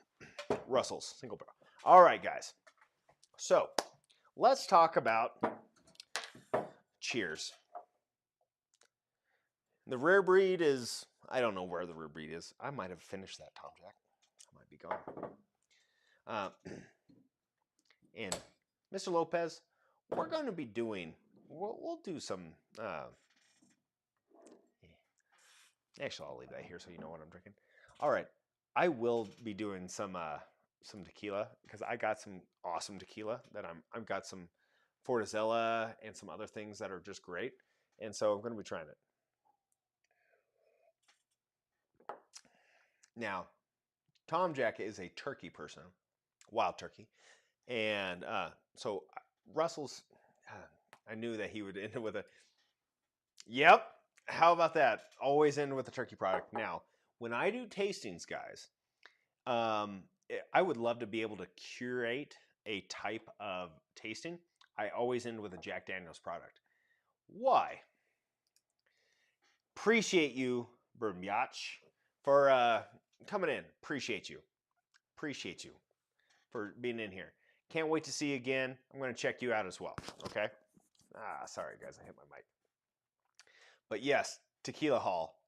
Speaker 1: Russell's single barrel. All right, guys. So, let's talk about Cheers. The rare breed is, I don't know where the rare breed is. I might have finished that, Tom Jack. I might be gone. And Mr. Lopez, we're going to be doing, we'll do some, actually I'll leave that here so you know what I'm drinking. All right, I will be doing some tequila because I got some awesome tequila that I've got some Fortizella and some other things that are just great. And so I'm going to be trying it. Now, Tom Jack is a turkey person, wild turkey. And so Russell's, I knew that he would end with a, yep, how about that? Always end with a turkey product. Now, when I do tastings, guys, I would love to be able to curate a type of tasting. I always end with a Jack Daniel's product. Why? Appreciate you, Bourbon Yacht, for coming in. Appreciate you. Appreciate you for being in here. Can't wait to see you again. I'm going to check you out as well. Okay? Sorry, guys. I hit my mic. But yes, Tequila Hall.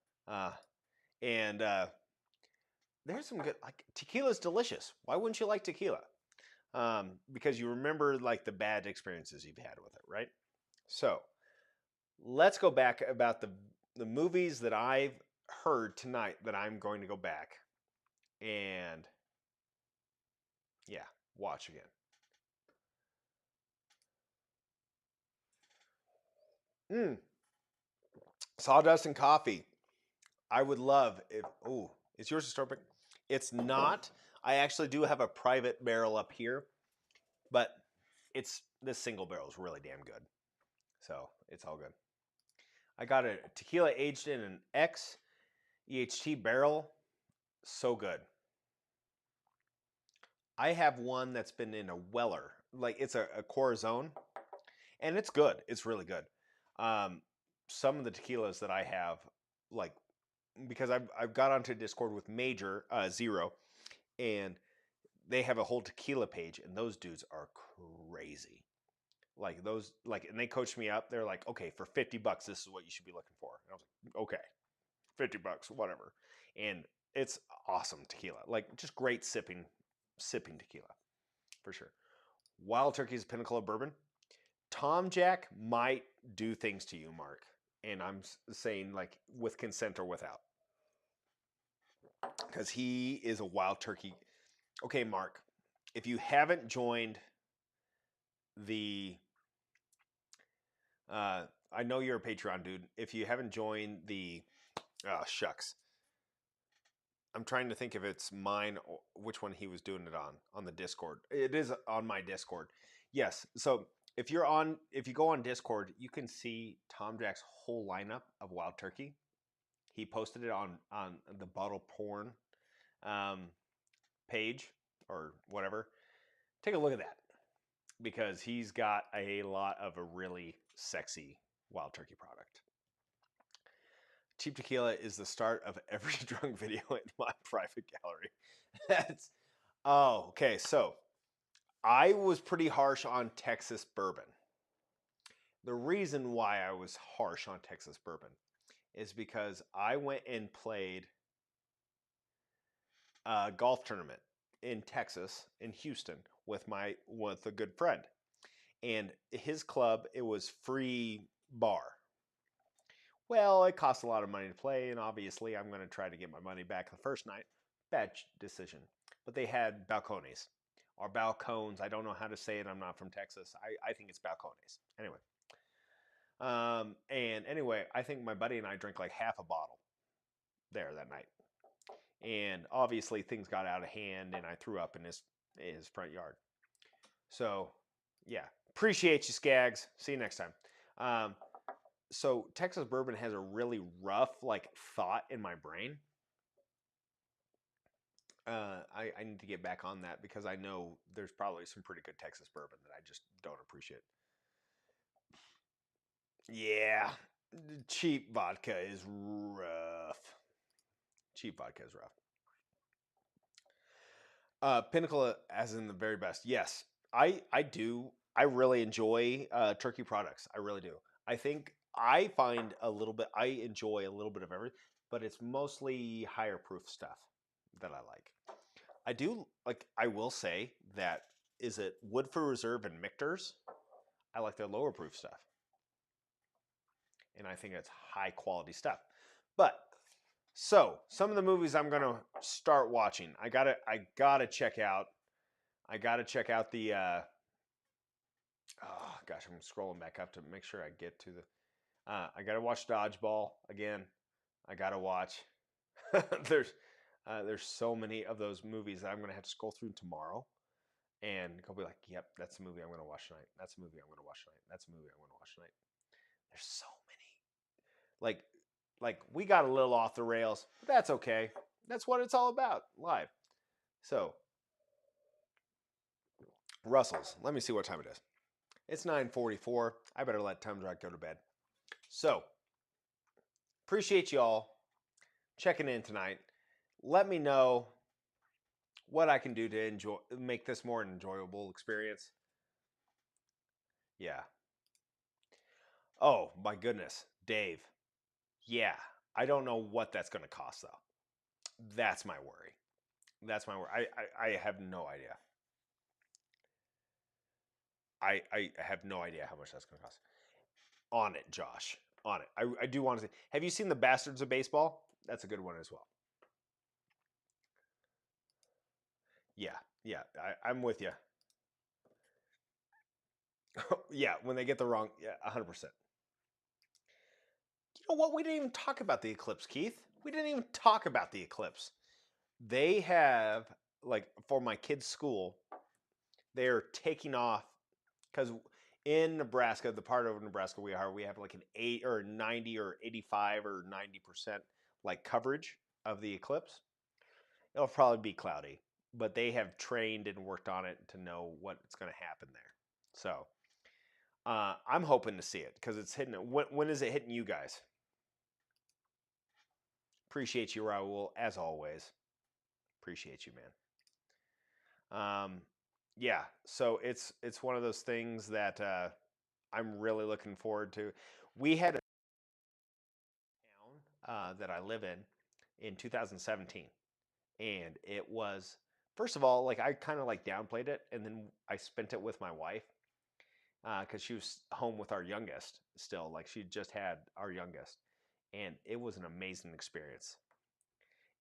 Speaker 1: And there's some good, like, tequila's delicious. Why wouldn't you like tequila? Because you remember, like, the bad experiences you've had with it, right? So, let's go back about the movies that I've heard tonight that I'm going to go back and, yeah, watch again. Sawdust and Coffee. I would love if, is yours a store pick? It's not. I actually do have a private barrel up here, but this single barrel is really damn good. So it's all good. I got a tequila aged in an X EHT barrel. So good. I have one that's been in a Weller. Like, it's a Corazon, and it's good. It's really good. Some of the tequilas that I have, like, because I've got onto Discord with Major Zero, and they have a whole tequila page, and those dudes are crazy. Like, and they coached me up. They're like, okay, for $50, this is what you should be looking for. And I was like, okay. $50, whatever. And it's awesome tequila. Like just great sipping tequila for sure. Wild Turkey is pinnacle of bourbon. Tom Jack might do things to you, Mark. And I'm saying like with consent or without. Because he is a wild turkey. Okay, Mark, if you haven't joined the I know you're a Patreon dude. If you haven't joined the shucks. I'm trying to think if it's mine or which one he was doing it on the Discord. It is on my Discord. Yes. So if you go on Discord, you can see Tom Jack's whole lineup of wild turkey. He posted it on the bottle porn um, page or whatever. Take a look at that because he's got a lot of a really sexy wild turkey product. Cheap tequila is the start of every drunk video in my private gallery. That's okay. So I was pretty harsh on Texas bourbon. The reason why I was harsh on Texas bourbon is because I went and played a golf tournament in Texas, in Houston, with a good friend, and his club it was free bar. Well, it costs a lot of money to play, and obviously, I'm going to try to get my money back the first night. Bad decision. But they had balcones or balcones. I don't know how to say it. I'm not from Texas. I think it's balcones. And anyway, I think my buddy and I drank like half a bottle there that night. And obviously, things got out of hand, and I threw up in his front yard. So, yeah. Appreciate you, Skags. See you next time. So Texas bourbon has a really rough like thought in my brain. I need to get back on that because I know there's probably some pretty good Texas bourbon that I just don't appreciate. Yeah, cheap vodka is rough. Cheap vodka is rough. Pinnacle as in the very best. Yes, I do. I really enjoy turkey products. I really do. I think I find a little bit. I enjoy a little bit of everything, but it's mostly higher proof stuff that I like. I do like. I will say that is it Woodford Reserve and Michter's. I like their lower proof stuff, and I think it's high quality stuff. But so some of the movies I'm gonna start watching. I gotta check out. I gotta check out the. Oh gosh, I'm scrolling back up to make sure I get to the. I gotta watch Dodgeball again. I gotta watch. There's so many of those movies that I'm gonna have to scroll through tomorrow, and go be like, yep, that's the movie I'm gonna watch tonight. That's the movie I'm gonna watch tonight. That's the movie I'm gonna watch tonight. There's so many. Like we got a little off the rails, but that's okay. That's what it's all about, live. So Russell's. Let me see what time it is. It's 9:44. I better let Tom Drake go to bed. So appreciate y'all checking in tonight. Let me know what I can do to make this more an enjoyable experience. Yeah. Oh my goodness, Dave. Yeah, I don't know what that's going to cost though. That's my worry. That's my worry. I have no idea. I have no idea how much that's going to cost. On it, Josh. On it. I do want to say. Have you seen the Bastards of Baseball? That's a good one as well. Yeah, yeah. I'm with you. Yeah, when they get the wrong, yeah, 100%. You know what? We didn't even talk about the eclipse, Keith. We didn't even talk about the eclipse. They have like for my kids' school, they're taking off because in Nebraska, the part of Nebraska we have like an 90 or 85 or 90% like coverage of the eclipse. It'll probably be cloudy, but they have trained and worked on it to know what's going to happen there. So I'm hoping to see it because it's hitting. When is it hitting you guys? Appreciate you, Raul, as always. Appreciate you, man. Yeah, so it's one of those things that I'm really looking forward to. We had a town that I live in 2017, and it was first of all like I kind of like downplayed it, and then I spent it with my wife because she was home with our youngest still, like she just had our youngest, and it was an amazing experience.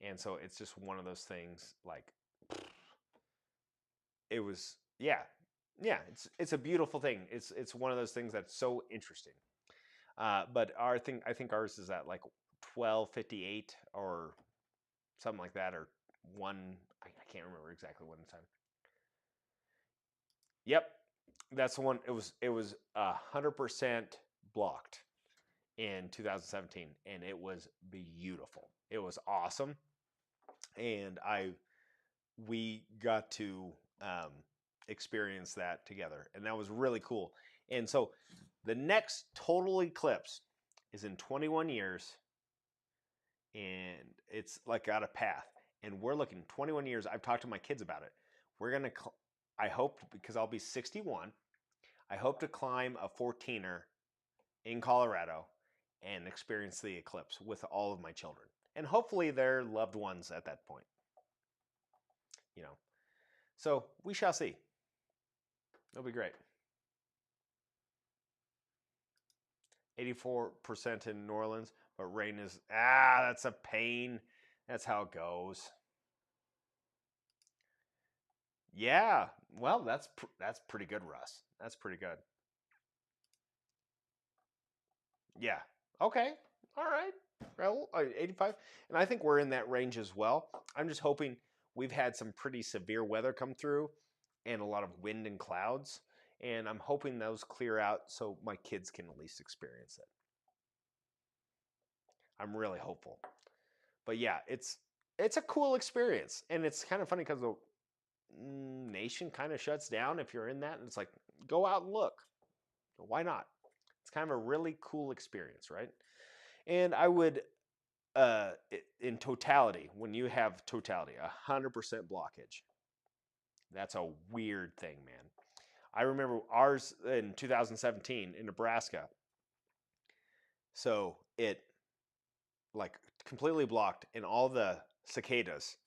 Speaker 1: And so it's just one of those things like it was yeah, it's a beautiful thing. It's one of those things that's so interesting. But our thing, I think ours is at like 12:58 or something like that, or one. I can't remember exactly what time. Yep, that's the one. It was 100% blocked in 2017, and it was beautiful. It was awesome, and I we got to um, experience that together, and that was really cool. And so, the next total eclipse is in 21 years, and it's like got a path. And we're looking 21 years. I've talked to my kids about it. We're gonna. I hope because I'll be 61. I hope to climb a 14er in Colorado and experience the eclipse with all of my children, and hopefully their loved ones at that point. You know, so we shall see. It'll be great. 84% in New Orleans, but rain is that's a pain. That's how it goes. Yeah, well, that's pretty good, Russ. That's pretty good. Yeah. Okay. All right. Well, 85, and I think we're in that range as well. I'm just hoping we've had some pretty severe weather come through, and a lot of wind and clouds, and I'm hoping those clear out so my kids can at least experience it. I'm really hopeful. But yeah, it's a cool experience, and it's kind of funny because the nation kind of shuts down if you're in that, and it's like go out and look. Why not? It's kind of a really cool experience, right? And I would, in totality, when you have totality, 100% blockage, that's a weird thing, man. I remember ours in 2017 in Nebraska. So it like completely blocked, and all the cicadas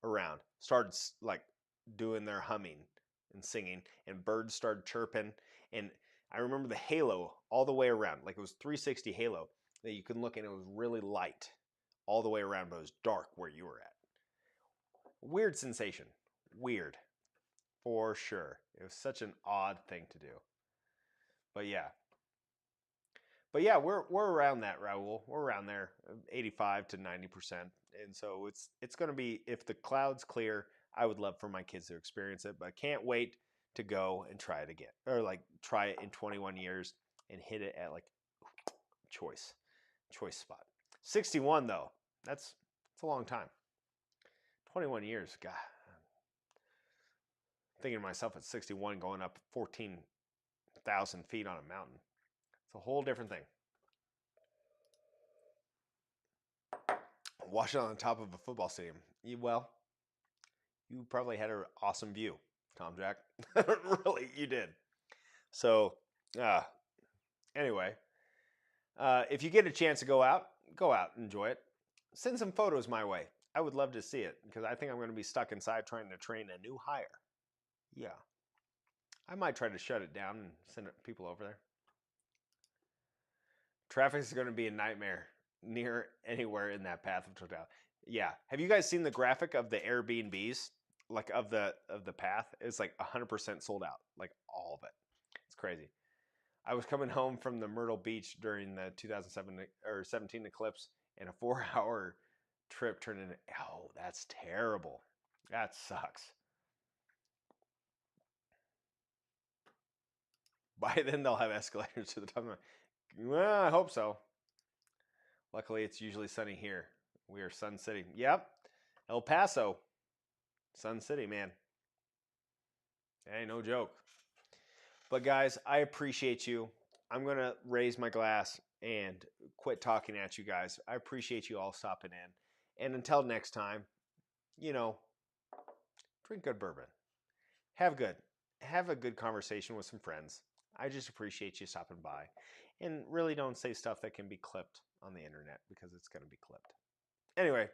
Speaker 1: around started like doing their humming and singing, and birds started chirping. And I remember the halo all the way around, like it was 360 halo that you could look, and it was really light all the way around, but it was dark where you were at. Weird sensation. Weird for sure. It was such an odd thing to do. But yeah, we're around that, Raul. We're around there, 85 to 90%. And so it's going to be, if the clouds clear, I would love for my kids to experience it, but I can't wait to go and try it again, or like try it in 21 years and hit it at like choice spot. 61 though, that's a long time. 21 years, God. I'm thinking to myself at 61 going up 14,000 feet on a mountain. It's a whole different thing. Watch it on top of a football stadium. Well, you probably had an awesome view, Tom Jack. Really, you did. So, uh, anyway, if you get a chance to go out, enjoy it. Send some photos my way. I would love to see it because I think I'm going to be stuck inside trying to train a new hire. Yeah, I might try to shut it down and send people over there. Traffic is going to be a nightmare near anywhere in that path of totality. Yeah. Have you guys seen the graphic of the Airbnbs? Like of the path? It's like 100% sold out. Like all of it. It's crazy. I was coming home from the Myrtle Beach during the 2007 or 17 eclipse, and a 4-hour trip turned into, oh, that's terrible. That sucks. By then they'll have escalators to the top. Well, I hope so. Luckily, it's usually sunny here. We are Sun City. Yep. El Paso. Sun City, man. Hey, no joke. But guys, I appreciate you. I'm going to raise my glass and quit talking at you guys. I appreciate you all stopping in. And until next time, you know, drink good bourbon. Have a good conversation with some friends. I just appreciate you stopping by. And really don't say stuff that can be clipped on the internet because it's going to be clipped. Anyway,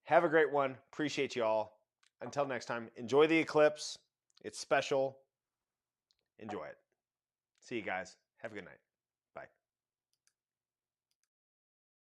Speaker 1: have a great one. Appreciate you all. Until next time, enjoy the eclipse. It's special. Enjoy it. See you guys. Have a good night. Bye.